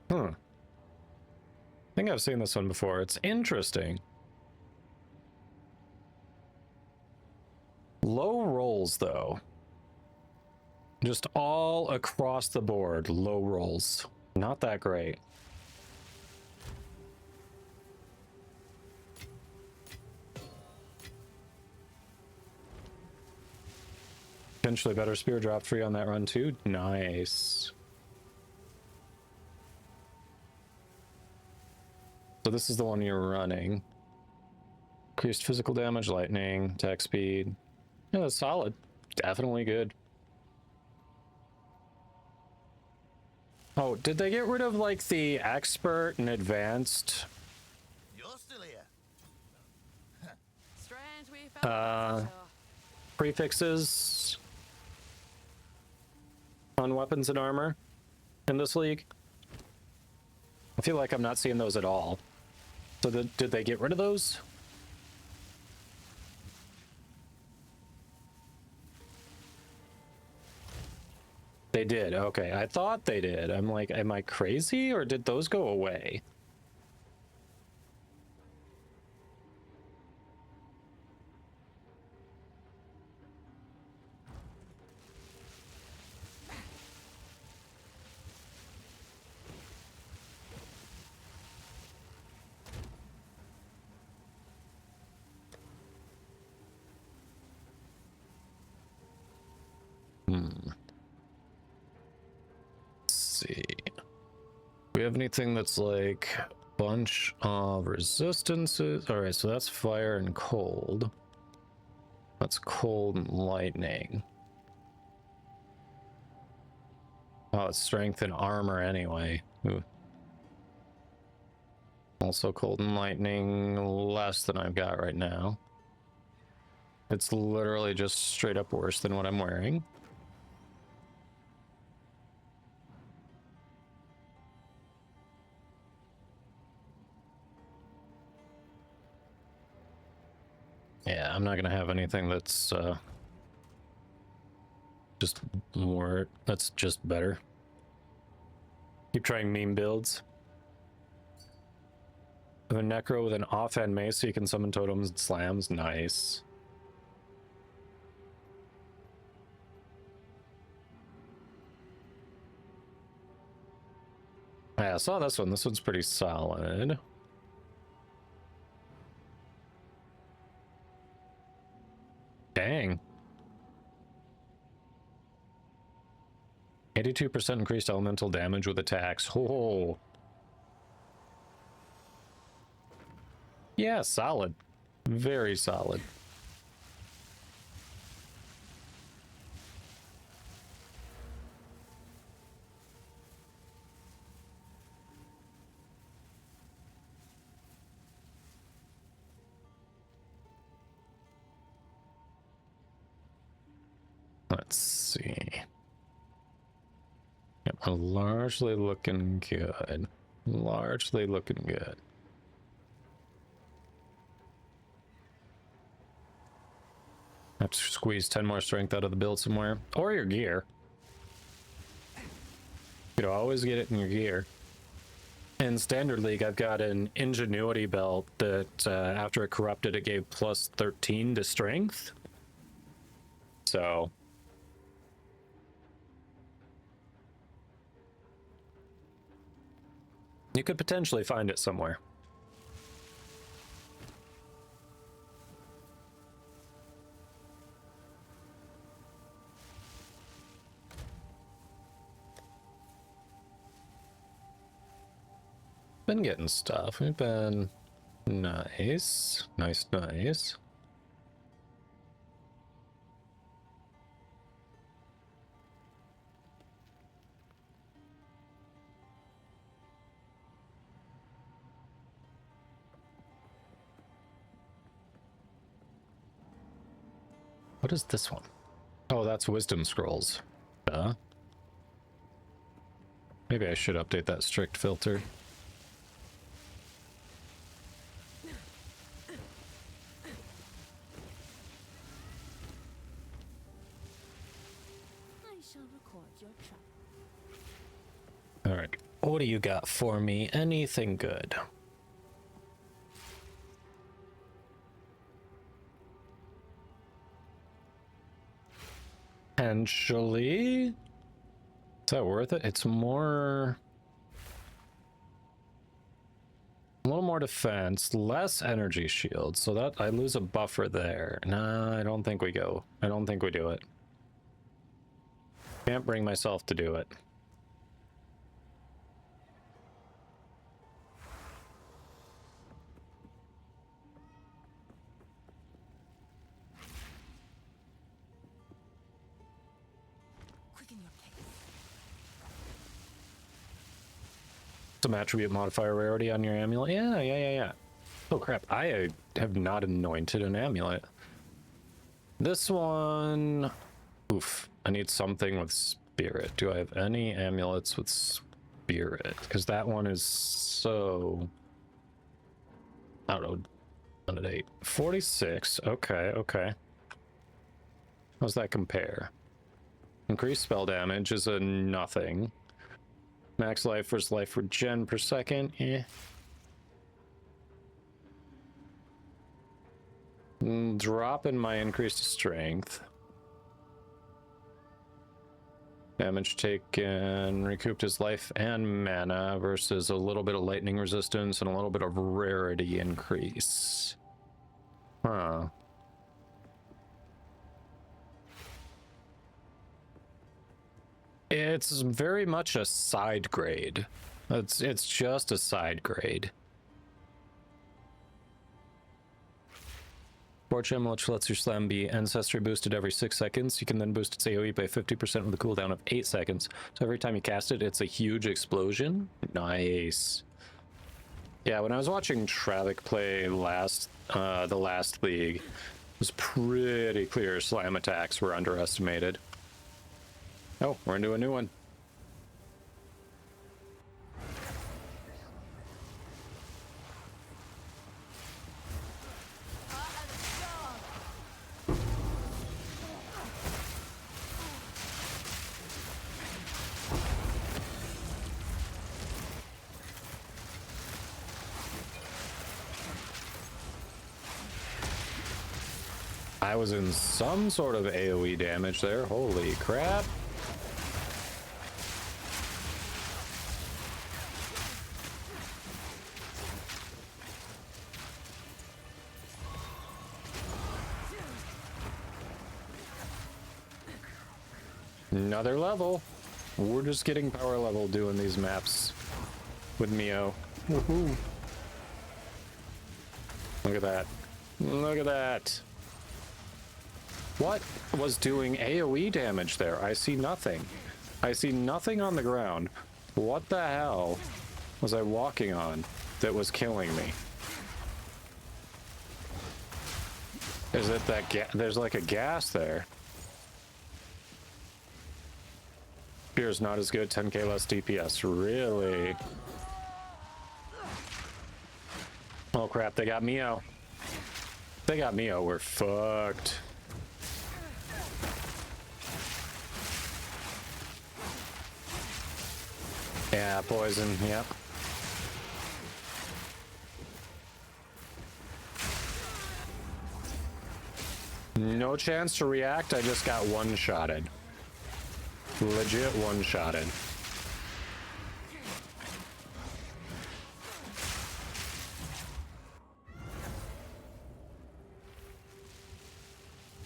I think I've seen this one before. It's interesting. Low rolls, though. Just all across the board, low rolls. Not that great. Potentially better spear drop free on that run too. Nice. So this is the one you're running. Increased physical damage, lightning, attack speed. Yeah, that's solid. Definitely good. Oh, did they get rid of like the expert and advanced You're still here. Strange we found so. prefixes on weapons and armor in this league? I feel like I'm not seeing those at all. So did they get rid of those? They did. Okay, I thought they did. I'm like, am I crazy or did those go away? See. We have anything that's like bunch of resistances? All right, so that's fire and cold. That's cold and lightning. Oh, it's strength and armor anyway. Ooh. Also cold and lightning, less than I've got right now. It's literally just straight up worse than what I'm wearing. Yeah, I'm not gonna have anything that's just more, that's just better. Keep trying meme builds. I have a necro with an offhand mace so you can summon totems and slams. Nice. Yeah, I saw this one. This one's pretty solid. Dang. 82% increased elemental damage with attacks. Oh. Yeah, solid. Very solid. Let's see. Yep, largely looking good. Largely looking good. Have to squeeze 10 more strength out of the build somewhere. Or your gear. You know, always get it in your gear. In Standard League, I've got an Ingenuity belt that after it corrupted, it gave plus 13 to strength. So... you could potentially find it somewhere. Been getting stuff. We've been nice. Nice. What is this one? Oh, that's wisdom scrolls. Maybe I should update that strict filter. I shall record your trap. All right. What do you got for me? Anything good? Potentially. Is that worth it? It's more... a little more defense, less energy shield, so that I lose a buffer there. Nah, I don't think we go. I don't think we do it. Can't bring myself to do it. Quicken your pace. Some attribute modifier rarity on your amulet. Yeah. Oh crap, I have not anointed an amulet. This one... oof, I need something with spirit. Do I have any amulets with spirit? Because that one is so... I don't know. 1 at 8. 46. Okay. How's that compare? Increased spell damage is a nothing. Max life versus life regen per second. Drop in my increased strength. Damage taken, recouped his life and mana versus a little bit of lightning resistance and a little bit of rarity increase. Huh. It's very much a side grade. It's just a side grade. Forge Gem, which lets your slam be ancestry boosted every 6 seconds. You can then boost its AoE by 50% with a cooldown of 8 seconds. So every time you cast it, it's a huge explosion. Nice. Yeah, when I was watching Travik play the last league, it was pretty clear slam attacks were underestimated. Oh, we're into a new one. I was in some sort of AoE damage there. Holy crap. Another level. We're just getting power level doing these maps with Mio. Woohoo. Look at that. Look at that. What was doing AoE damage there? I see nothing. I see nothing on the ground. What the hell was I walking on that was killing me? Is it that there's like a gas there? Spear's not as good, 10k less DPS. Really? Oh crap, they got Mio. They got Mio, we're fucked. Yeah, poison, yep. No chance to react, I just got one-shotted. Legit one-shotted.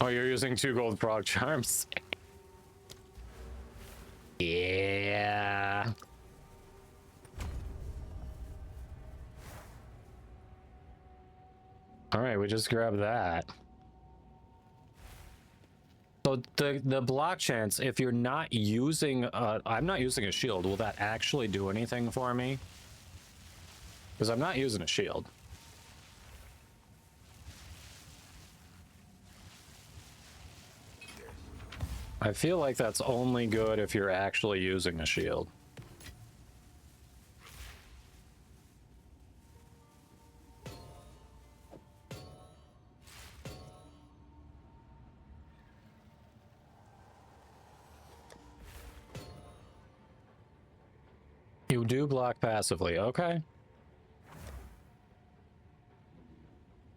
Oh, you're using 2 gold prog charms? Yeah. All right, we just grabbed that. So the block chance, if you're not using, I'm not using a shield, will that actually do anything for me? Because I'm not using a shield. I feel like that's only good if you're actually using a shield. You do block passively, okay.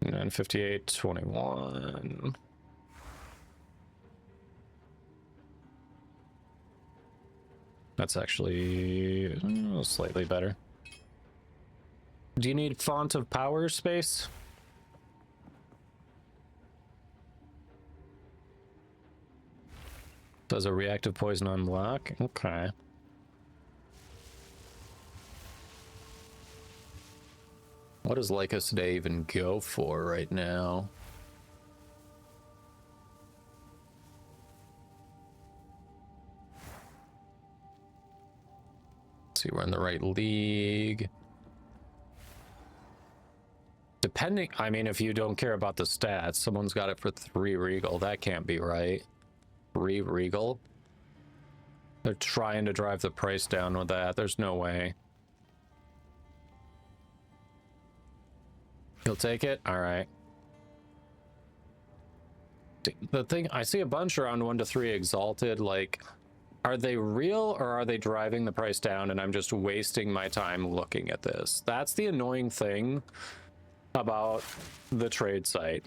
And then 58, 21. That's actually slightly better. Do you need font of power space? Does a reactive poison unlock? Okay. What does Lycos Day even go for right now? See, we're in the right league. Depending, I mean, if you don't care about the stats, someone's got it for 3 Regal. That can't be right. 3 Regal? They're trying to drive the price down with that. There's no way. You'll take it? All right. The thing, I see a bunch around 1 to 3 Exalted, like, are they real or are they driving the price down and I'm just wasting my time looking at this? That's the annoying thing about the trade site.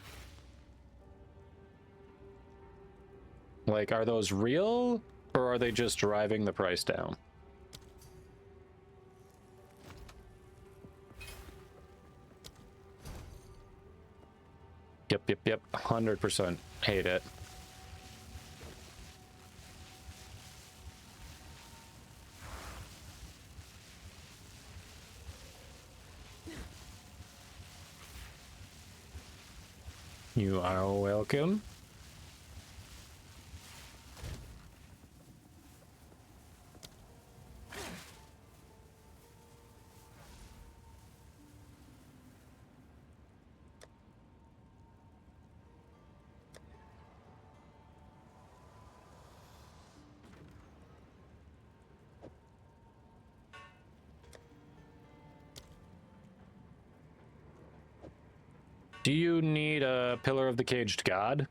Like, are those real or are they just driving the price down? Yep, 100% hate it. You are welcome. Do you need a Pillar of the Caged God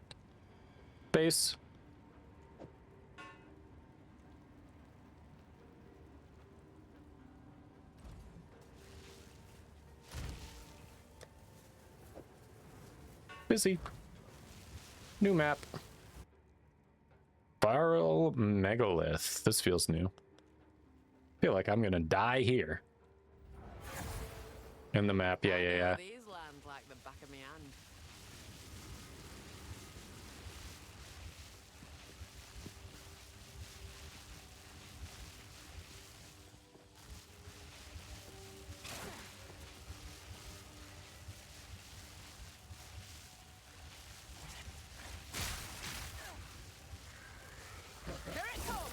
base? Busy. New map. Spiral Megalith. This feels new. Feel like I'm gonna die here. In the map, yeah. These lands like the back of my hand. Here it comes.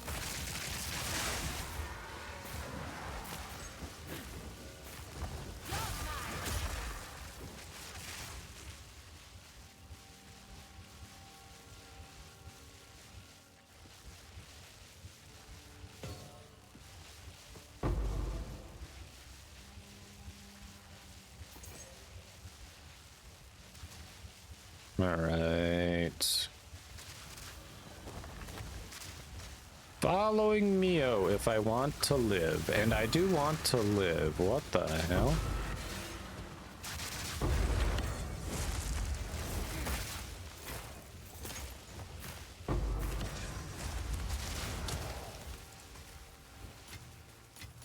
All right. Following Mio if I want to live. And I do want to live. What the hell?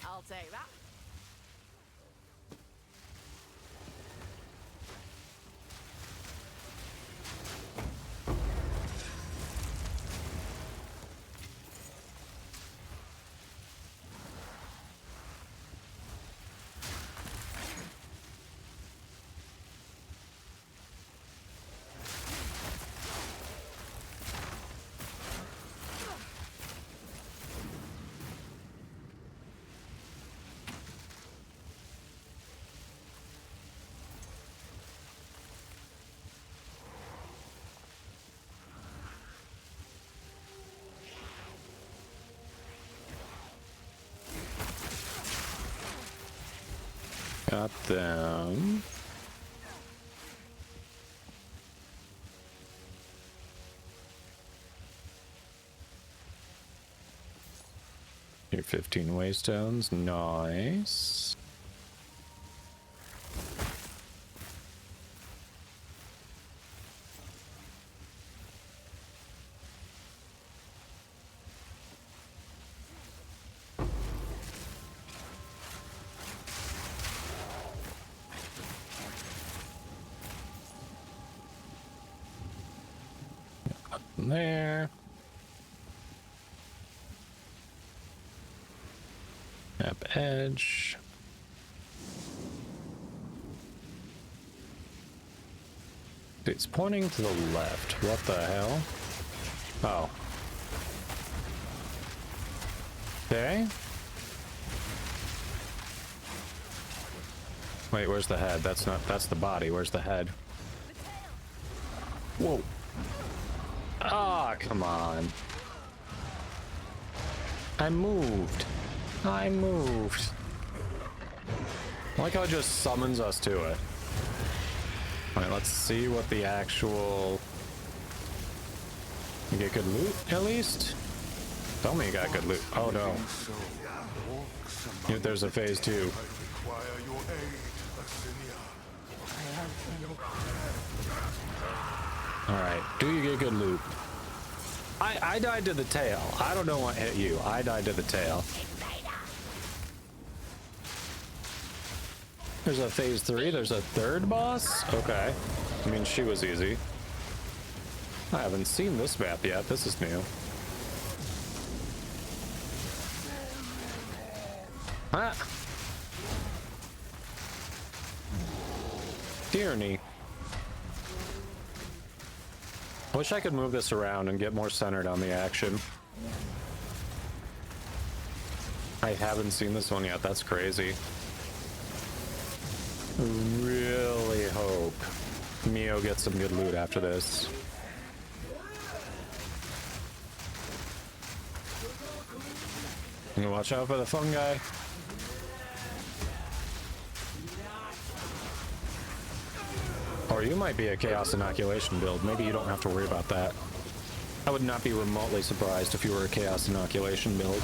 I'll take that. Got them. Your 15 waystones, nice. There. Map edge. It's pointing to the left. What the hell? Oh. Okay. Wait, where's the head? That's the body. Where's the head? Whoa. Ah, come on. I moved. I moved. I like how it just summons us to it. Alright, let's see what the actual... You get good loot, at least? Tell me you got good loot. Oh, no. There's a phase 2. Alright, do you get good loot? I died to the tail. I don't know what hit you. I died to the tail. There's a phase 3. There's a third boss? Okay. I mean, she was easy. I haven't seen this map yet. This is new. Ah! Tyranny. I wish I could move this around and get more centered on the action. I haven't seen this one yet. That's crazy. Really hope Mio gets some good loot after this. You watch out for the fungi. Or you might be a Chaos Inoculation build. Maybe you don't have to worry about that. I would not be remotely surprised if you were a Chaos Inoculation build.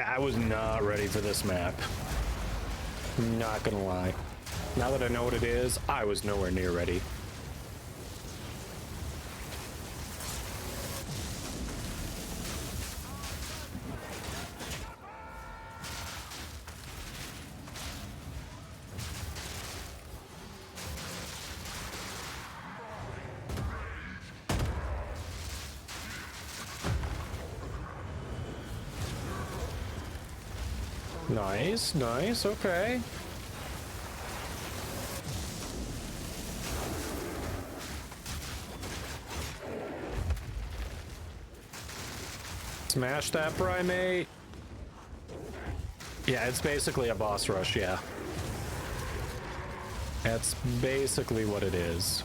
I was not ready for this map. Not gonna lie. Now that I know what it is, I was nowhere near ready. Nice, nice, okay. Smash that primate. Yeah, it's basically a boss rush, yeah. That's basically what it is.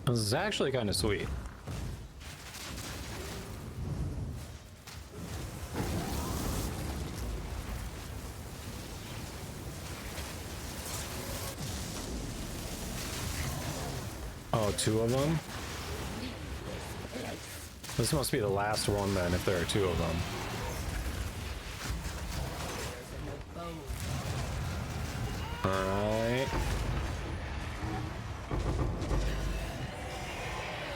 This is actually kind of sweet. Oh, two of them? This must be the last one then, if there are two of them. Alright.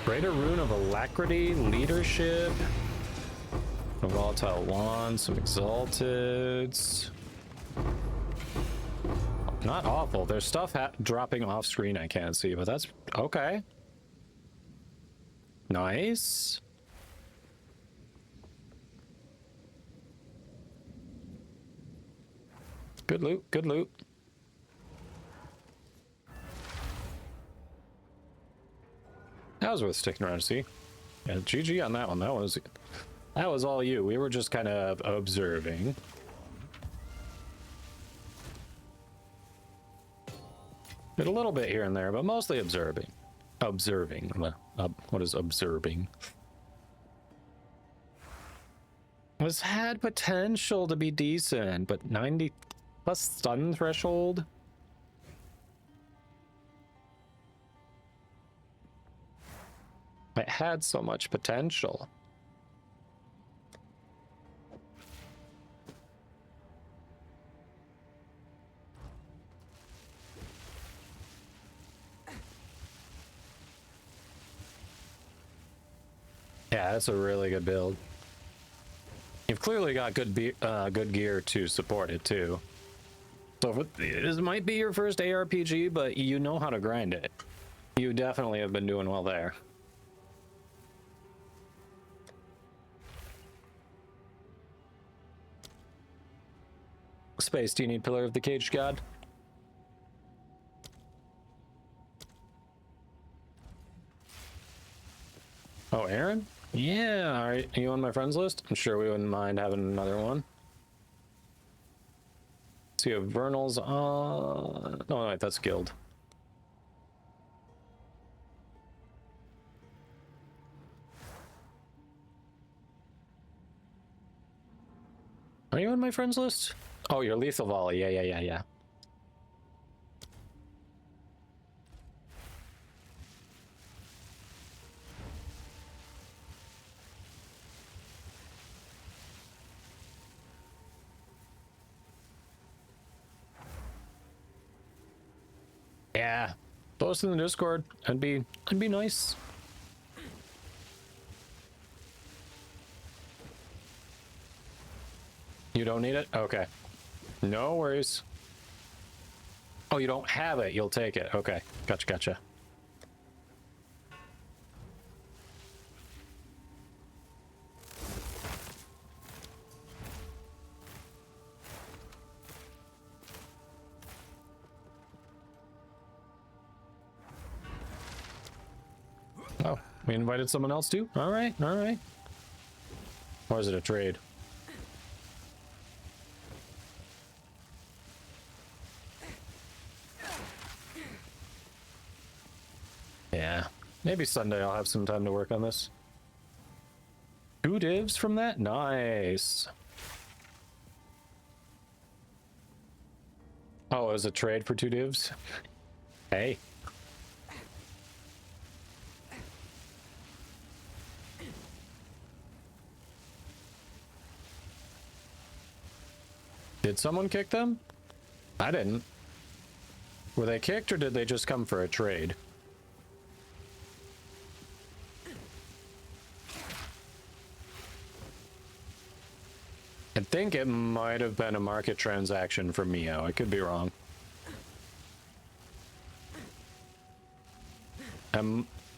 Greater Rune of Alacrity, Leadership, a Volatile Wand, some Exalteds. Not awful. There's stuff dropping off screen I can't see, but that's okay. Nice. Good loot, good loot. That was worth sticking around to see. Yeah, GG on that one. That was all you. We were just kind of observing. Did a little bit here and there, but mostly observing. Observing. What is observing? This had potential to be decent, but 90 plus stun threshold. It had so much potential. Yeah, that's a really good build. You've clearly got good gear to support it too. So this might be your first ARPG, but you know how to grind it. You definitely have been doing well there. Space, do you need Pillar of the Caged God? Oh, Aaron? Yeah, alright. Are you on my friends list? I'm sure we wouldn't mind having another one. See if Vernal's on... No, wait, that's Guild. Are you on my friends list? Oh, you're Lethal Volley. Yeah. Yeah. Post in the Discord. That'd be nice. You don't need it? Okay. No worries. Oh, you don't have it. You'll take it. Okay. Gotcha. Oh, we invited someone else too? All right. Or is it a trade? Yeah, maybe Sunday I'll have some time to work on this. 2 divs from that? Nice. Oh, it was a trade for 2 divs? Hey. Did someone kick them? I didn't. Were they kicked or did they just come for a trade? I think it might have been a market transaction for Mio. I could be wrong.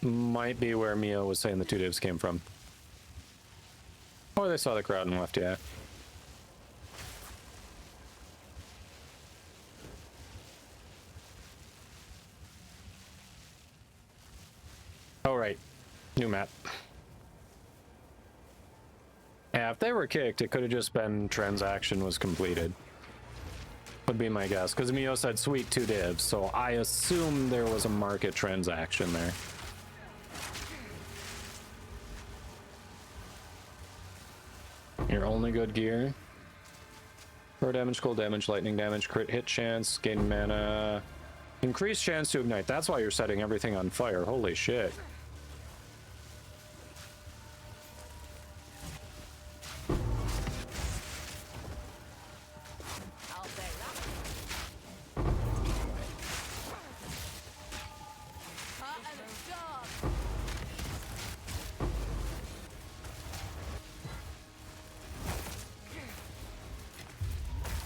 Might be where Mio was saying the 2 divs came from. Or they saw the crowd and left, yeah. Oh, right. New map. Yeah, if they were kicked, it could have just been transaction was completed. Would be my guess, because Mio said sweet 2 divs, so I assume there was a market transaction there. Your only good gear. Pro damage, cold damage, lightning damage, crit hit chance, gain mana, increased chance to ignite. That's why you're setting everything on fire. Holy shit. I'll say that. Cut and a job.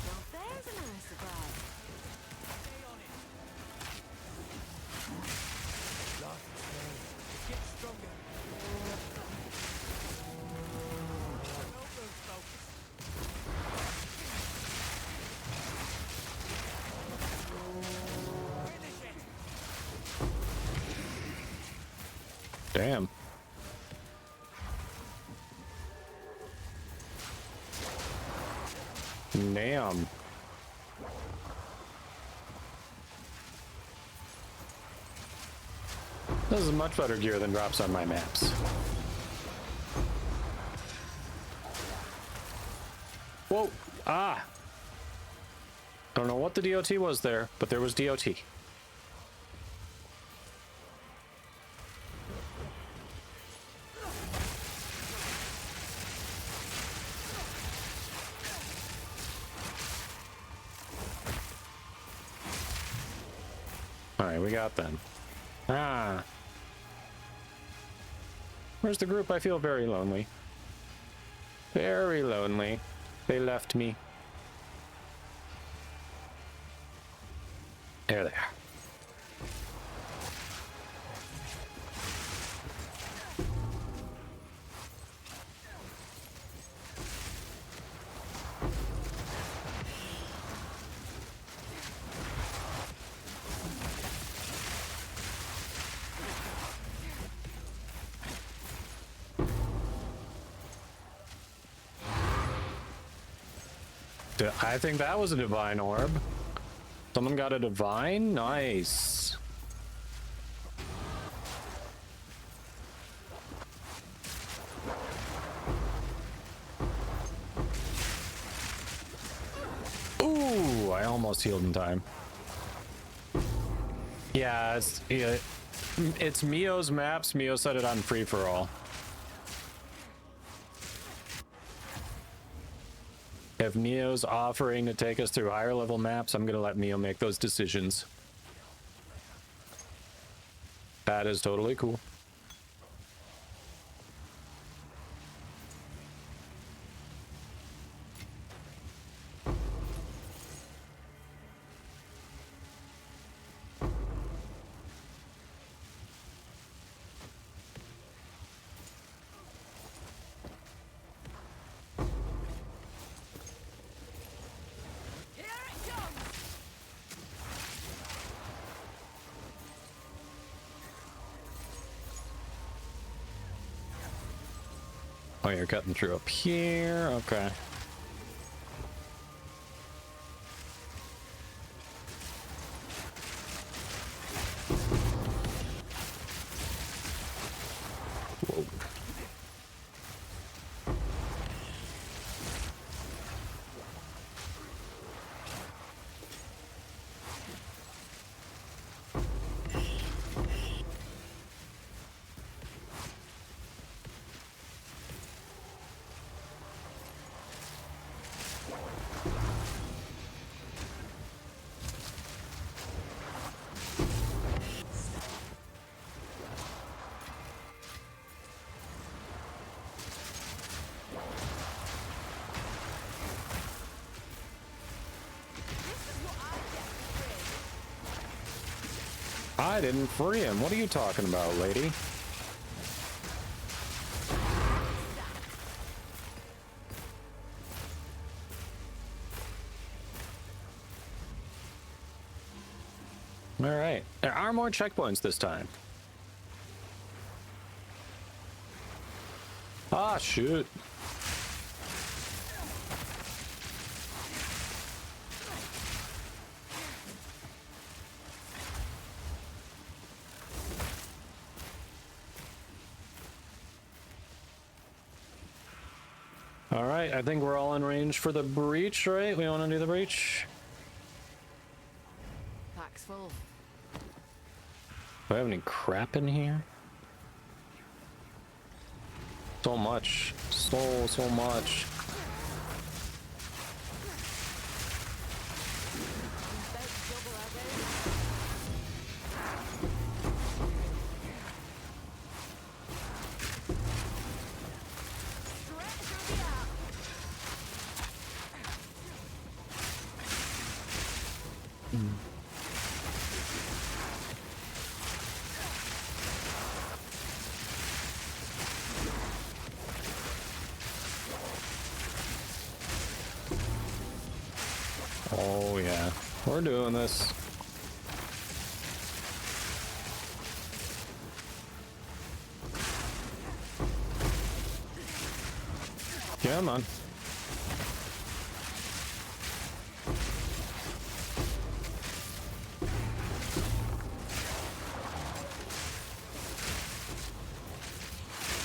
Well, there's a nice surprise. Get stronger. Damn. Damn. This is much better gear than drops on my maps. Whoa! Ah! Don't know what the DOT was there, but there was DOT. Alright, we got them. Ah! Where's the group? I feel very lonely. Very lonely. They left me. There they are. I think that was a divine orb. Someone got a divine? Nice. Ooh, I almost healed in time. Yeah, it's Mio's maps. Mio set it on free for all. If Mio's offering to take us through higher level maps, I'm gonna let Mio make those decisions. That is totally cool. Here it comes. Oh, you're cutting through up here. Okay. Whoa. I didn't free him. What are you talking about, lady? All right. There are more checkpoints this time. Ah, shoot. All right, I think we're all in range for the breach, right? We want to do the breach? Pack's full. Do I have any crap in here? So much. So much. Oh yeah, we're doing this. Come on.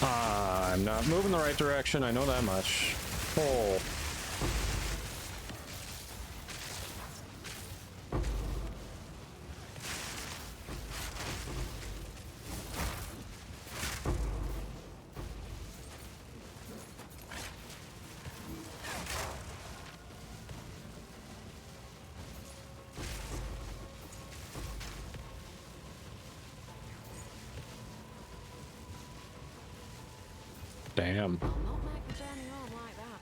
I'm not moving the right direction, I know that much. Oh. Damn. I'll not make the journey home like that.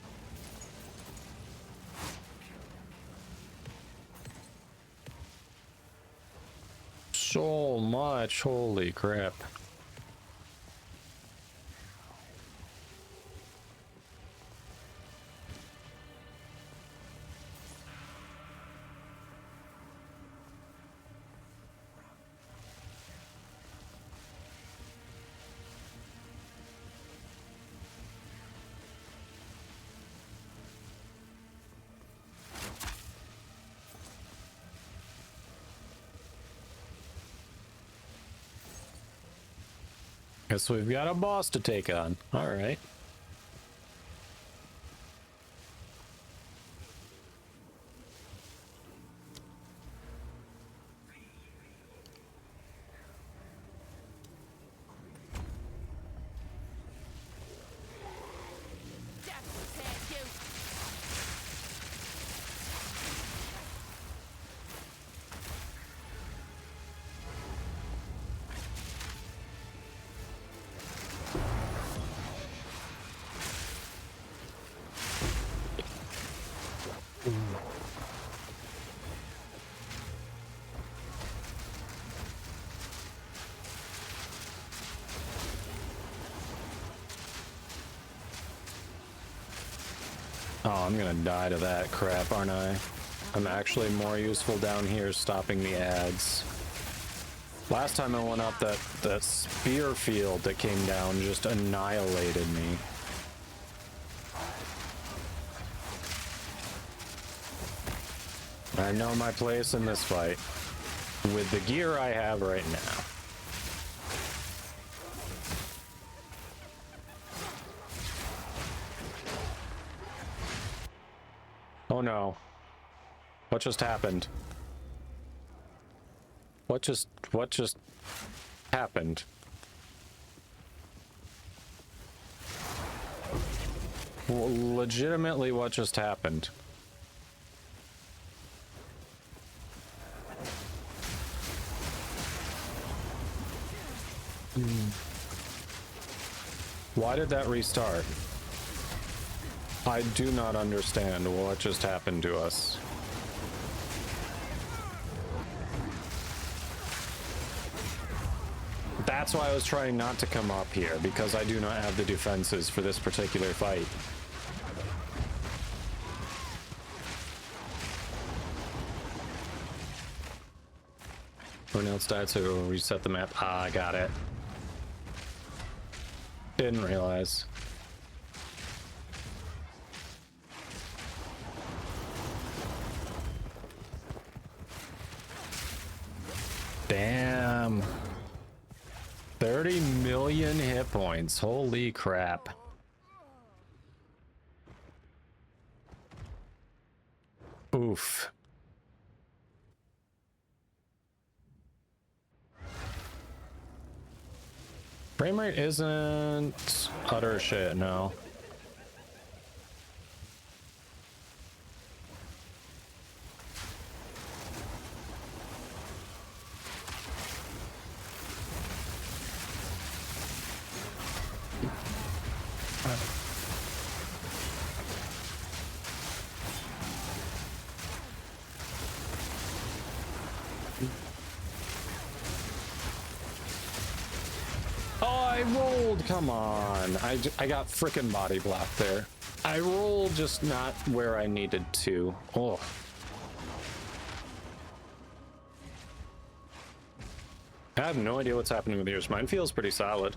So much, holy crap. Guess we've got a boss to take on. All right. Death will take you. Oh, I'm gonna die to that crap, aren't I? I'm actually more useful down here stopping the ads. Last time I went up, that spear field that came down just annihilated me. I know my place in this fight with the gear I have right now. Oh no. What just happened? What just happened? Legitimately, what just happened? Why did that restart? I do not understand what just happened to us. That's why I was trying not to come up here, because I do not have the defenses for this particular fight. Burnout's died, so we'll reset the map. Ah, I got it. Didn't realize. Damn. 30 million hit points. Holy crap. Oof. Frame rate isn't utter shit, no. I rolled, come on. I got frickin' body blocked there. I rolled just not where I needed to. Oh. I have no idea what's happening with yours. Mine feels pretty solid.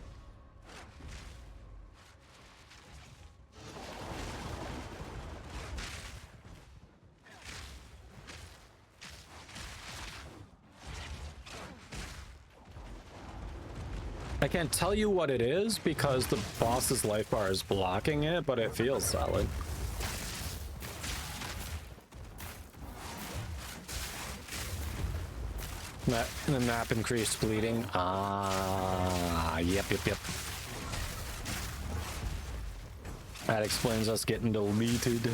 I can't tell you what it is because the boss's life bar is blocking it, but it feels solid. The map increased bleeding. Ah, yep. That explains us getting deleted.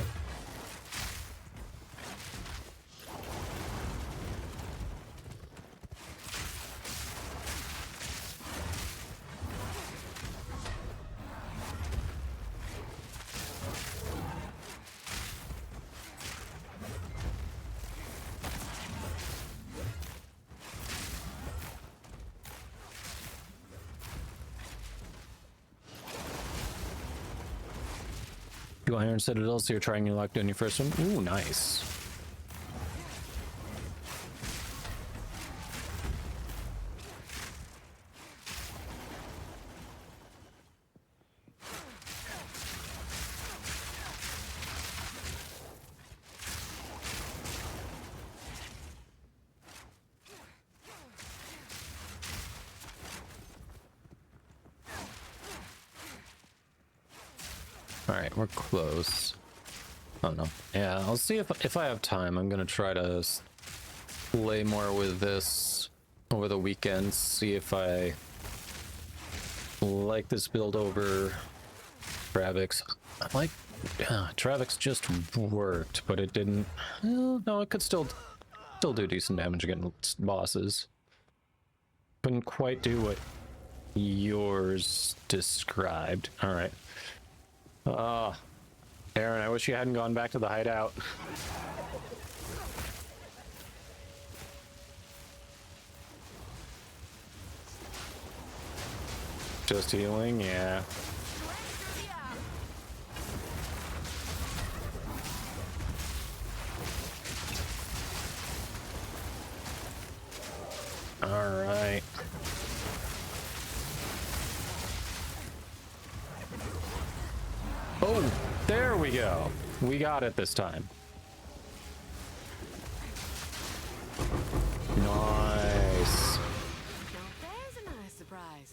Do Iron Citadel, so you're trying your luck on your first one? Ooh, nice. Alright, we're close. Oh no. Yeah, I'll see if I have time. I'm gonna try to play more with this over the weekend, see if I like this build over Travix. I like Travix just worked, but it didn't. Well, no, it could still do decent damage against bosses. Couldn't quite do what yours described. Alright. Aaron, I wish you hadn't gone back to the hideout. Just healing, yeah. All right. Oh, there we go. We got it this time. Nice. Now there's a nice surprise.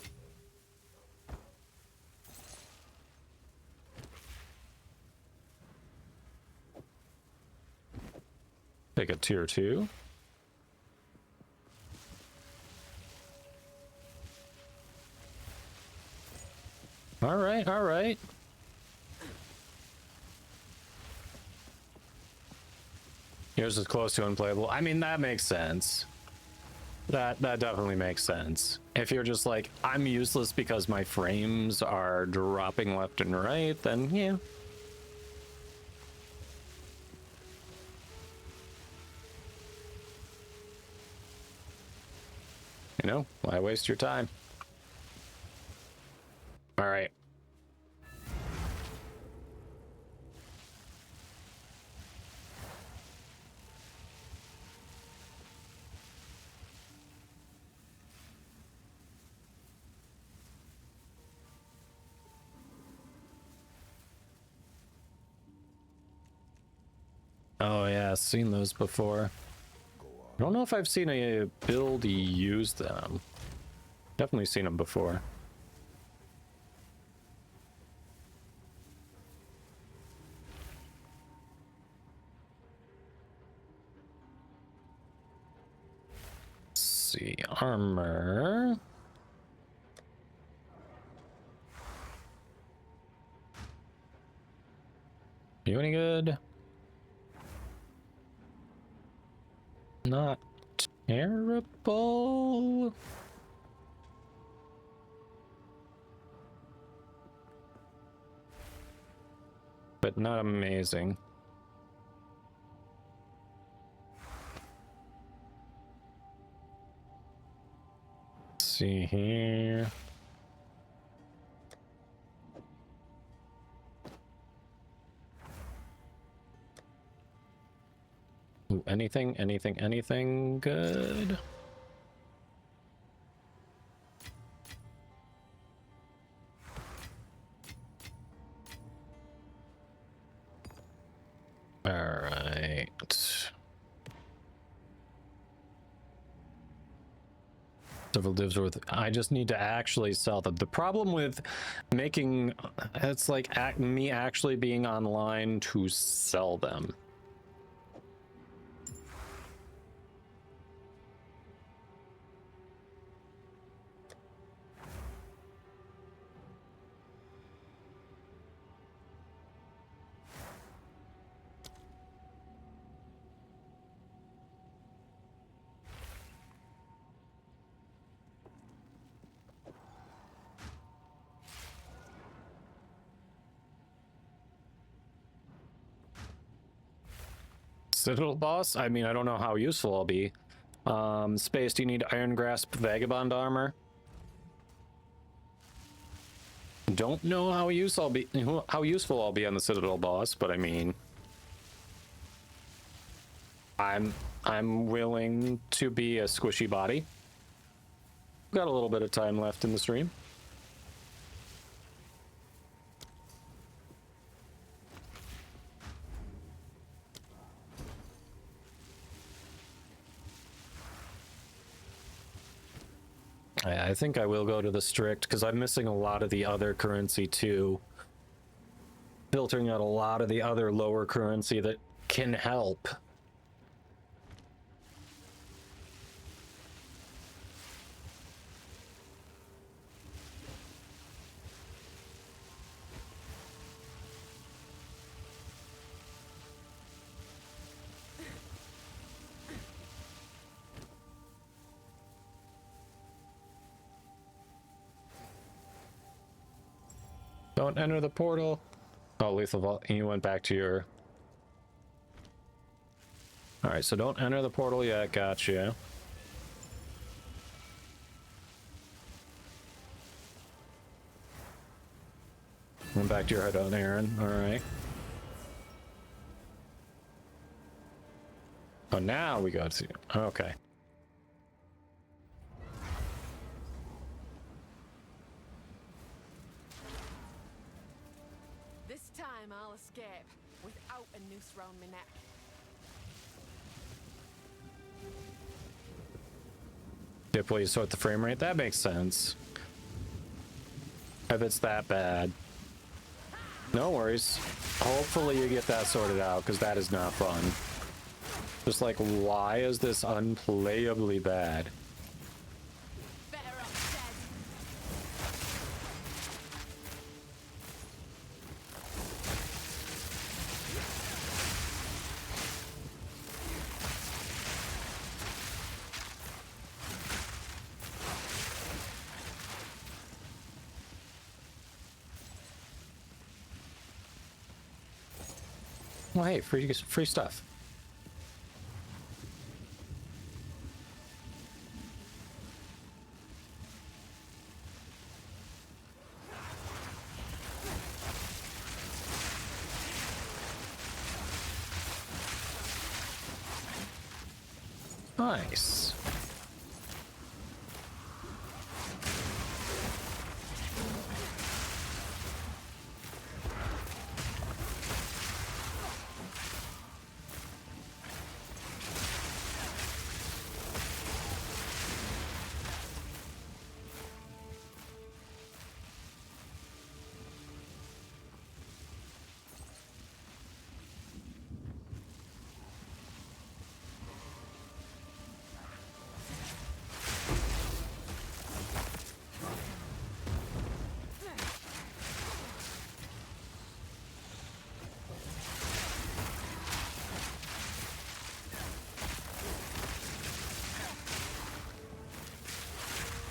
Take a tier 2. All right, all right. Yours is close to unplayable. I mean, that makes sense. That definitely makes sense. If you're just like, I'm useless because my frames are dropping left and right, then yeah. You know, why waste your time? All right. Oh yeah, seen those before. I don't know if I've seen a build use them. Definitely seen them before. Let's see, armor. You any good? Not terrible. But not amazing. Let's see here. Ooh, anything good? All right. Several divs worth. I just need to actually sell them. The problem with making it's like me actually being online to sell them. Citadel boss? I mean, I don't know how useful I'll be. Space, do you need Iron Grasp Vagabond armor? Don't know how useful I'll be on the Citadel boss, but I mean, I'm willing to be a squishy body. Got a little bit of time left in the stream. I think I will go to the strict because I'm missing a lot of the other currency too. Filtering out a lot of the other lower currency that can help. Don't enter the portal. Oh, lethal vault. You went back to your... Alright, so don't enter the portal yet. Gotcha. Went back to your head on Aaron. Alright. Oh, now we go to... Okay. This time I'll escape without a noose round my neck. Dip while you sort the frame rate. That makes sense. If it's that bad. No worries. Hopefully you get that sorted out, because that is not fun. Just like, why is this unplayably bad? Better off dead. Well, hey, free stuff. Nice.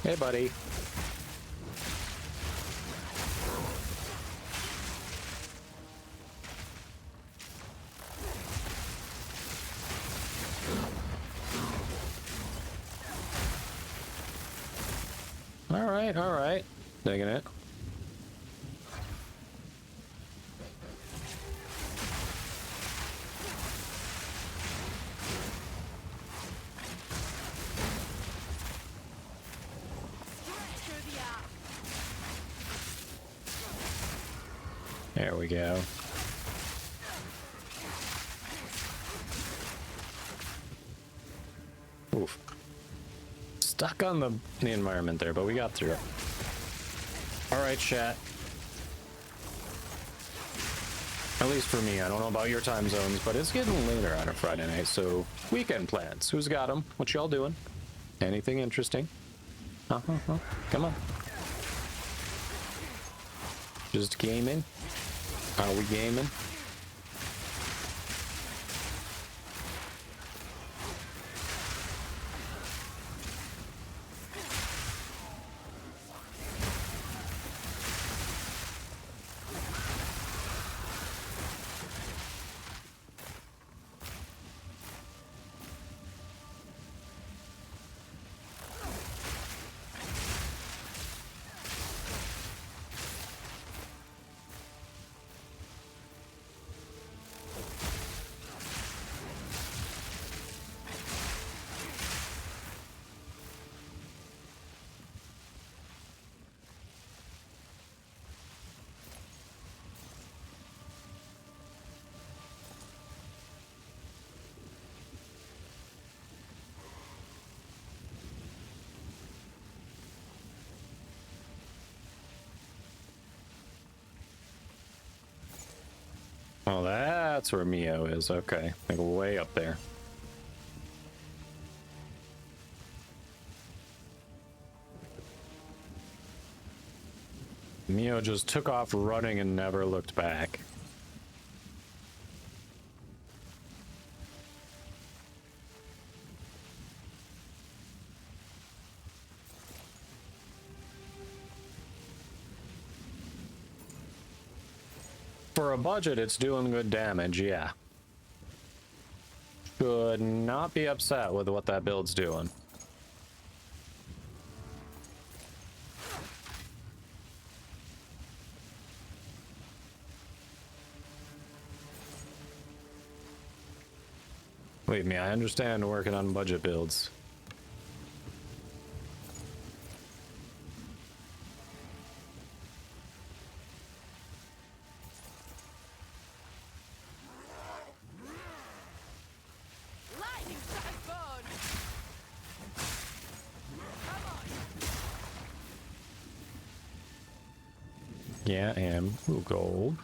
Hey, buddy. All right. Digging it. Through the arc. There we go. Oof. Stuck on the environment there, but we got through it. All right, chat. At least for me, I don't know about your time zones, but it's getting later on a Friday night, so weekend plans. Who's got them? What y'all doing? Anything interesting? Come on. Just gaming? Are we gaming? Oh, that's where Mio is. Okay, like way up there. Mio just took off running and never looked back. For a budget, it's doing good damage, yeah. Should not be upset with what that build's doing. Believe me, I understand working on budget builds. Lightning strike bone. Come on. Yeah, I am. Ooh, gold.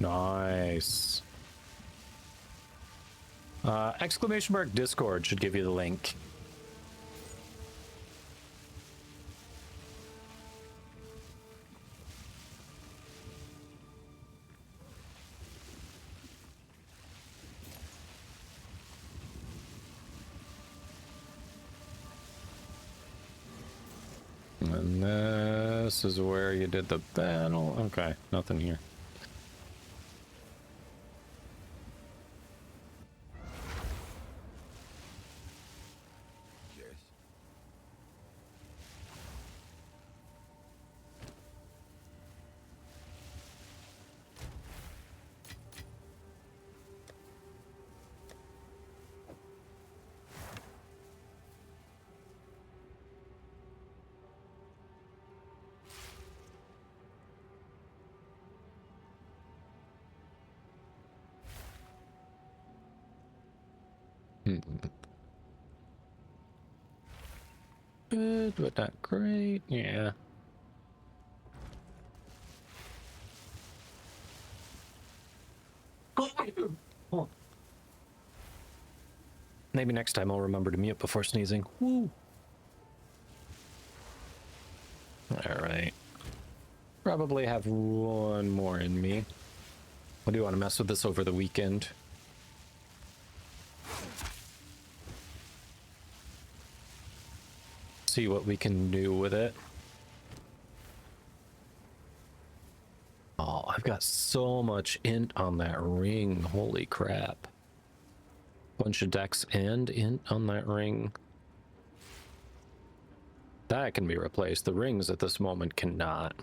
Nice. Exclamation mark Discord should give you the link. And this is where you did the battle. Okay, nothing here. Good, but not great. Yeah. Maybe next time I'll remember to mute before sneezing. Woo. All right. Probably have one more in me. I do want to mess with this over the weekend. See what we can do with it. Oh, I've got so much int on that ring. Holy crap. Bunch of dex and int on that ring. That can be replaced. The rings at this moment cannot.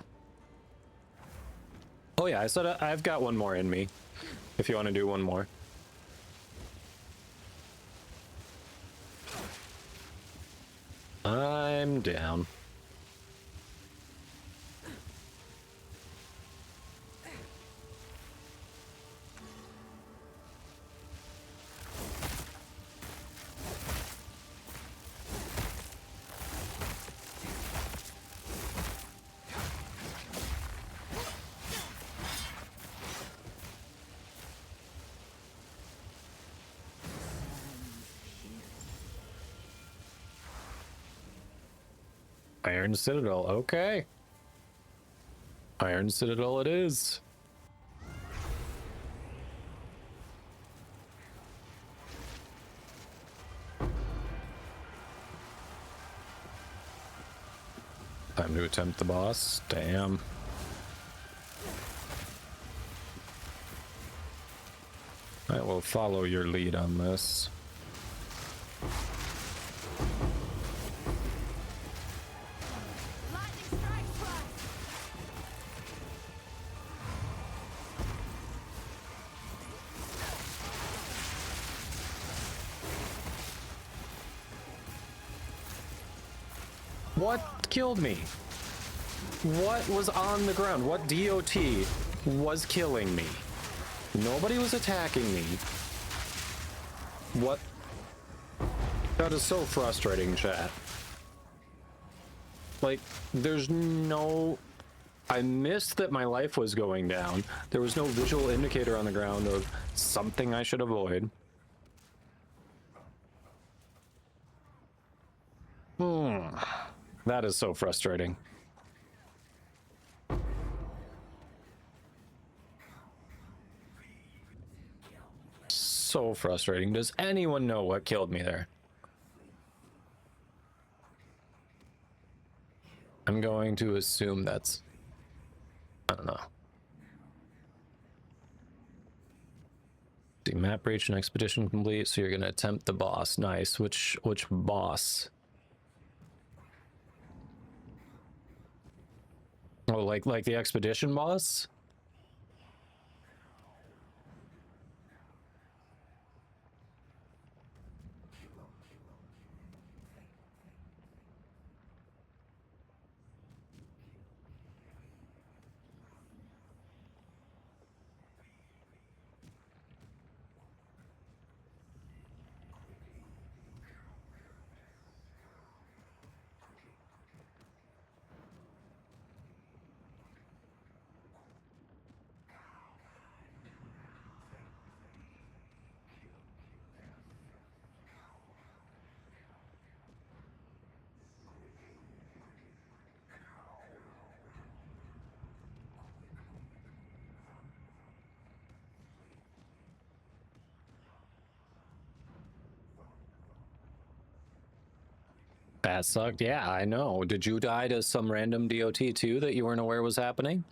Oh yeah, I said I've got one more in me. If you want to do one more. I'm down. Iron Citadel, okay. Iron Citadel it is. Time to attempt the boss. Damn. I will follow your lead on this. Lightning strikes twice. What killed me? What was on the ground? What DOT was killing me? Nobody was attacking me. What? That is so frustrating, chat. Like, there's no... I missed that my life was going down. There was no visual indicator on the ground of something I should avoid. That is so frustrating. So frustrating. Does anyone know what killed me there? I'm going to assume that's... I don't know. See, map breach and expedition complete, so you're gonna attempt the boss. Nice. Which boss? Oh, like the expedition boss? That sucked. Yeah, I know. Did you die to some random DOT too that you weren't aware was happening?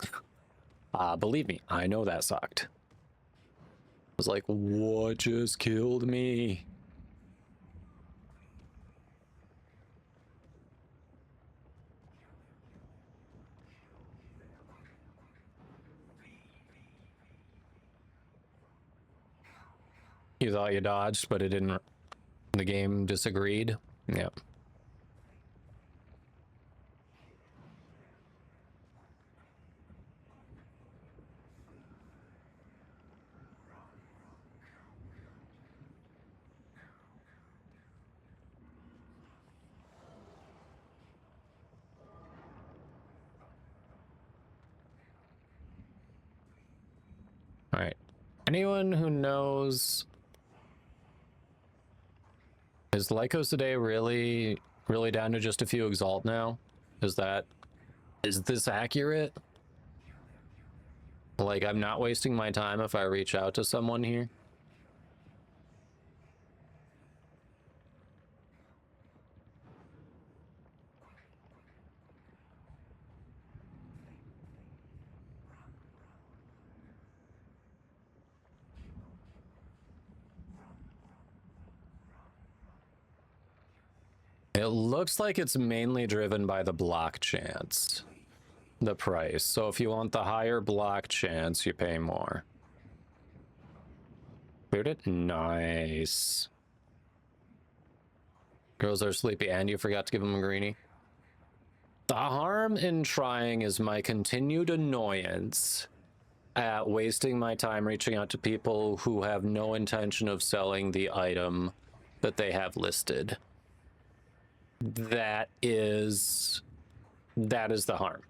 Believe me, I know that sucked. I was like, what just killed me? You thought you dodged, but it didn't. The game disagreed. Yep. Anyone who knows, is Lycos today really down to just a few Exalt now? Is this accurate? Like, I'm not wasting my time if I reach out to someone here? It looks like it's mainly driven by the block chance, the price. So if you want the higher block chance, you pay more. Cleared it? Nice. Girls are sleepy and you forgot to give them a greenie. The harm in trying is my continued annoyance at wasting my time reaching out to people who have no intention of selling the item that they have listed. That is the harm.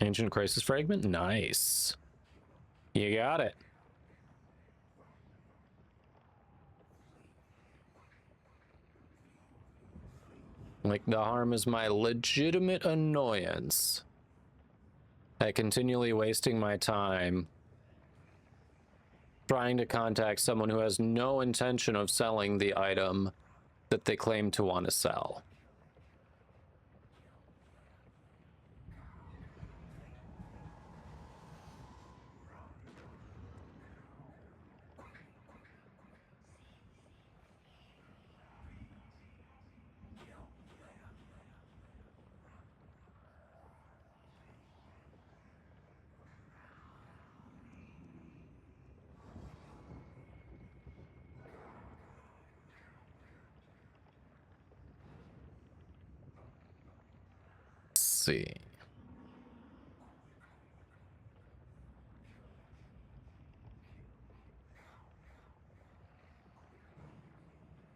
Ancient Crisis Fragment? Nice. You got it. Like, the harm is my legitimate annoyance at continually wasting my time trying to contact someone who has no intention of selling the item that they claim to want to sell. See.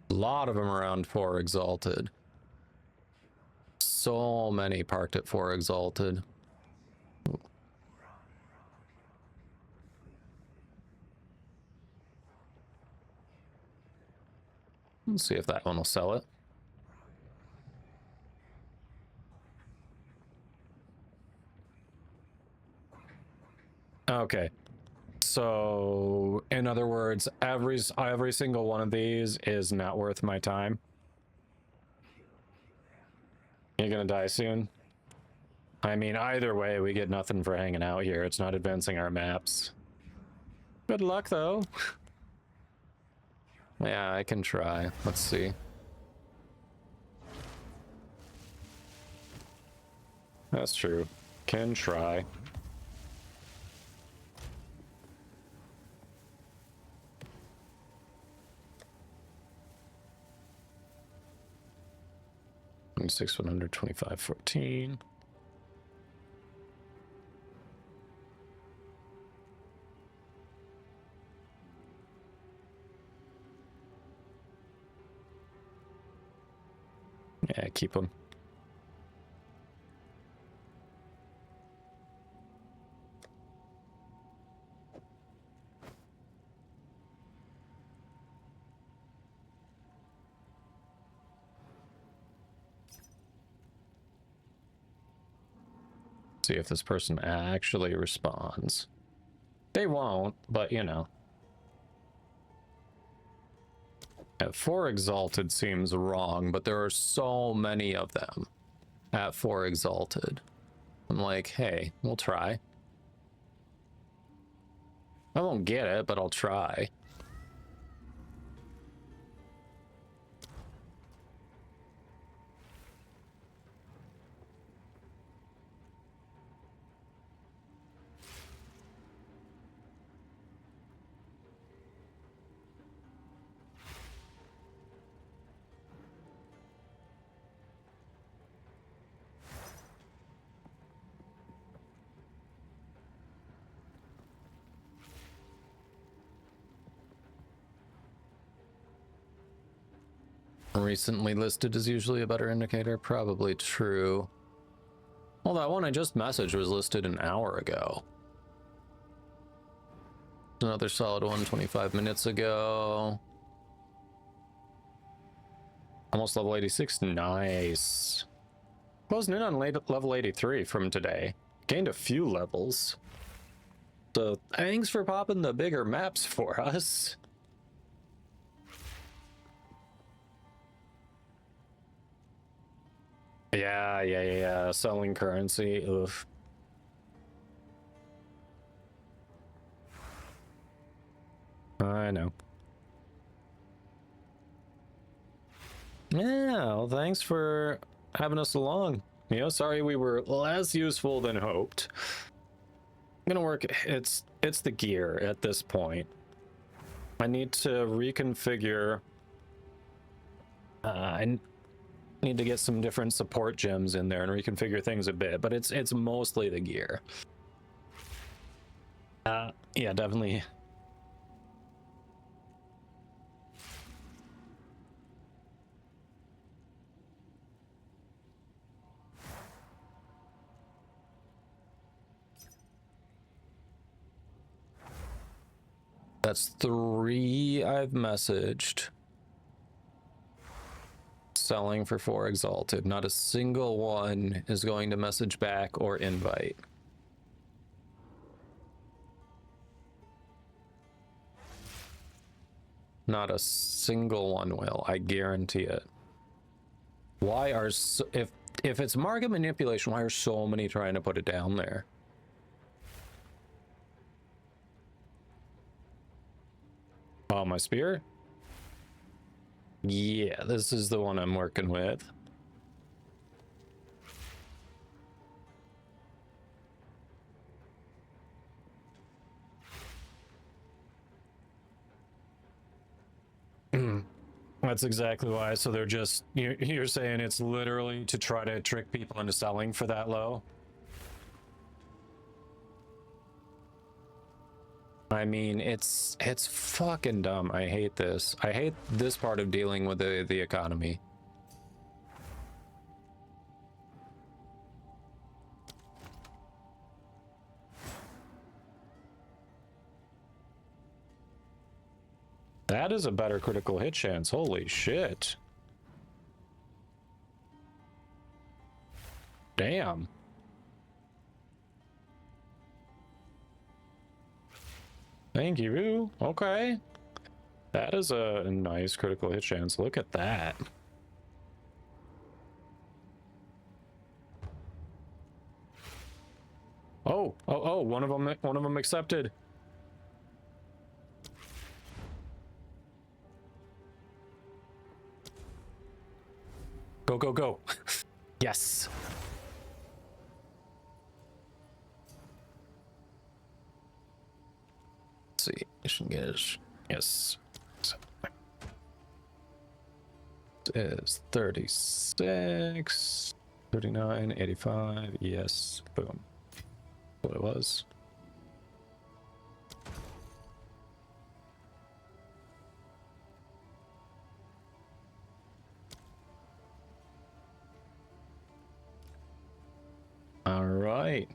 A lot of them around 4 Exalted. So many parked at 4 Exalted. Let's see if that one will sell it. Okay, so in other words, every single one of these is not worth my time. You're gonna die soon. I mean, either way, we get nothing for hanging out here. It's not advancing our maps. Good luck, though. Yeah, I can try. Let's see. That's true. Can try. Six 125 14. Yeah, keep them. See if this person actually responds. They won't, but you know. At 4 Exalted seems wrong, but there are so many of them at 4 Exalted. I'm like, hey, we'll try. I won't get it, but I'll try. Recently listed is usually a better indicator. Probably true. Well, that one I just messaged was listed an hour ago. Another solid one 25 minutes ago. Almost level 86. Nice. Closing in on level 83 from today. Gained a few levels. So thanks for popping the bigger maps for us. Yeah. Selling currency. Oof. I know. Yeah, well, thanks for having us along. You know, sorry we were less useful than hoped. Gonna work. It's the gear at this point. I need to reconfigure. I need to get some different support gems in there and reconfigure things a bit, but it's mostly the gear. Yeah, definitely. That's 3 I've messaged. Selling for 4 exalted. Not a single one is going to message back or invite. Not a single one will. I guarantee it. Why are if it's market manipulation, why are so many trying to put it down there? Oh, my spear? Yeah, this is the one I'm working with. That's exactly why. So they're just, you're saying it's literally to try to trick people into selling for that low? I mean, it's fucking dumb. I hate this. I hate this part of dealing with the economy. That is a better critical hit chance. Holy shit. Damn. Thank you. Okay. That is a nice critical hit chance. Look at that. Oh, one of them accepted. Go, go, go. Yes. Let's see. I should get it. Yes. It is 36, 39, 85. Yes. Boom. What it was. All right.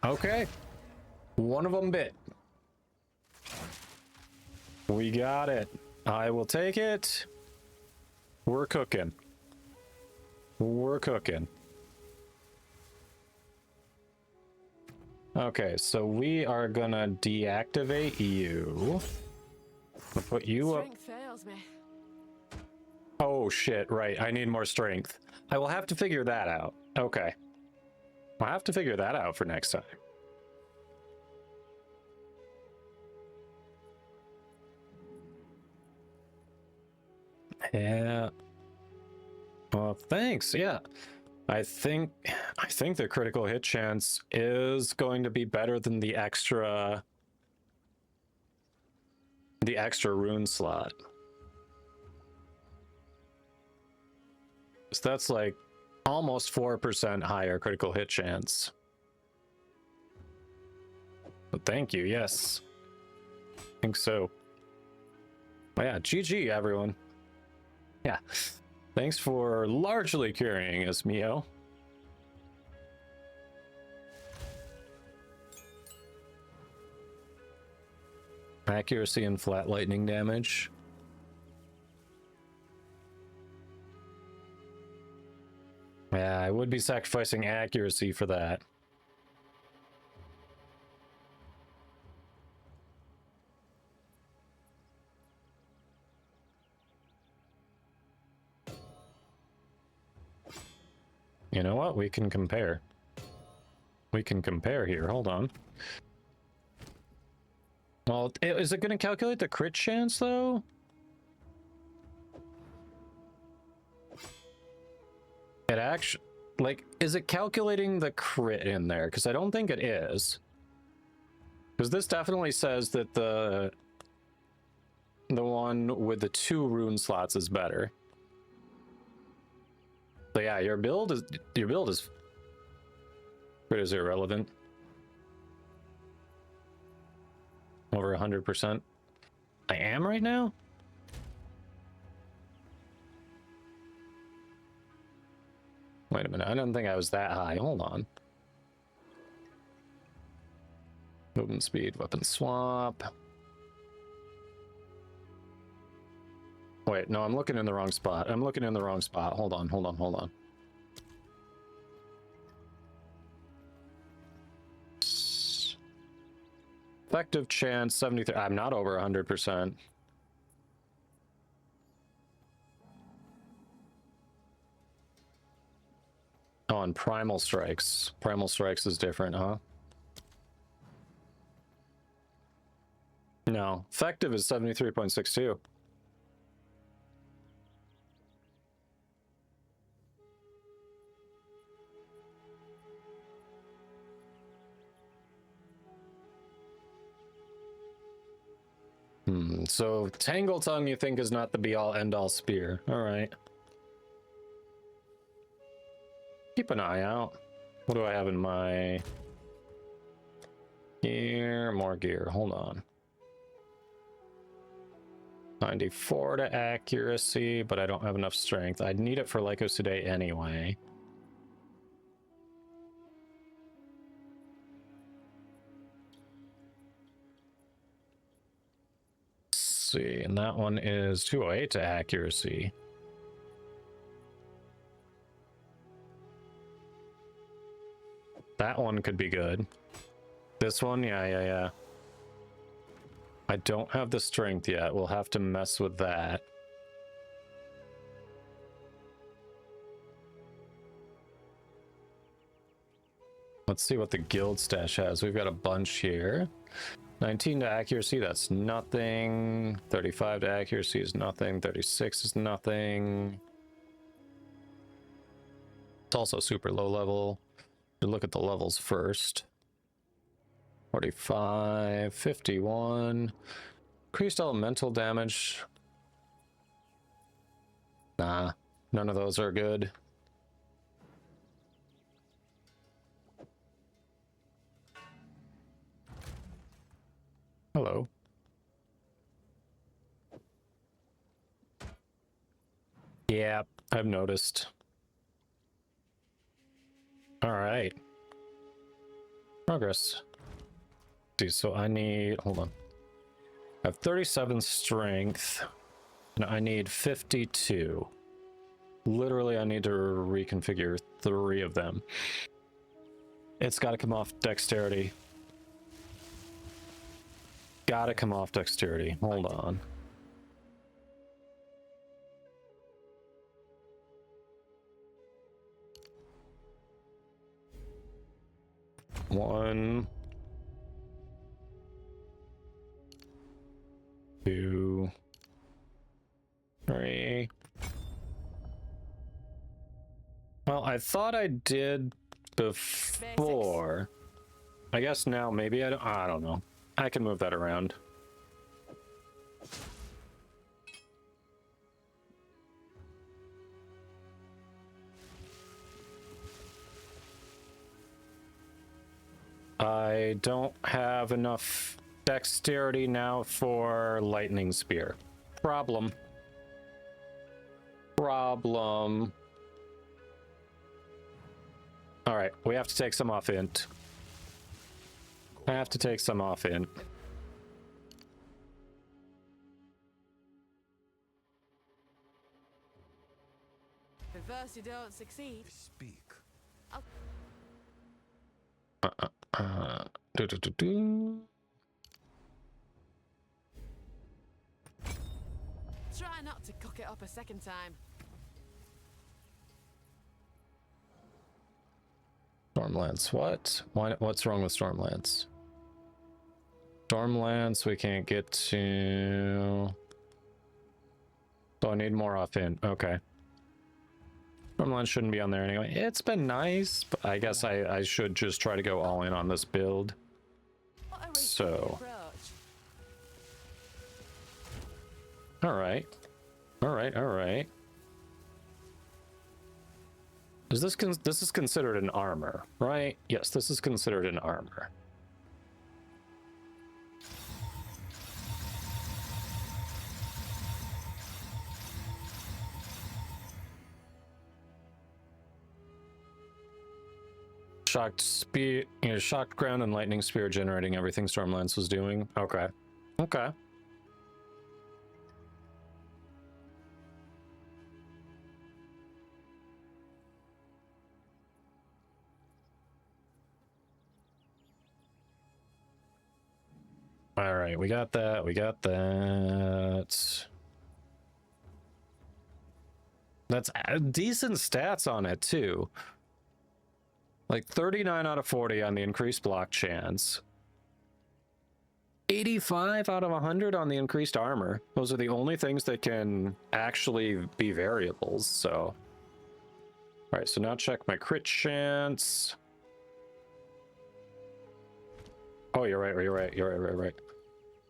Okay. One of them bit. We got it. I will take it. We're cooking. We're cooking. Okay, so we are gonna deactivate you. I'll put you up. Strength fails me. Oh shit, right. I need more strength. I will have to figure that out. Okay. I'll have to figure that out for next time. Yeah. Well, thanks. Yeah. I think the critical hit chance is going to be better than the extra rune slot. So that's like almost 4% higher critical hit chance. But thank you. Yes. think so. But yeah, GG everyone. Yeah. Thanks for largely carrying us, Mio. Accuracy and flat lightning damage. Yeah, I would be sacrificing accuracy for that. You know what? We can compare. We can compare here. Hold on. Well, is it going to calculate the crit chance, though? It actually... Like, is it calculating the crit in there? Because I don't think it is. Because this definitely says that the one with the 2 rune slots is better. So yeah, your build is crit is irrelevant. Over 100%. I am right now? Wait a minute, I don't think I was that high. Hold on. Movement speed, weapon swap. Wait, no, I'm looking in the wrong spot. I'm looking in the wrong spot. Hold on, hold on, hold on. Effective chance, 73. I'm not over 100%. Oh, and primal strikes. Primal strikes is different, huh? No, effective is 73.62. So Tangle Tongue you think is not the be-all end-all spear. Alright. Keep an eye out. What do I have in my gear? More gear. Hold on. 94 to accuracy, but I don't have enough strength. I'd need it for Lycos today anyway. See, and that one is 208 to accuracy. That one could be good. This one, yeah. I don't have the strength yet. We'll have to mess with that. Let's see what the guild stash has. We've got a bunch here. 19 to accuracy, that's nothing. 35 to accuracy is nothing. 36 is nothing. It's also super low level. We look at the levels first. 45, 51. Increased elemental damage. Nah, none of those are good. Hello. Yeah, I've noticed. All right. Progress. See, so I need, hold on. I have 37 strength, and I need 52. Literally, I need to reconfigure 3 of them. It's got to come off dexterity. Gotta come off dexterity. Hold on. One, 2, 3. Well, I thought I did before. I guess now maybe I don't know. I can move that around. I don't have enough Dexterity now for lightning spear. Problem. Problem. All right, we have to take some off int. I have to take some off int. Reverse, you don't succeed. Speak. Do. Try not to cock it up a second time. Stormlance, what? What's wrong with Stormlance? Stormlance, we can't get to... So I need more off in. Okay. Stormlance shouldn't be on there anyway. It's been nice, but I guess I should just try to go all in on this build. What a risky So... approach. Alright. Alright. Is this this is considered an armor, right? Yes, this is considered an armor. Shocked spear, shocked ground and lightning spear generating everything Stormlance was doing. Okay. Okay. All right, we got that. We got that. That's decent stats on it too. Like 39 out of 40 on the increased block chance. 85 out of 100 on the increased armor. Those are the only things that can actually be variables, so. All right, so now check my crit chance. Oh, you're right.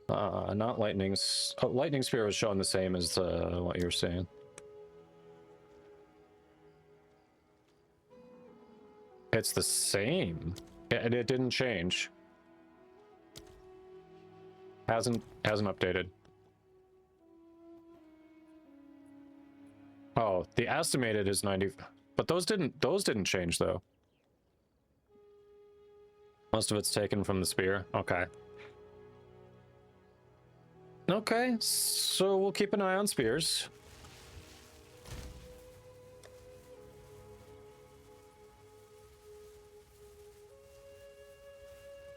Not lightning's. Oh, lightning spear was showing the same as what you were saying. It's the same, and it didn't change. Hasn't updated. Oh, the estimated is 90, but those didn't change though. Most of it's taken from the spear. Okay. Okay, so we'll keep an eye on spears.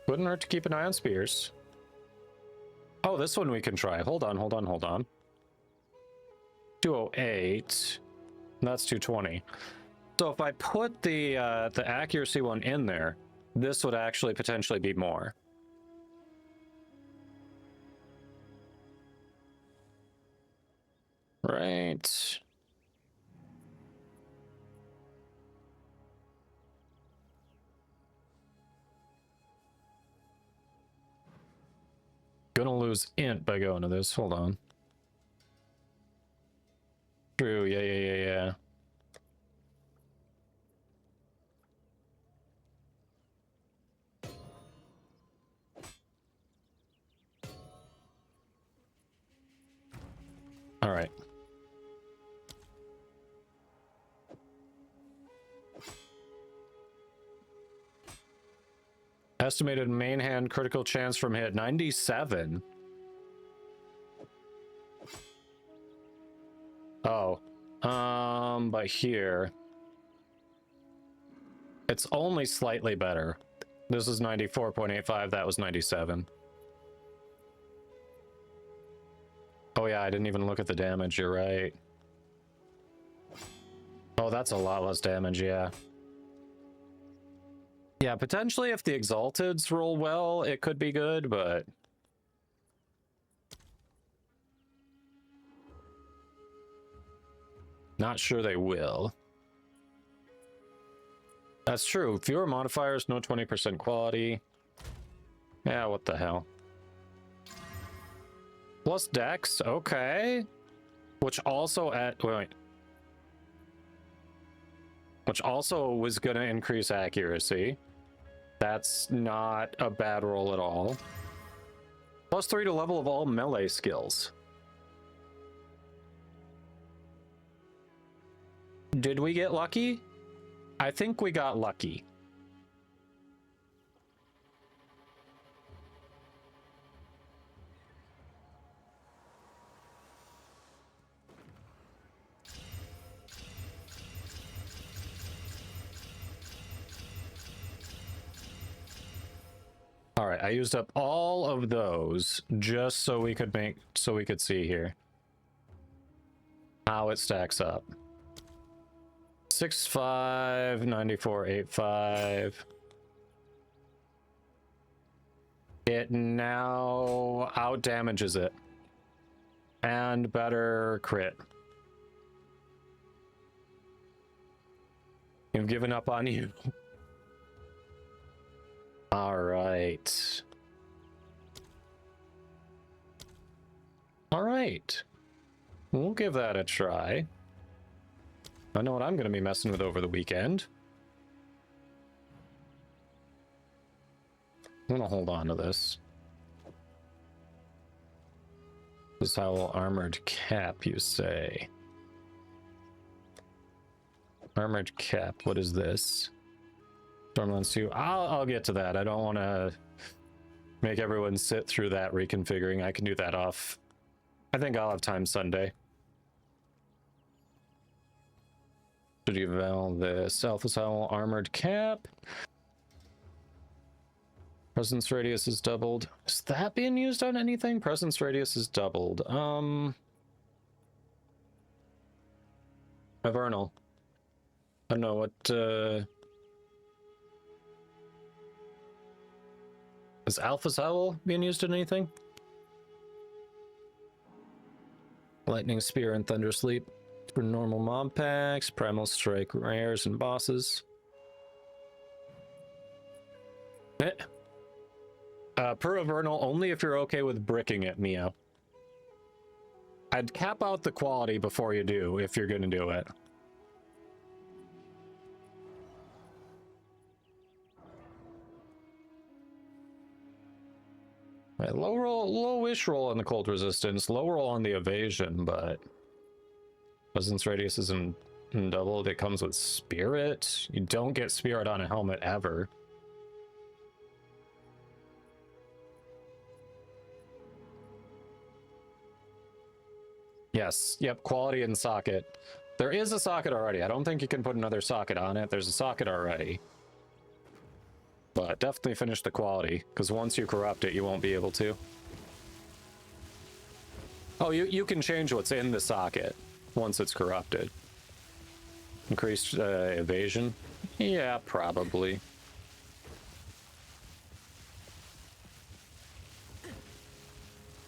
Wouldn't hurt to keep an eye on spears. Oh, this one we can try. Hold on. 208. That's 220. So if I put the accuracy one in there, this would actually potentially be more. Right. Gonna lose int by going to this. Hold on. True. Yeah. All right. Estimated main hand critical chance from hit 97. Oh, but here it's only slightly better. This is 94.85. That was 97. Oh yeah, I didn't even look at the damage. You're right. Oh, that's a lot less damage. Yeah. Yeah, potentially if the Exalteds roll well, it could be good, but... Not sure they will. That's true. Fewer modifiers, no 20% quality. Yeah, what the hell. Plus Dex, okay. Which also wait. Which also was gonna increase accuracy. That's not a bad roll at all. +3 to level of all melee skills. Did we get lucky? I think we got lucky. All right, I used up all of those just so we could see here how it stacks up. 6.5, 94.85. It now out damages it. And better crit. I've given up on you. All right. All right. We'll give that a try. I know what I'm going to be messing with over the weekend. I'm going to hold on to this. This is how armored cap, you say. Armored cap, what is this? Stormlands 2. I'll get to that. I don't want to make everyone sit through that reconfiguring. I can do that off. I think I'll have time Sunday. Should you eval this? Alpha Soul armored cap. Presence radius is doubled. Is that being used on anything? Presence radius is doubled. Vernal. I don't know what, is Alpha Soul being used in anything? Lightning Spear and Thunder Sleep for normal mob packs, Primal Strike rares and bosses. Per Vernal, only if you're okay with bricking it, Mio. I'd cap out the quality before you do, if you're gonna do it. Right, low-ish roll on the cold resistance, low roll on the evasion, but presence radius isn't doubled. It comes with spirit. You don't get spirit on a helmet ever. Yes, yep, quality and socket. There is a socket already. I don't think you can put another socket on it. There's a socket already. But definitely finish the quality, because once you corrupt it, you won't be able to. Oh, you can change what's in the socket once it's corrupted. Increased evasion? Yeah, probably.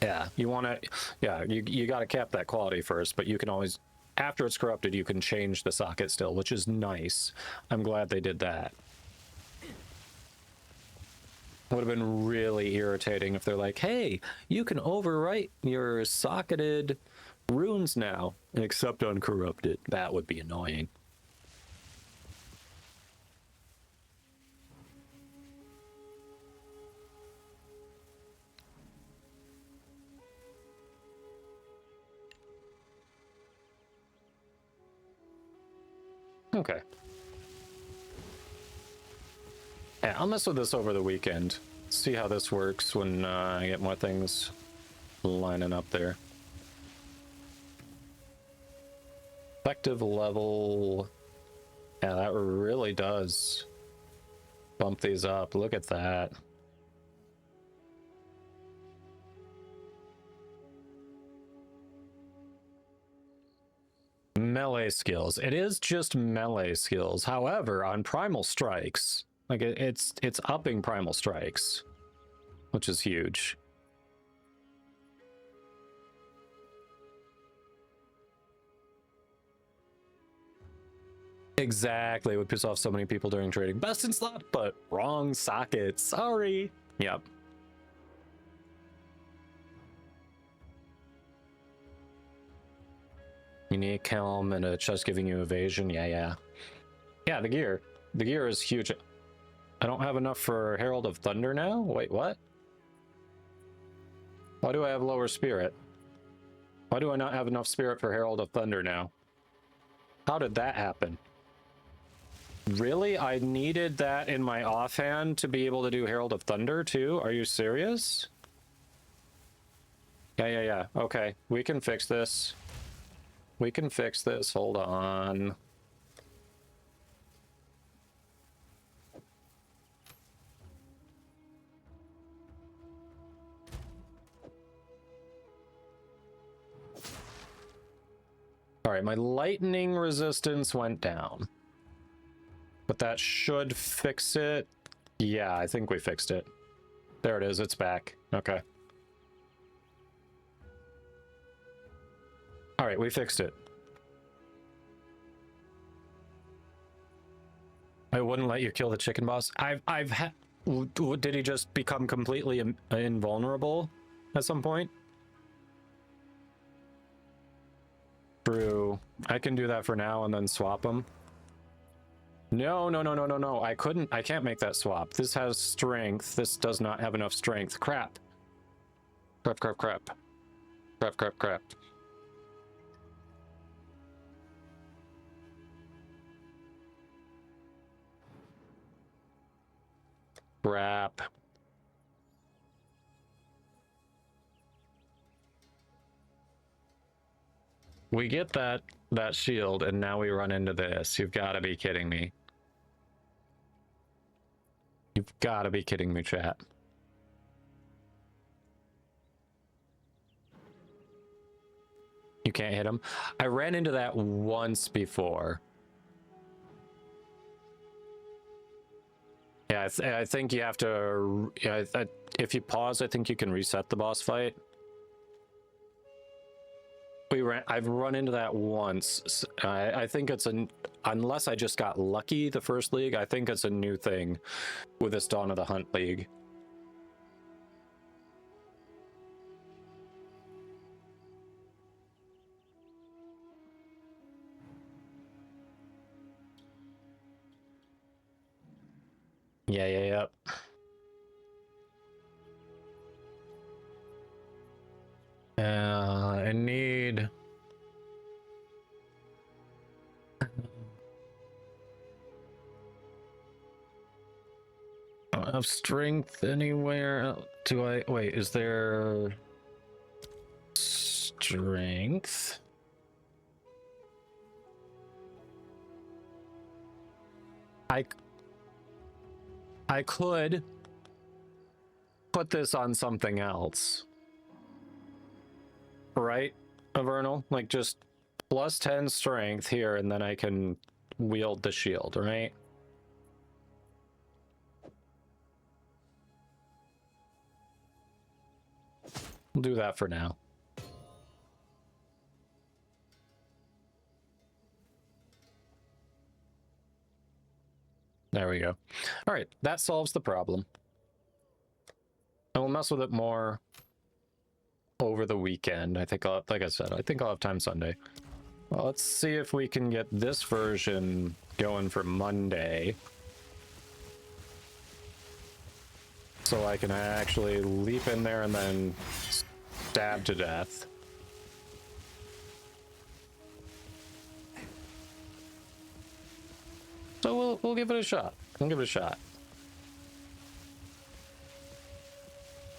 Yeah, you want to... Yeah, you got to cap that quality first, but you can always... After it's corrupted, you can change the socket still, which is nice. I'm glad they did that. Would have been really irritating if they're like, hey, you can overwrite your socketed runes now, except uncorrupted. That would be annoying. Okay. Yeah, I'll mess with this over the weekend. See how this works when I get more things lining up there. Effective level. Yeah, that really does bump these up. Look at that. Melee skills. It is just melee skills. However, on primal strikes, like it's upping primal strikes, which is huge. Exactly, it would piss off so many people during trading. Best in slot, but wrong socket. Sorry. Yep. Unique helm and a chest giving you evasion. Yeah. Yeah, the gear. The gear is huge. I don't have enough for Herald of Thunder now? Wait, what? Why do I have lower spirit? Why do I not have enough spirit for Herald of Thunder now? How did that happen? Really? I needed that in my offhand to be able to do Herald of Thunder too? Are you serious? Yeah. Okay, we can fix this. We can fix this. Hold on. All right, my lightning resistance went down. But that should fix it. Yeah, I think we fixed it. There it is, it's back. Okay. All right, we fixed it. I wouldn't let you kill the chicken boss. Did he just become completely invulnerable at some point? True. I can do that for now and then swap them. No. I can't make that swap. This has strength. This does not have enough strength. Crap. Crap. Crap. We get that shield, and now we run into this. You've got to be kidding me. You've got to be kidding me, chat. You can't hit him. I ran into that once before. Yeah, I think you have to. Yeah, if you pause, I think you can reset the boss fight. I've run into that once. I think it's unless I just got lucky the first league. I think it's a new thing with this Dawn of the Hunt league. Yeah. I need I don't have strength anywhere. Do I? Wait, is there strength? I could put this on something else. Right, Avernal? Like just plus 10 strength here, and then I can wield the shield, right? We'll do that for now. There we go. All right, that solves the problem. I will mess with it more over the weekend. I think like I said, I think I'll have time Sunday. Well, let's see if we can get this version going for Monday. So I can actually leap in there and then stab to death. So we'll give it a shot. We'll give it a shot.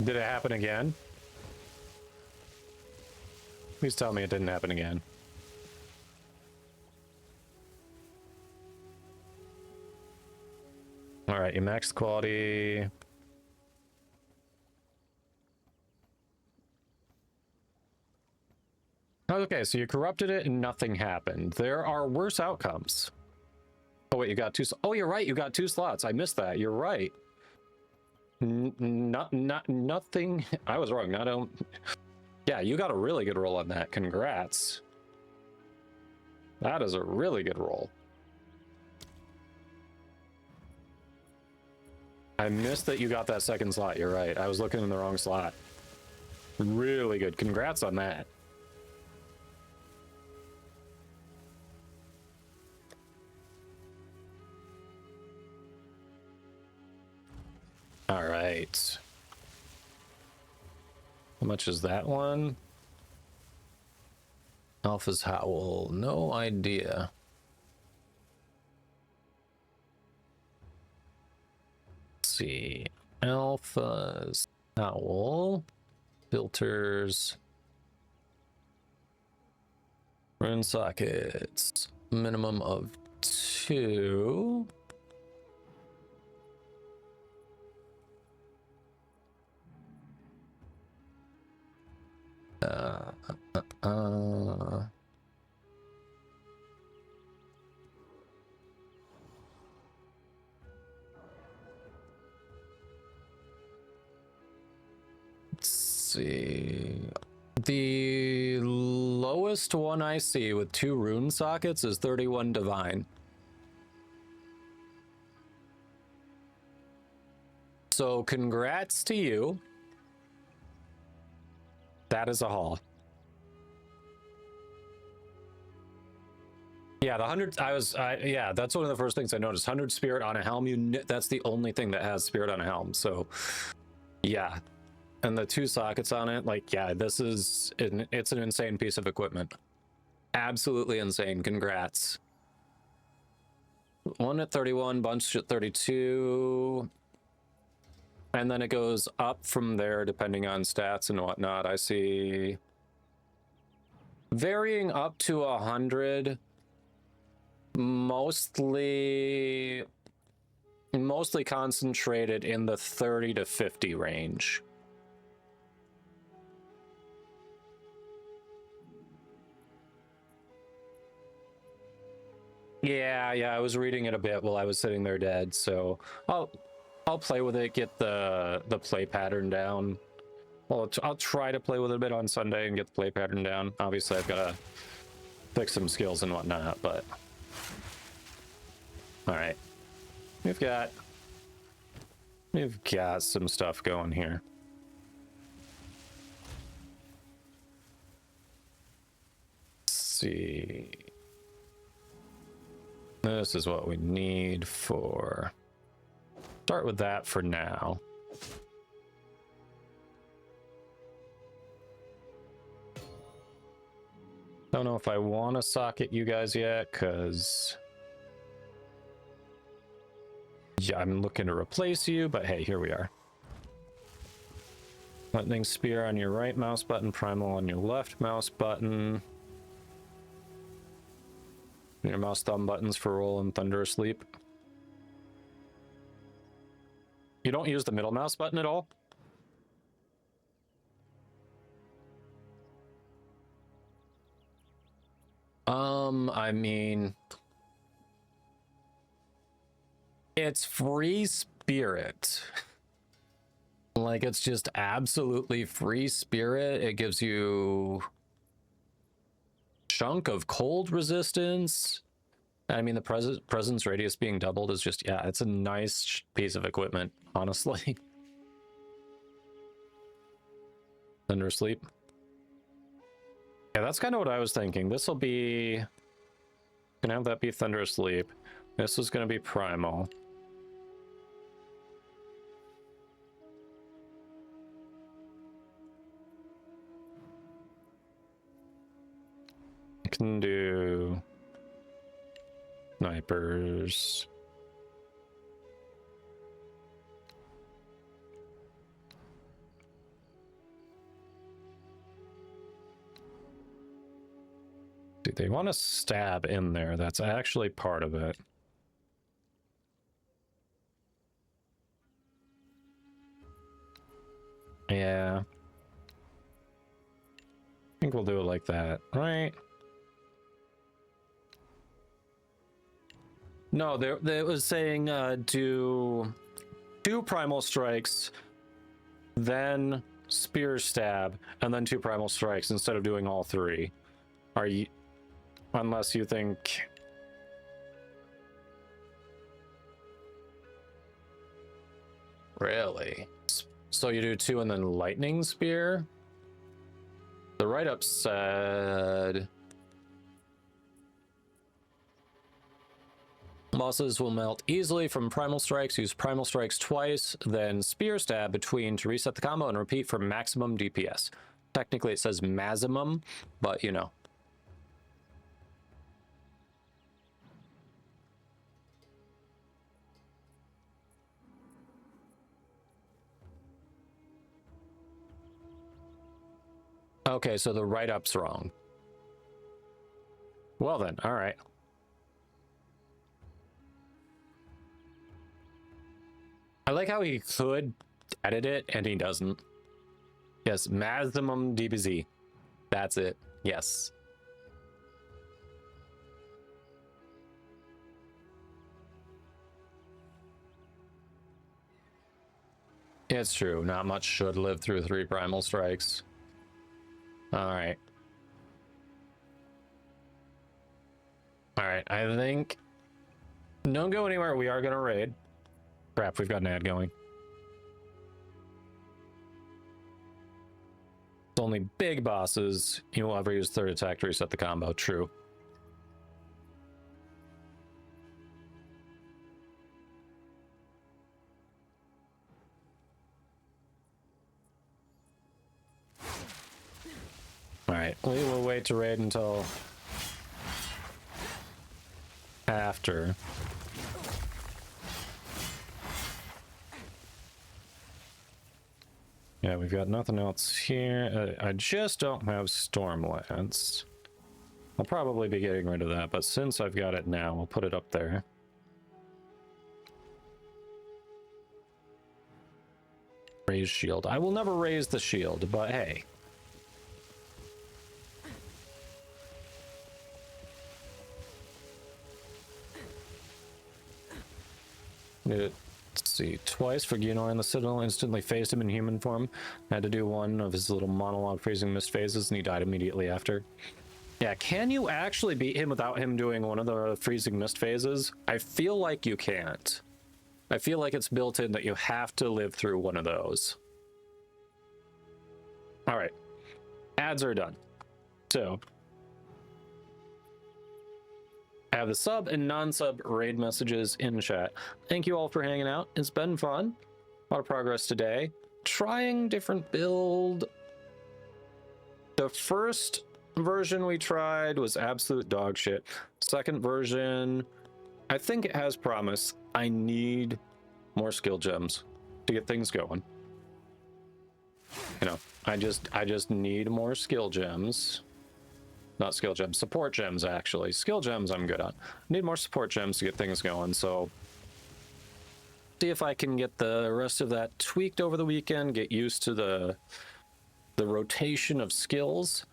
Did it happen again? Please tell me it didn't happen again. All right, you max quality. Okay, so you corrupted it and nothing happened. There are worse outcomes. Oh wait, you got two. Oh, you're right. You got 2 slots. I missed that. You're right. Nothing. I was wrong. Yeah, you got a really good roll on that. Congrats. That is a really good roll. I missed that you got that second slot. You're right. I was looking in the wrong slot. Really good. Congrats on that. All right. How much is that one? Alpha's Howl. No idea. Let's see. Alpha's Howl. Filters. Rune sockets. Minimum of 2. Let's see. The lowest one I see with 2 rune sockets is 31 divine. So congrats to you. That is a haul. Yeah, the 100, yeah, that's one of the first things I noticed. 100 spirit on a helm, that's the only thing that has spirit on a helm. So yeah. And the 2 sockets on it, like, yeah, it's an insane piece of equipment. Absolutely insane. Congrats. One at 31, bunch at 32. And then it goes up from there depending on stats and whatnot. I see varying up to 100, mostly concentrated in the 30 to 50 range. Yeah, I was reading it a bit while I was sitting there dead, so I'll play with it, get the play pattern down. Well, I'll try to play with it a bit on Sunday and get the play pattern down. Obviously, I've got to fix some skills and whatnot, but all right, we've got some stuff going here. Let's see. This is what we need for... Start with that for now. Don't know if I want to socket you guys yet, because... Yeah, I'm looking to replace you, but hey, here we are. Lightning Spear on your right mouse button, Primal on your left mouse button. Your mouse thumb buttons for roll and thunder asleep. You don't use the middle mouse button at all? I mean, it's free spirit. Like, it's just absolutely free spirit. It gives you chunk of cold resistance. I mean, the presence radius being doubled is just, yeah, it's a nice piece of equipment, honestly. Thunder sleep. Yeah, that's kind of what I was thinking. This will be... Gonna have that be Thunder Sleep. This is gonna be Primal. Can do snipers. Do they want to stab in there? That's actually part of it. Yeah. I think we'll do it like that, right? No, it was saying do 2 primal strikes, then spear stab, and then 2 primal strikes instead of doing all 3. Are you... Unless you think... Really? So you do 2 and then lightning spear? The write-up said... Bosses will melt easily from primal strikes. Use primal strikes twice, then spear stab between to reset the combo and repeat for maximum DPS. Technically it says maximum, but you know. Okay, so the write-up's wrong. Well then, all right. I like how he could edit it and he doesn't. Yes, maximum DBZ. That's it. Yes. It's true. Not much should live through 3 primal strikes. All right. All right. I think don't go anywhere. We are going to raid. Crap, we've got an ad going. It's only big bosses. You will ever use third attack to reset the combo. True. All right, we will wait to raid until after. Yeah, we've got nothing else here. I just don't have Stormlance. I'll probably be getting rid of that, but since I've got it now, we'll put it up there. Raise shield. I will never raise the shield, but hey. Let's see, twice for Gunnar and the Citadel instantly phased him in human form. I had to do one of his little monologue freezing mist phases and he died immediately after. Yeah, can you actually beat him without him doing one of the freezing mist phases? I feel like you can't. I feel like it's built in that you have to live through one of those. All right, ads are done. So, I have the sub and non-sub raid messages in chat. Thank you all for hanging out. It's been fun. A lot of progress today. Trying different build. The first version we tried was absolute dog shit. Second version, I think it has promise. I need more skill gems to get things going. You know, I just need more skill gems. Not skill gems, support gems actually. Skill gems I'm good on. Need more support gems to get things going, so see if I can get the rest of that tweaked over the weekend, get used to the rotation of skills,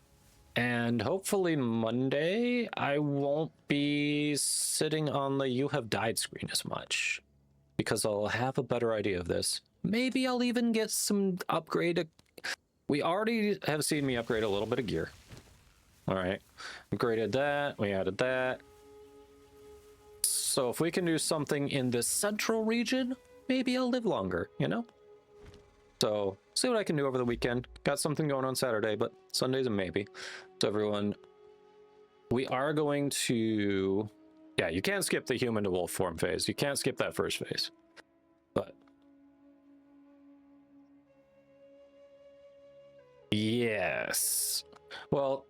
and hopefully Monday I won't be sitting on the you have died screen as much because I'll have a better idea of this. Maybe I'll even get some upgrade. We already have seen me upgrade a little bit of gear. All right, upgraded that, we added that. So if we can do something in this central region, maybe I'll live longer, you know? So see what I can do over the weekend. Got something going on Saturday, but Sunday's a maybe. So everyone, we are going to, yeah, you can't skip the human to wolf form phase. You can't skip that first phase, but yes. Well,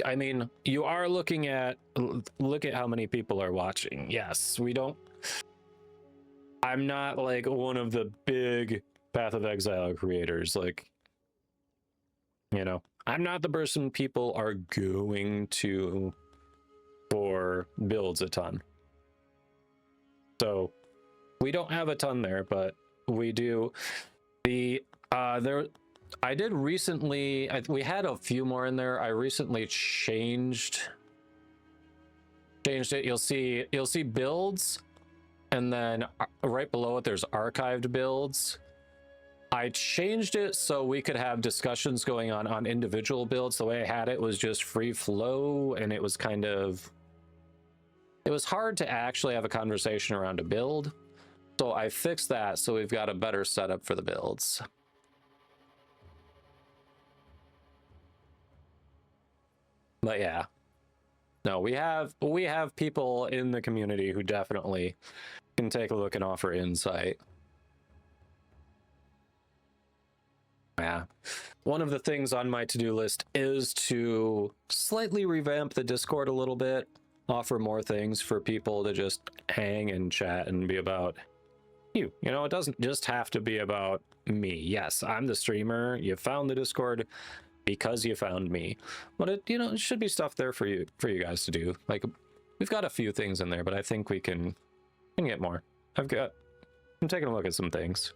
I mean, you are looking at, look at how many people are watching. Yes, we don't, I'm not like one of the big Path of Exile creators. Like, you know, I'm not the person people are going to for builds a ton. So we don't have a ton there, but we do. I did recently, we had a few more in there. I recently changed it. You'll see builds, and then right below it there's archived builds. I changed it so we could have discussions going on individual builds. The way I had it was just free flow, and it was kind of, it was hard to actually have a conversation around a build. So I fixed that so we've got a better setup for the builds. But yeah, No, we have people in the community who definitely can take a look and offer insight. Yeah. One of the things on my to-do list is to slightly revamp the Discord a little bit, offer more things for people to just hang and chat and be about you. You know, it doesn't just have to be about me. Yes, I'm the streamer. You found the Discord because you found me. But it, you know, it should be stuff there for you guys to do. Like, we've got a few things in there, but I think we can get more. I'm taking a look at some things.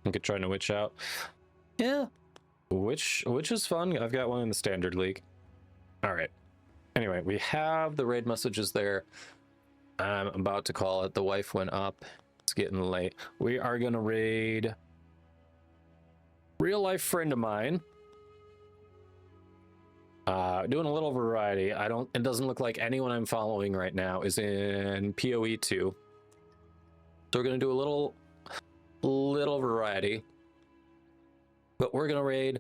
I could try to witch out. Yeah. Which is fun. I've got one in the standard league. All right. Anyway, we have the raid messages there. I'm about to call it. The wife went up. It's getting late. We are gonna raid real life friend of mine. Doing a little variety. It doesn't look like anyone I'm following right now is in PoE 2. So we're gonna do a little variety. But we're gonna raid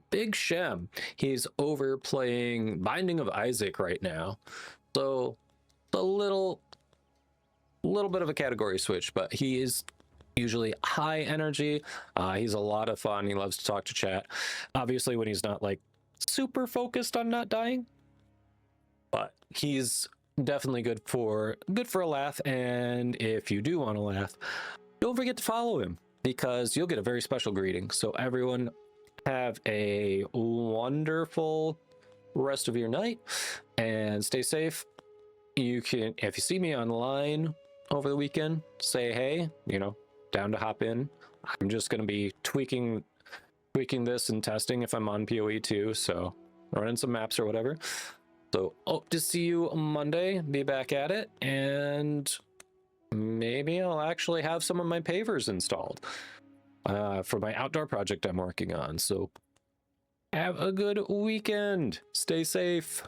Big Shem. He's over playing Binding of Isaac right now. So a little bit of a category switch, but he is usually high energy. He's a lot of fun. He loves to talk to chat. Obviously when he's not like super focused on not dying, but he's definitely good for a laugh. And if you do want to laugh, don't forget to follow him because you'll get a very special greeting. So everyone have a wonderful rest of your night and stay safe. You can, if you see me online over the weekend, say hey, you know, down to hop in. I'm just going to be tweaking this and testing if I'm on PoE 2, so running some maps or whatever. So hope to see you Monday, be back at it, and maybe I'll actually have some of my pavers installed for my outdoor project I'm working on. So have a good weekend. Stay safe.